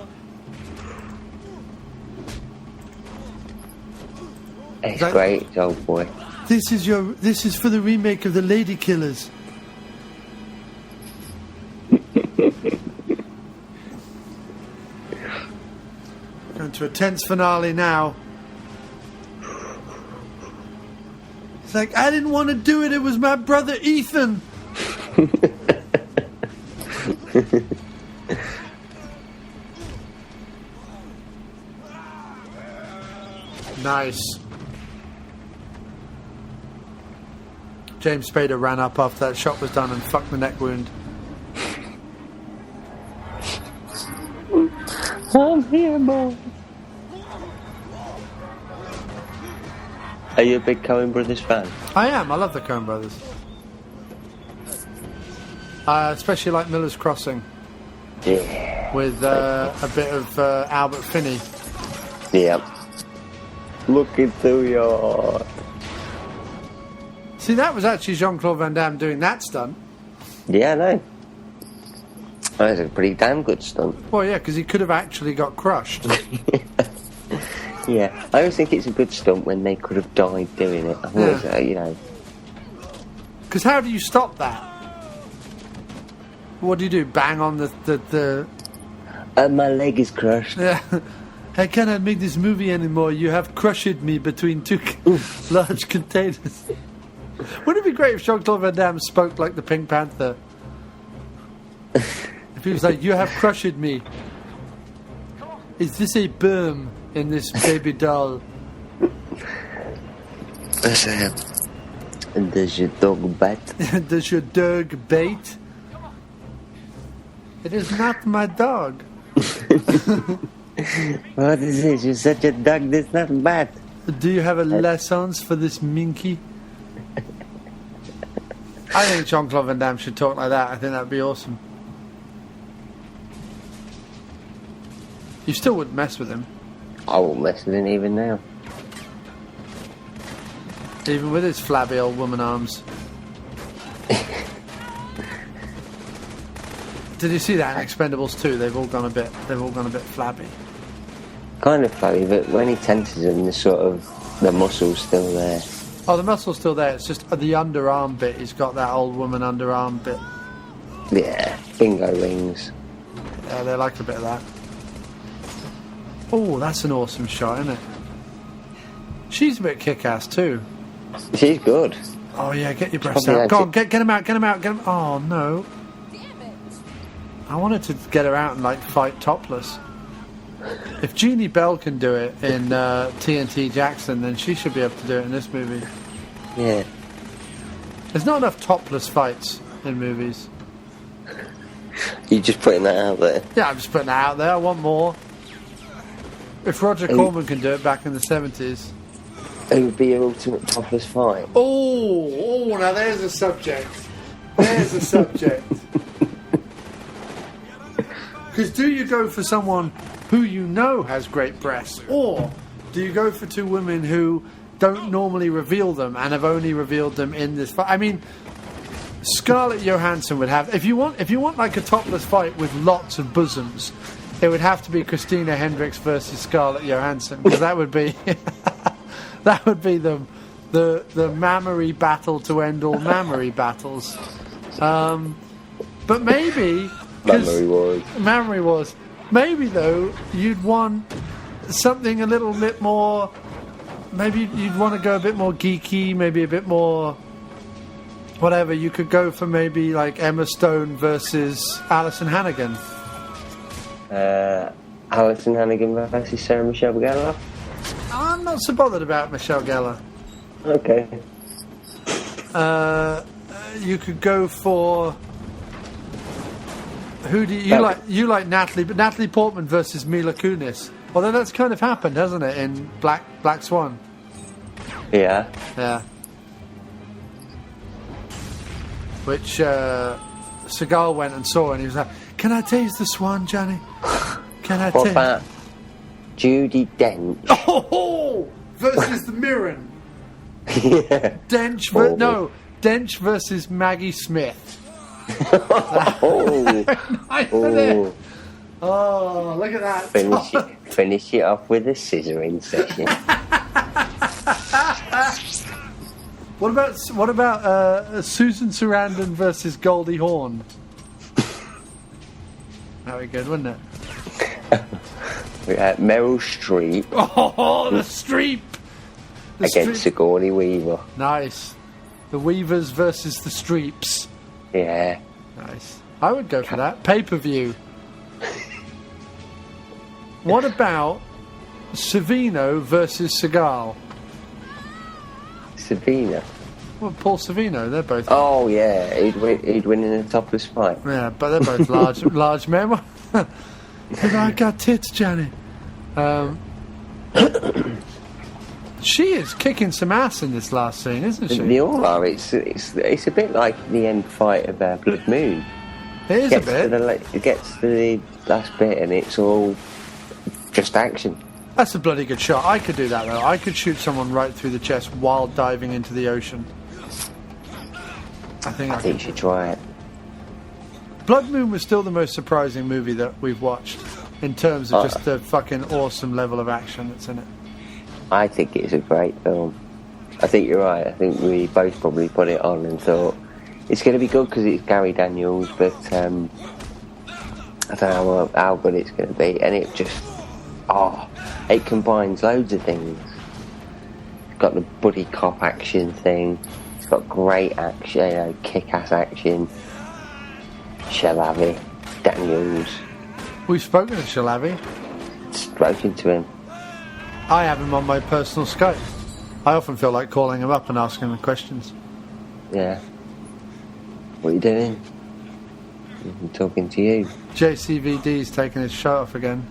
It's great, it's Old Boy. This is for the remake of The Lady Killers. Going to a tense finale now. It's like, I didn't want to do it, it was my brother Ethan. Nice. James Spader ran up after that shot was done and fucked the neck wound. I'm here, boy. Are you a big Coen Brothers fan? I am. I love the Coen Brothers. I especially like Miller's Crossing. Yeah. With a bit of Albert Finney. Yeah. Looking through your... See, that was actually Jean-Claude Van Damme doing that stunt. Yeah, I know. That was a pretty damn good stunt. Well, yeah, because he could have actually got crushed. Yeah, I always think it's a good stunt when they could have died doing it. I always, you know. Because how do you stop that? What do you do? Bang on the... My leg is crushed. Yeah. I cannot make this movie anymore. You have crushed me between two large containers. Wouldn't it be great if Jean-Claude Van Damme spoke like the Pink Panther? If he was like, you have crushed me. Is this a berm in this baby doll? And does your dog bite? Does your dog bite? It is not my dog. What is this? You're such a dog that's not bad. Do you have a lessons for this minky? I think Jean-Claude Van Damme should talk like that. I think that'd be awesome. You still wouldn't mess with him. I won't mess with him even now. Even with his flabby old woman arms. Did you see that in Expendables 2? They've all gone a bit flabby. Kind of flabby, but when he tenses them, the muscle's still there. Oh, the muscle's still there. It's just the underarm bit. He's got that old woman underarm bit. Yeah, bingo rings. Yeah, they like a bit of that. Oh, that's an awesome shot, isn't it? She's a bit kick-ass too. She's good. Oh yeah, get your breasts out. Go on, get him out, get him out, get him. Oh no. I wanted to get her out and like fight topless. If Jeannie Bell can do it in TNT Jackson, then she should be able to do it in this movie. Yeah. There's not enough topless fights in movies. You're just putting that out there. Yeah, I'm just putting that out there. I want more. If Roger Corman can do it back in the 70s. It would be your ultimate topless fight. Oh, now there's a subject. There's a subject. Because do you go for someone who you know has great breasts, or do you go for two women who don't normally reveal them and have only revealed them in this fight? I mean, Scarlett Johansson would have... If you want like a topless fight with lots of bosoms, it would have to be Christina Hendricks versus Scarlett Johansson, because that would be... that would be the mammary battle to end all mammary battles. But maybe... Mammary Wars. Maybe, though, you'd want something a little bit more... Maybe you'd want to go a bit more geeky, maybe a bit more... Whatever, you could go for maybe like Emma Stone versus Alison Hannigan. Alison Hannigan versus Sarah Michelle Gellar? I'm not so bothered about Michelle Gellar. Okay. you could go for. Who do you like? You like Natalie, but Natalie Portman versus Mila Kunis. Although that's kind of happened, hasn't it, in Black Swan? Yeah. Yeah. Which Seagal went and saw, and he was like, "Can I taste the swan, Johnny? Can I What taste?" about Judi Dench? Oh, versus the Mirren. Yeah. Dench versus Maggie Smith. Oh. Nice, isn't it? Oh, look at that. Finish it off with a scissoring session. What about Susan Sarandon versus Goldie Hawn? That would be good, wouldn't it? We had Meryl Streep Oh, the Streep! against Sigourney Weaver. Nice. The Weavers versus the Streeps. Yeah. Nice. I would go for that. Pay-per-view. What about Savino versus Seagal? Savino. Well, Paul Savino, they're both... Oh, yeah. He'd win in a topless fight. Yeah, but they're both large men. I got tits, Johnny. She is kicking some ass in this last scene, isn't she? They all are. It's a bit like the end fight of Blood Moon. It is a bit. It gets to the last bit and it's all just action. That's a bloody good shot. I could do that, though. I could shoot someone right through the chest while diving into the ocean. I think you should try it. Blood Moon was still the most surprising movie that we've watched in terms of just the fucking awesome level of action that's in it. I think it's a great film. I think you're right. I think we both probably put it on and thought it's going to be good because it's Gary Daniels, but I don't know how good it's going to be. And it just, it combines loads of things. It's got the buddy cop action thing. It's got great action, kick-ass action. Shalavi, Daniels. We've spoken to Shalavi. Spoken to him. I have him on my personal Skype. I often feel like calling him up and asking him questions. Yeah. What are you doing? I'm talking to you. JCVD's taking his shirt off again.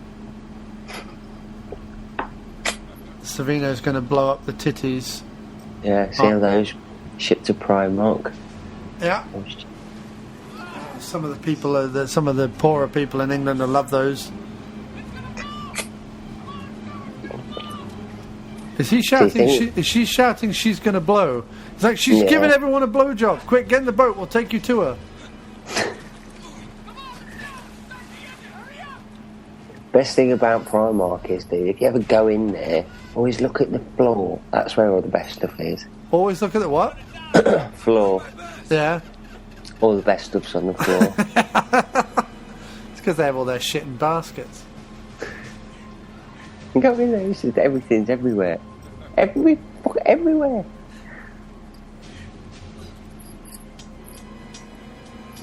Savino's going to blow up the titties. Yeah, see how those shipped to Primark? Yeah. Some of the people, some of the poorer people in England will love those. Is he shouting? Is she shouting she's going to blow? It's like she's giving everyone a blowjob. Quick, get in the boat. We'll take you to her. Best thing about Primark is, dude, if you ever go in there, always look at the floor. That's where all the best stuff is. Always look at the what? Floor. Yeah. All the best stuff's on the floor. It's because they have all their shit in baskets. You go in there, it's just everything's everywhere. Everywhere.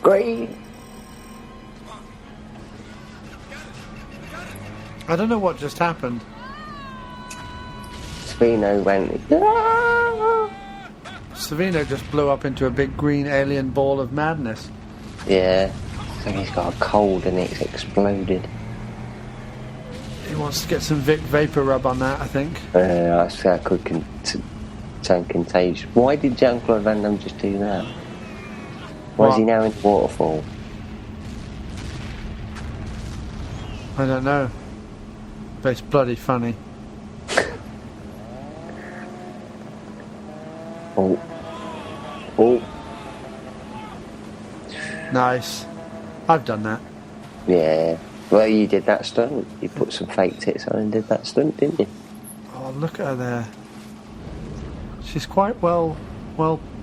Great. I don't know what just happened. Savino went... Savino just blew up into a big green alien ball of madness. Yeah. I think he's got a cold and it's exploded. He wants to get some Vic Vapor Rub on that, I think. That could sound contagious. Why did Jean-Claude Van Damme just do that? Why is he now in the waterfall? I don't know. But it's bloody funny. Oh. Nice. I've done that. Yeah. Well, you did that stunt. You put some fake tits on and did that stunt, didn't you? Oh, look at her there. She's quite well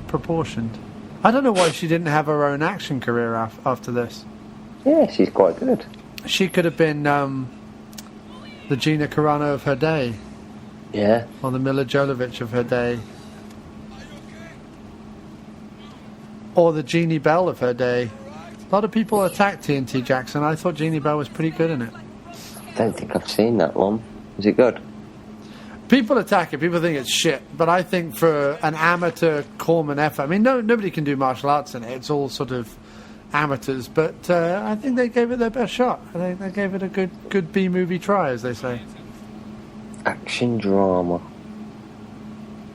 proportioned. I don't know why she didn't have her own action career after this. Yeah, she's quite good. She could have been the Gina Carano of her day. Yeah. Or the Mila Jovovich of her day. Or the Jeannie Bell of her day. A lot of people attacked TNT Jackson. I thought Jeannie Bell was pretty good in it. I don't think I've seen that one. Was it good? People attack it. People think it's shit. But I think for an amateur corpsman effort, I mean, nobody can do martial arts in it. It's all sort of amateurs. But I think they gave it their best shot. I think they gave it a good B-movie try, as they say. Action drama.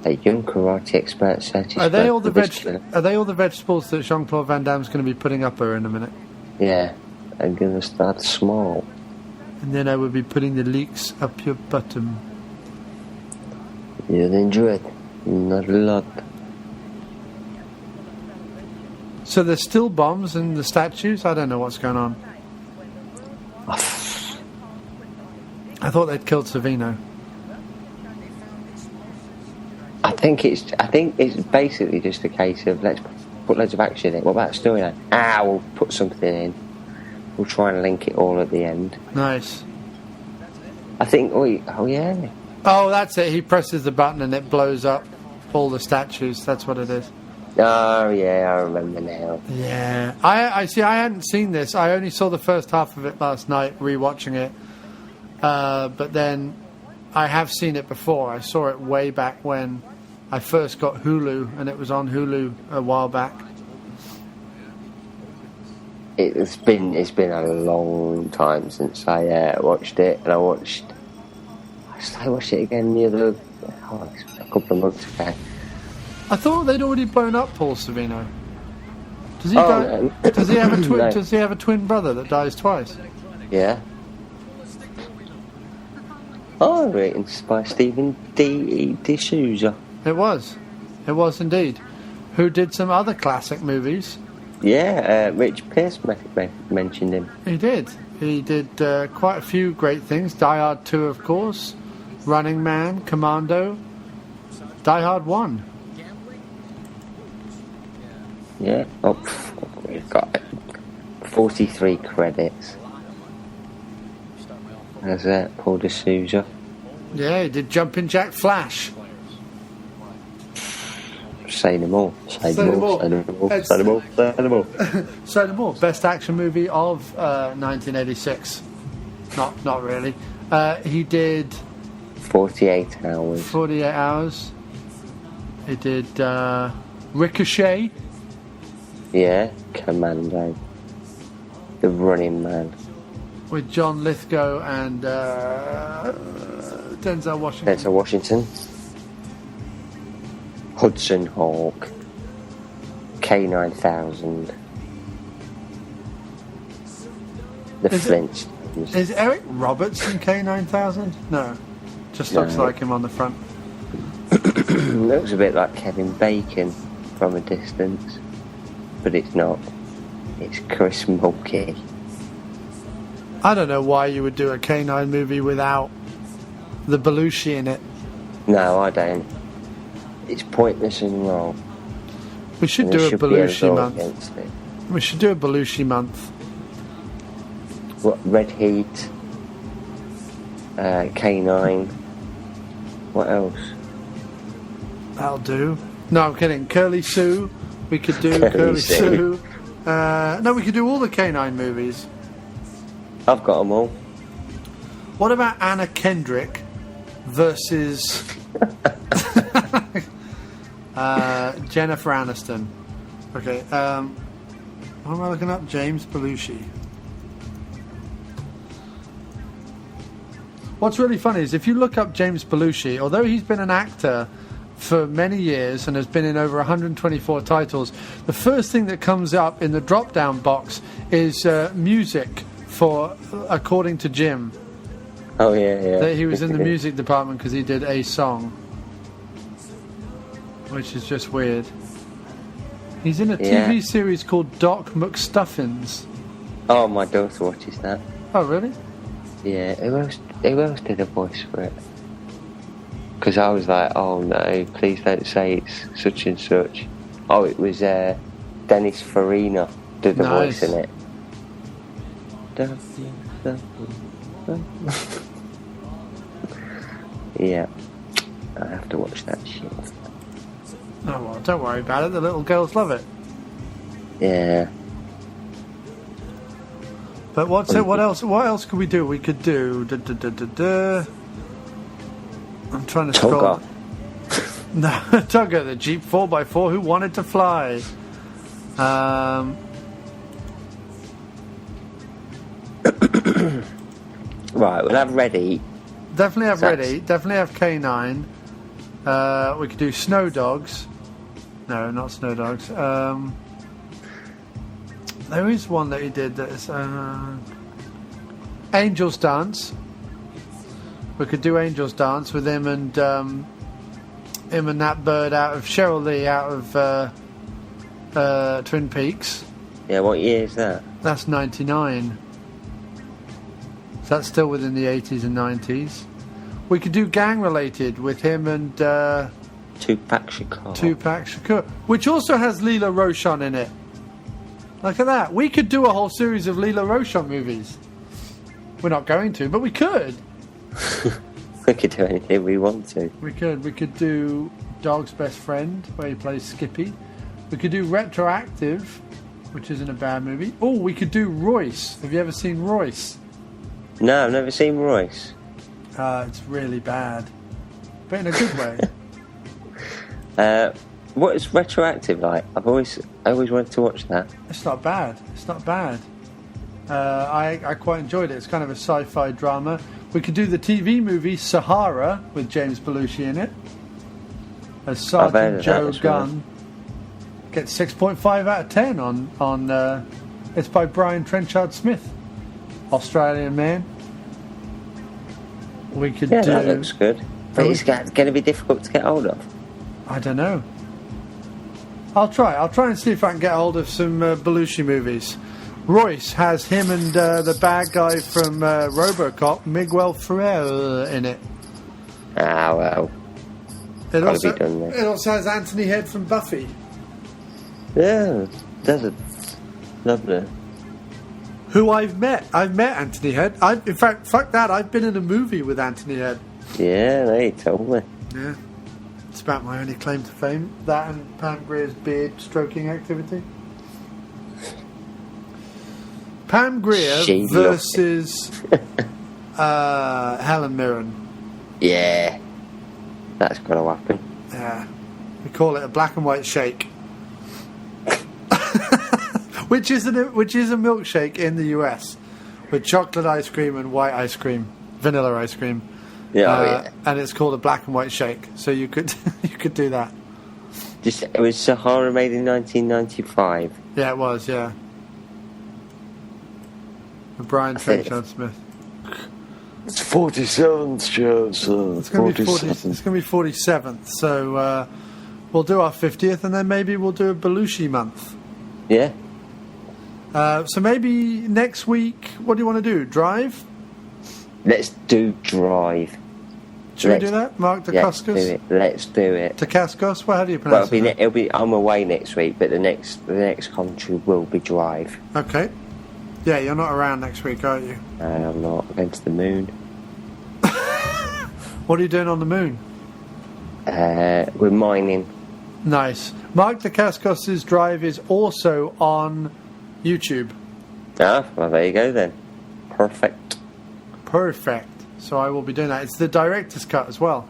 A young karate expert searches Are they for all the original- Are they all the vegetables that Jean-Claude Van Damme's going to be putting up her in a minute? Yeah, I'm going to start small. And then I will be putting the leeks up your bottom. You'll enjoy it. Not a lot. So there's still bombs in the statues? I don't know what's going on. I thought they'd killed Savino. I think it's basically just a case of let's put loads of action in. What about storyline? We'll put something in. We'll try and link it all at the end. Nice. I think. Oh yeah. Oh, that's it. He presses the button and it blows up all the statues. That's what it is. Oh yeah, I remember now. Yeah. I see. I hadn't seen this. I only saw the first half of it last night, rewatching it. But then I have seen it before. I saw it way back when I first got Hulu, and it was on Hulu a while back. It's been a long time since I watched it, and I started watching it again a couple of months ago. I thought they'd already blown up Paul Savino. Does he No. Does he have a twin? No. Does he have a twin brother that dies twice? Yeah. Oh, written by Stephen D. D'Souza. It was indeed. Who did some other classic movies? Yeah, Rich Pierce mentioned him. He did. He did quite a few great things. Die Hard 2, of course. Running Man, Commando, Die Hard 1. Yeah. Oh, we've got 43 credits. There's that, Paul D'Souza. Yeah, he did Jumpin' Jack Flash. Say them all. Say them all. Say them all. Say them all. Say them all. Say them all. Best action movie of 1986. Not really. He did 48 hours. 48 Hours. He did Ricochet. Yeah, Commando. The Running Man. With John Lithgow and Denzel Washington. Denzel Washington. Hudson Hawk. K-9000. The Flintstones. Is Eric Roberts in K-9000? No. Just looks like him on the front. Looks a bit like Kevin Bacon from a distance. But it's not. It's Chris Mulkey. I don't know why you would do a K9 movie without the Belushi in it. No, I don't. It's pointless and wrong. We should And do there a should be a Belushi law month. against it. We should do a Belushi month. What, Red Heat, K9. What else? That'll do. No, I'm kidding. Curly Sue. We could do Curly Sue. No, we could do all the K9 movies. I've got them all. What about Anna Kendrick versus Jennifer Aniston? Okay, what am I looking up? James Belushi. What's really funny is if you look up James Belushi, although he's been an actor for many years and has been in over 124 titles, the first thing that comes up in the drop-down box is music for According to Jim. Oh, yeah. That he was in the music department because he did a song, which is just weird. He's in a TV series called Doc McStuffins. Oh, my daughter watches that. Oh, really? Yeah, who else did a voice for it? Because I was like, oh no, please don't say it's such and such. Oh, it was Dennis Farina did the voice in it. Yeah, I have to watch that shit. Oh well, don't worry about it. The little girls love it. Yeah. But what's it? What else? What else could we do? We could do. I'm trying to scroll. Tugger. No, Tugger, the Jeep 4x4 who wanted to fly. Right, we'll have Ready. Definitely have That's- Ready. Definitely have K9. We could do Snow Dogs. No, not Snow Dogs. There is one that he did that is Angels Dance. We could do Angels Dance with him and that bird out of Cheryl Lee out of Twin Peaks. Yeah, what year is that? That's 99. So that's still within the 80s and 90s. We could do gang related with him and Tupac Shakur. Tupac Shakur, which also has Leela Roshan in it. Look at that. We could do a whole series of Leela Roshan movies. We're not going to, but we could. We could do anything we want to. We could. We could do Dog's Best Friend, where he plays Skippy. We could do Retroactive, which isn't a bad movie. Oh, we could do Royce. Have you ever seen Royce? No, I've never seen Royce. It's really bad, but in a good way. What is Retroactive like? I always wanted to watch that. It's not bad. It's not bad. I quite enjoyed it. It's kind of a sci-fi drama. We could do the TV movie Sahara with James Belushi in it as Sergeant Joe Gunn. Gets 6.5 out of 10 on it's by Brian Trenchard Smith, Australian man. We could do. That looks good. But it's going to be difficult to get hold of. I don't know. I'll try and see if I can get hold of some Belushi movies. Royce has him and the bad guy from RoboCop, Miguel Ferrer, in it. Ah, well. It Gotta be done then. also has Anthony Head from Buffy. Yeah, does it? Lovely. Who I've met. I've met Anthony Head. In fact, fuck that, I've been in a movie with Anthony Head. Yeah, they told me. Yeah. It's about my only claim to fame. That and Pam Greer's beard stroking activity. Pam Greer She versus Helen Mirren. Yeah. That's got to happen. Yeah. We call it a black and white shake. which is a milkshake in the US with chocolate ice cream and white ice cream, vanilla ice cream. Yeah, And it's called a black and white shake. So you could do that. It was Sahara made in 1995. Yeah, it was. Yeah. With Brian Trenchard Smith. It's 47th, Johnson. It's going to be 47th. So we'll do our 50th, and then maybe we'll do a Belushi month. Yeah. So maybe next week, what do you want to do? Drive? Let's do Drive. Should we do that? Mark Dacascos? Let's do it. Dacascos? Well, how do you Well, pronounce it? it'll be. I'm away next week, but the next country will be Drive. Okay. Yeah, you're not around next week, are you? I'm not. Against the moon. What are you doing on the moon? We're mining. Nice. Mark Dacascos' Drive is also on YouTube. Ah, well, there you go then. Perfect. So I will be doing that. It's the director's cut as well.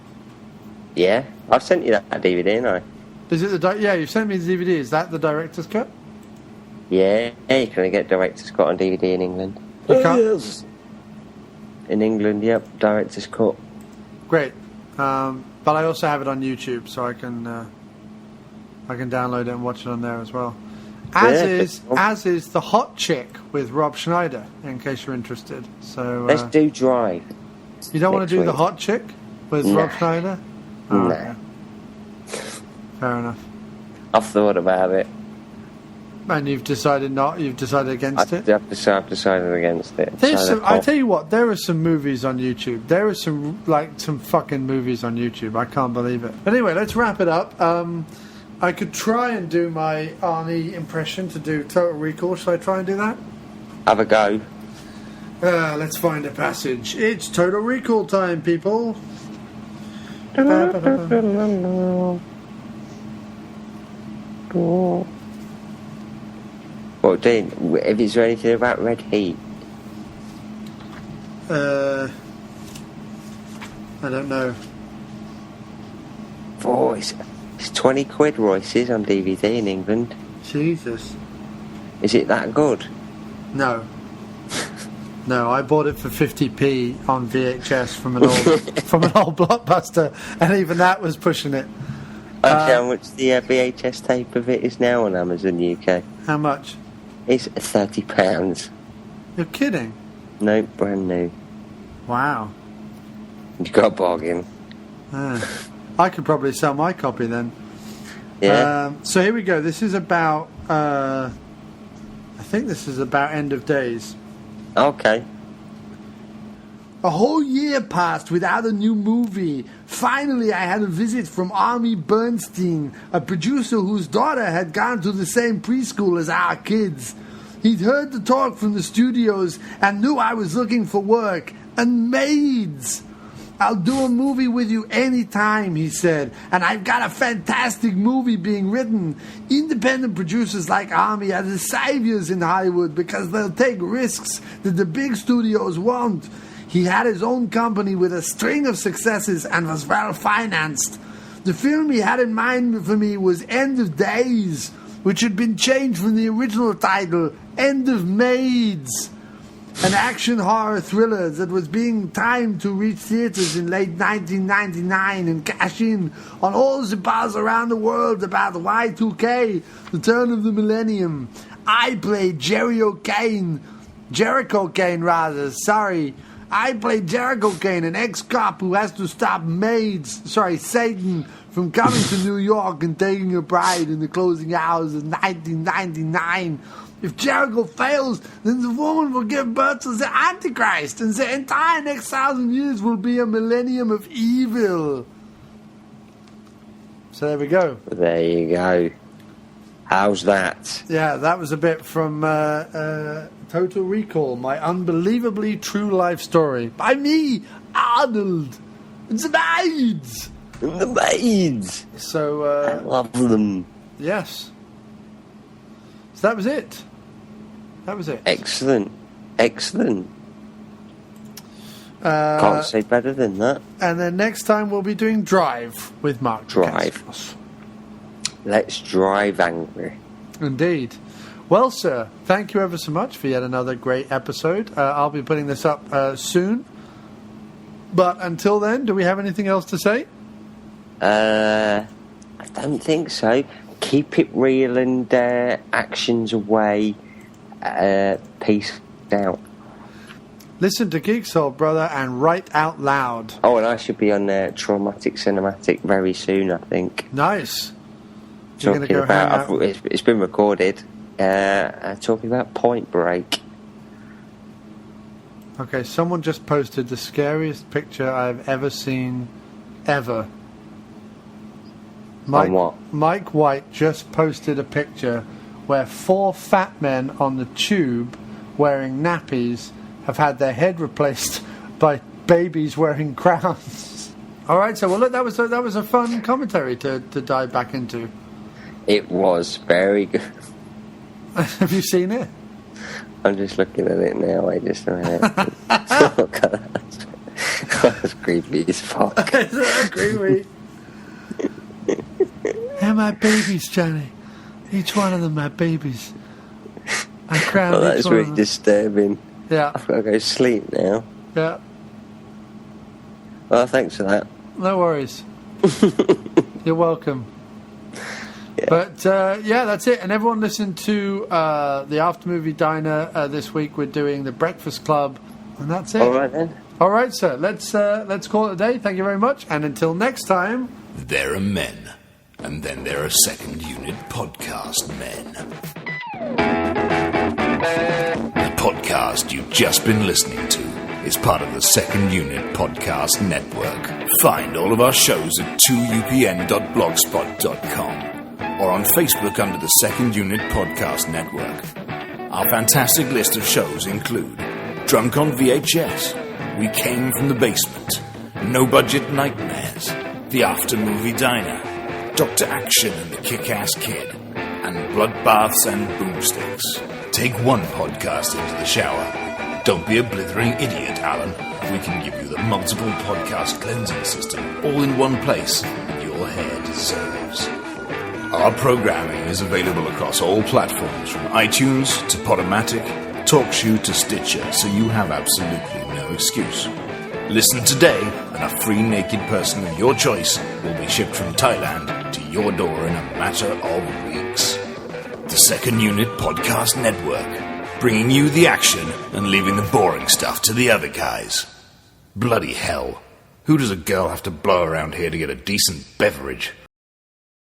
Yeah, I've sent you that DVD, ain't I? Is it yeah, you sent me the DVD. Is that the director's cut? Yeah, you can get director's cut on DVD in England. You can't? Yes. In England, yep, director's cut. Great. But I also have it on YouTube, so I can download it and watch it on there as well. As is The Hot Chick with Rob Schneider, in case you're interested. So let's do Drive. You don't want to do week. The Hot Chick with Rob Schneider? Oh, No. okay. Fair enough. I've thought about it. And you've decided not? You've decided against it? I've decided against it. I tell you what, there are some movies on YouTube. There are some fucking movies on YouTube. I can't believe it. But anyway, let's wrap it up. I could try and do my Arnie impression to do Total Recall. Shall I try and do that? Have a go. Let's find a passage. It's Total Recall time, people. Well, Dean, if it's anything about Red Heat. I don't know. Oh, it's 20 quid, Royce's, on DVD in England. Jesus. Is it that good? No. No, I bought it for 50p on VHS from an old Blockbuster, and even that was pushing it. How much the VHS tape of it is now on Amazon UK? How much? It's £30. You're kidding? No, brand new. Wow. You got a bargain. I could probably sell my copy then. Yeah. So here we go. This is about. I think this is about End of Days. Okay. A whole year passed without a new movie. Finally, I had a visit from Army Bernstein, a producer whose daughter had gone to the same preschool as our kids. He'd heard the talk from the studios and knew I was looking for work and maids. I'll do a movie with you anytime, he said, and I've got a fantastic movie being written. Independent producers like Army are the saviors in Hollywood because they'll take risks that the big studios won't. He had his own company with a string of successes and was well financed. The film he had in mind for me was End of Days, which had been changed from the original title, End of Maids. An action horror thriller that was being timed to reach theaters in late 1999 and cash in on all the buzz around the world about Y2K, the turn of the millennium. I played Jericho Kane, an ex-cop who has to stop Satan from coming to New York and taking a bride in the closing hours of 1999. If Jericho fails, then the woman will give birth to the Antichrist, and the entire next 1,000 years will be a millennium of evil. So there we go. There you go. How's that? Yeah, that was a bit from Total Recall, my unbelievably true life story. By me, Arnold. The maids. The maids. So, I love them. Yes. So that was it. Excellent. Can't say better than that. And then next time we'll be doing Drive with Mark. Drive. Let's drive angry. Indeed. Well, sir, thank you ever so much for yet another great episode. I'll be putting this up soon. But until then, do we have anything else to say? I don't think so. Keep it real and actions away. Peace out. Listen to Geek Soul, brother, and write out loud. Oh, and I should be on Traumatic Cinematic very soon, I think. Nice. Talking about, it's been recorded. Talking about Point Break. Okay, someone just posted the scariest picture I've ever seen, ever. On what? Mike White just posted a picture where 4 fat men on the tube wearing nappies have had their head replaced by babies wearing crowns. All right, so well, look, that was a fun commentary to dive back into. It was very good. Have you seen it? I'm just looking at it now. Wait just a minute. Oh, God, that's creepy as fuck. That's creepy. They're my babies, Johnny. Each one of them my babies. I crowned well, each that's one really of them. disturbing. Yeah. I've got to go sleep now. Yeah. Well, thanks for that. No worries. You're welcome. Yeah. But, yeah, that's it. And everyone listen to the After Movie Diner this week. We're doing the Breakfast Club. And that's it. All right, then. All right, sir. Let's call it a day. Thank you very much. And until next time... There are men. And then there are second unit podcast men. The podcast you've just been listening to is part of the Second Unit Podcast Network. Find all of our shows at 2upn.blogspot.com or on Facebook under the Second Unit Podcast Network. Our fantastic list of shows include Drunk on VHS, We Came from the Basement, No Budget Nightmares, The After Movie Diner, Dr. Action and the Kick-Ass Kid, and Bloodbaths and Boomsticks. Take one podcast into the shower. Don't be a blithering idiot, Alan. We can give you the multiple podcast cleansing system all in one place with your your hair deserves. Our programming is available across all platforms, from iTunes to Podomatic, TalkShoe to Stitcher, so you have absolutely no excuse. Listen today, and a free naked person of your choice will be shipped from Thailand to your door in a matter of weeks. The Second Unit Podcast Network, bringing you the action and leaving the boring stuff to the other guys. Bloody hell. Who does a girl have to blow around here to get a decent beverage?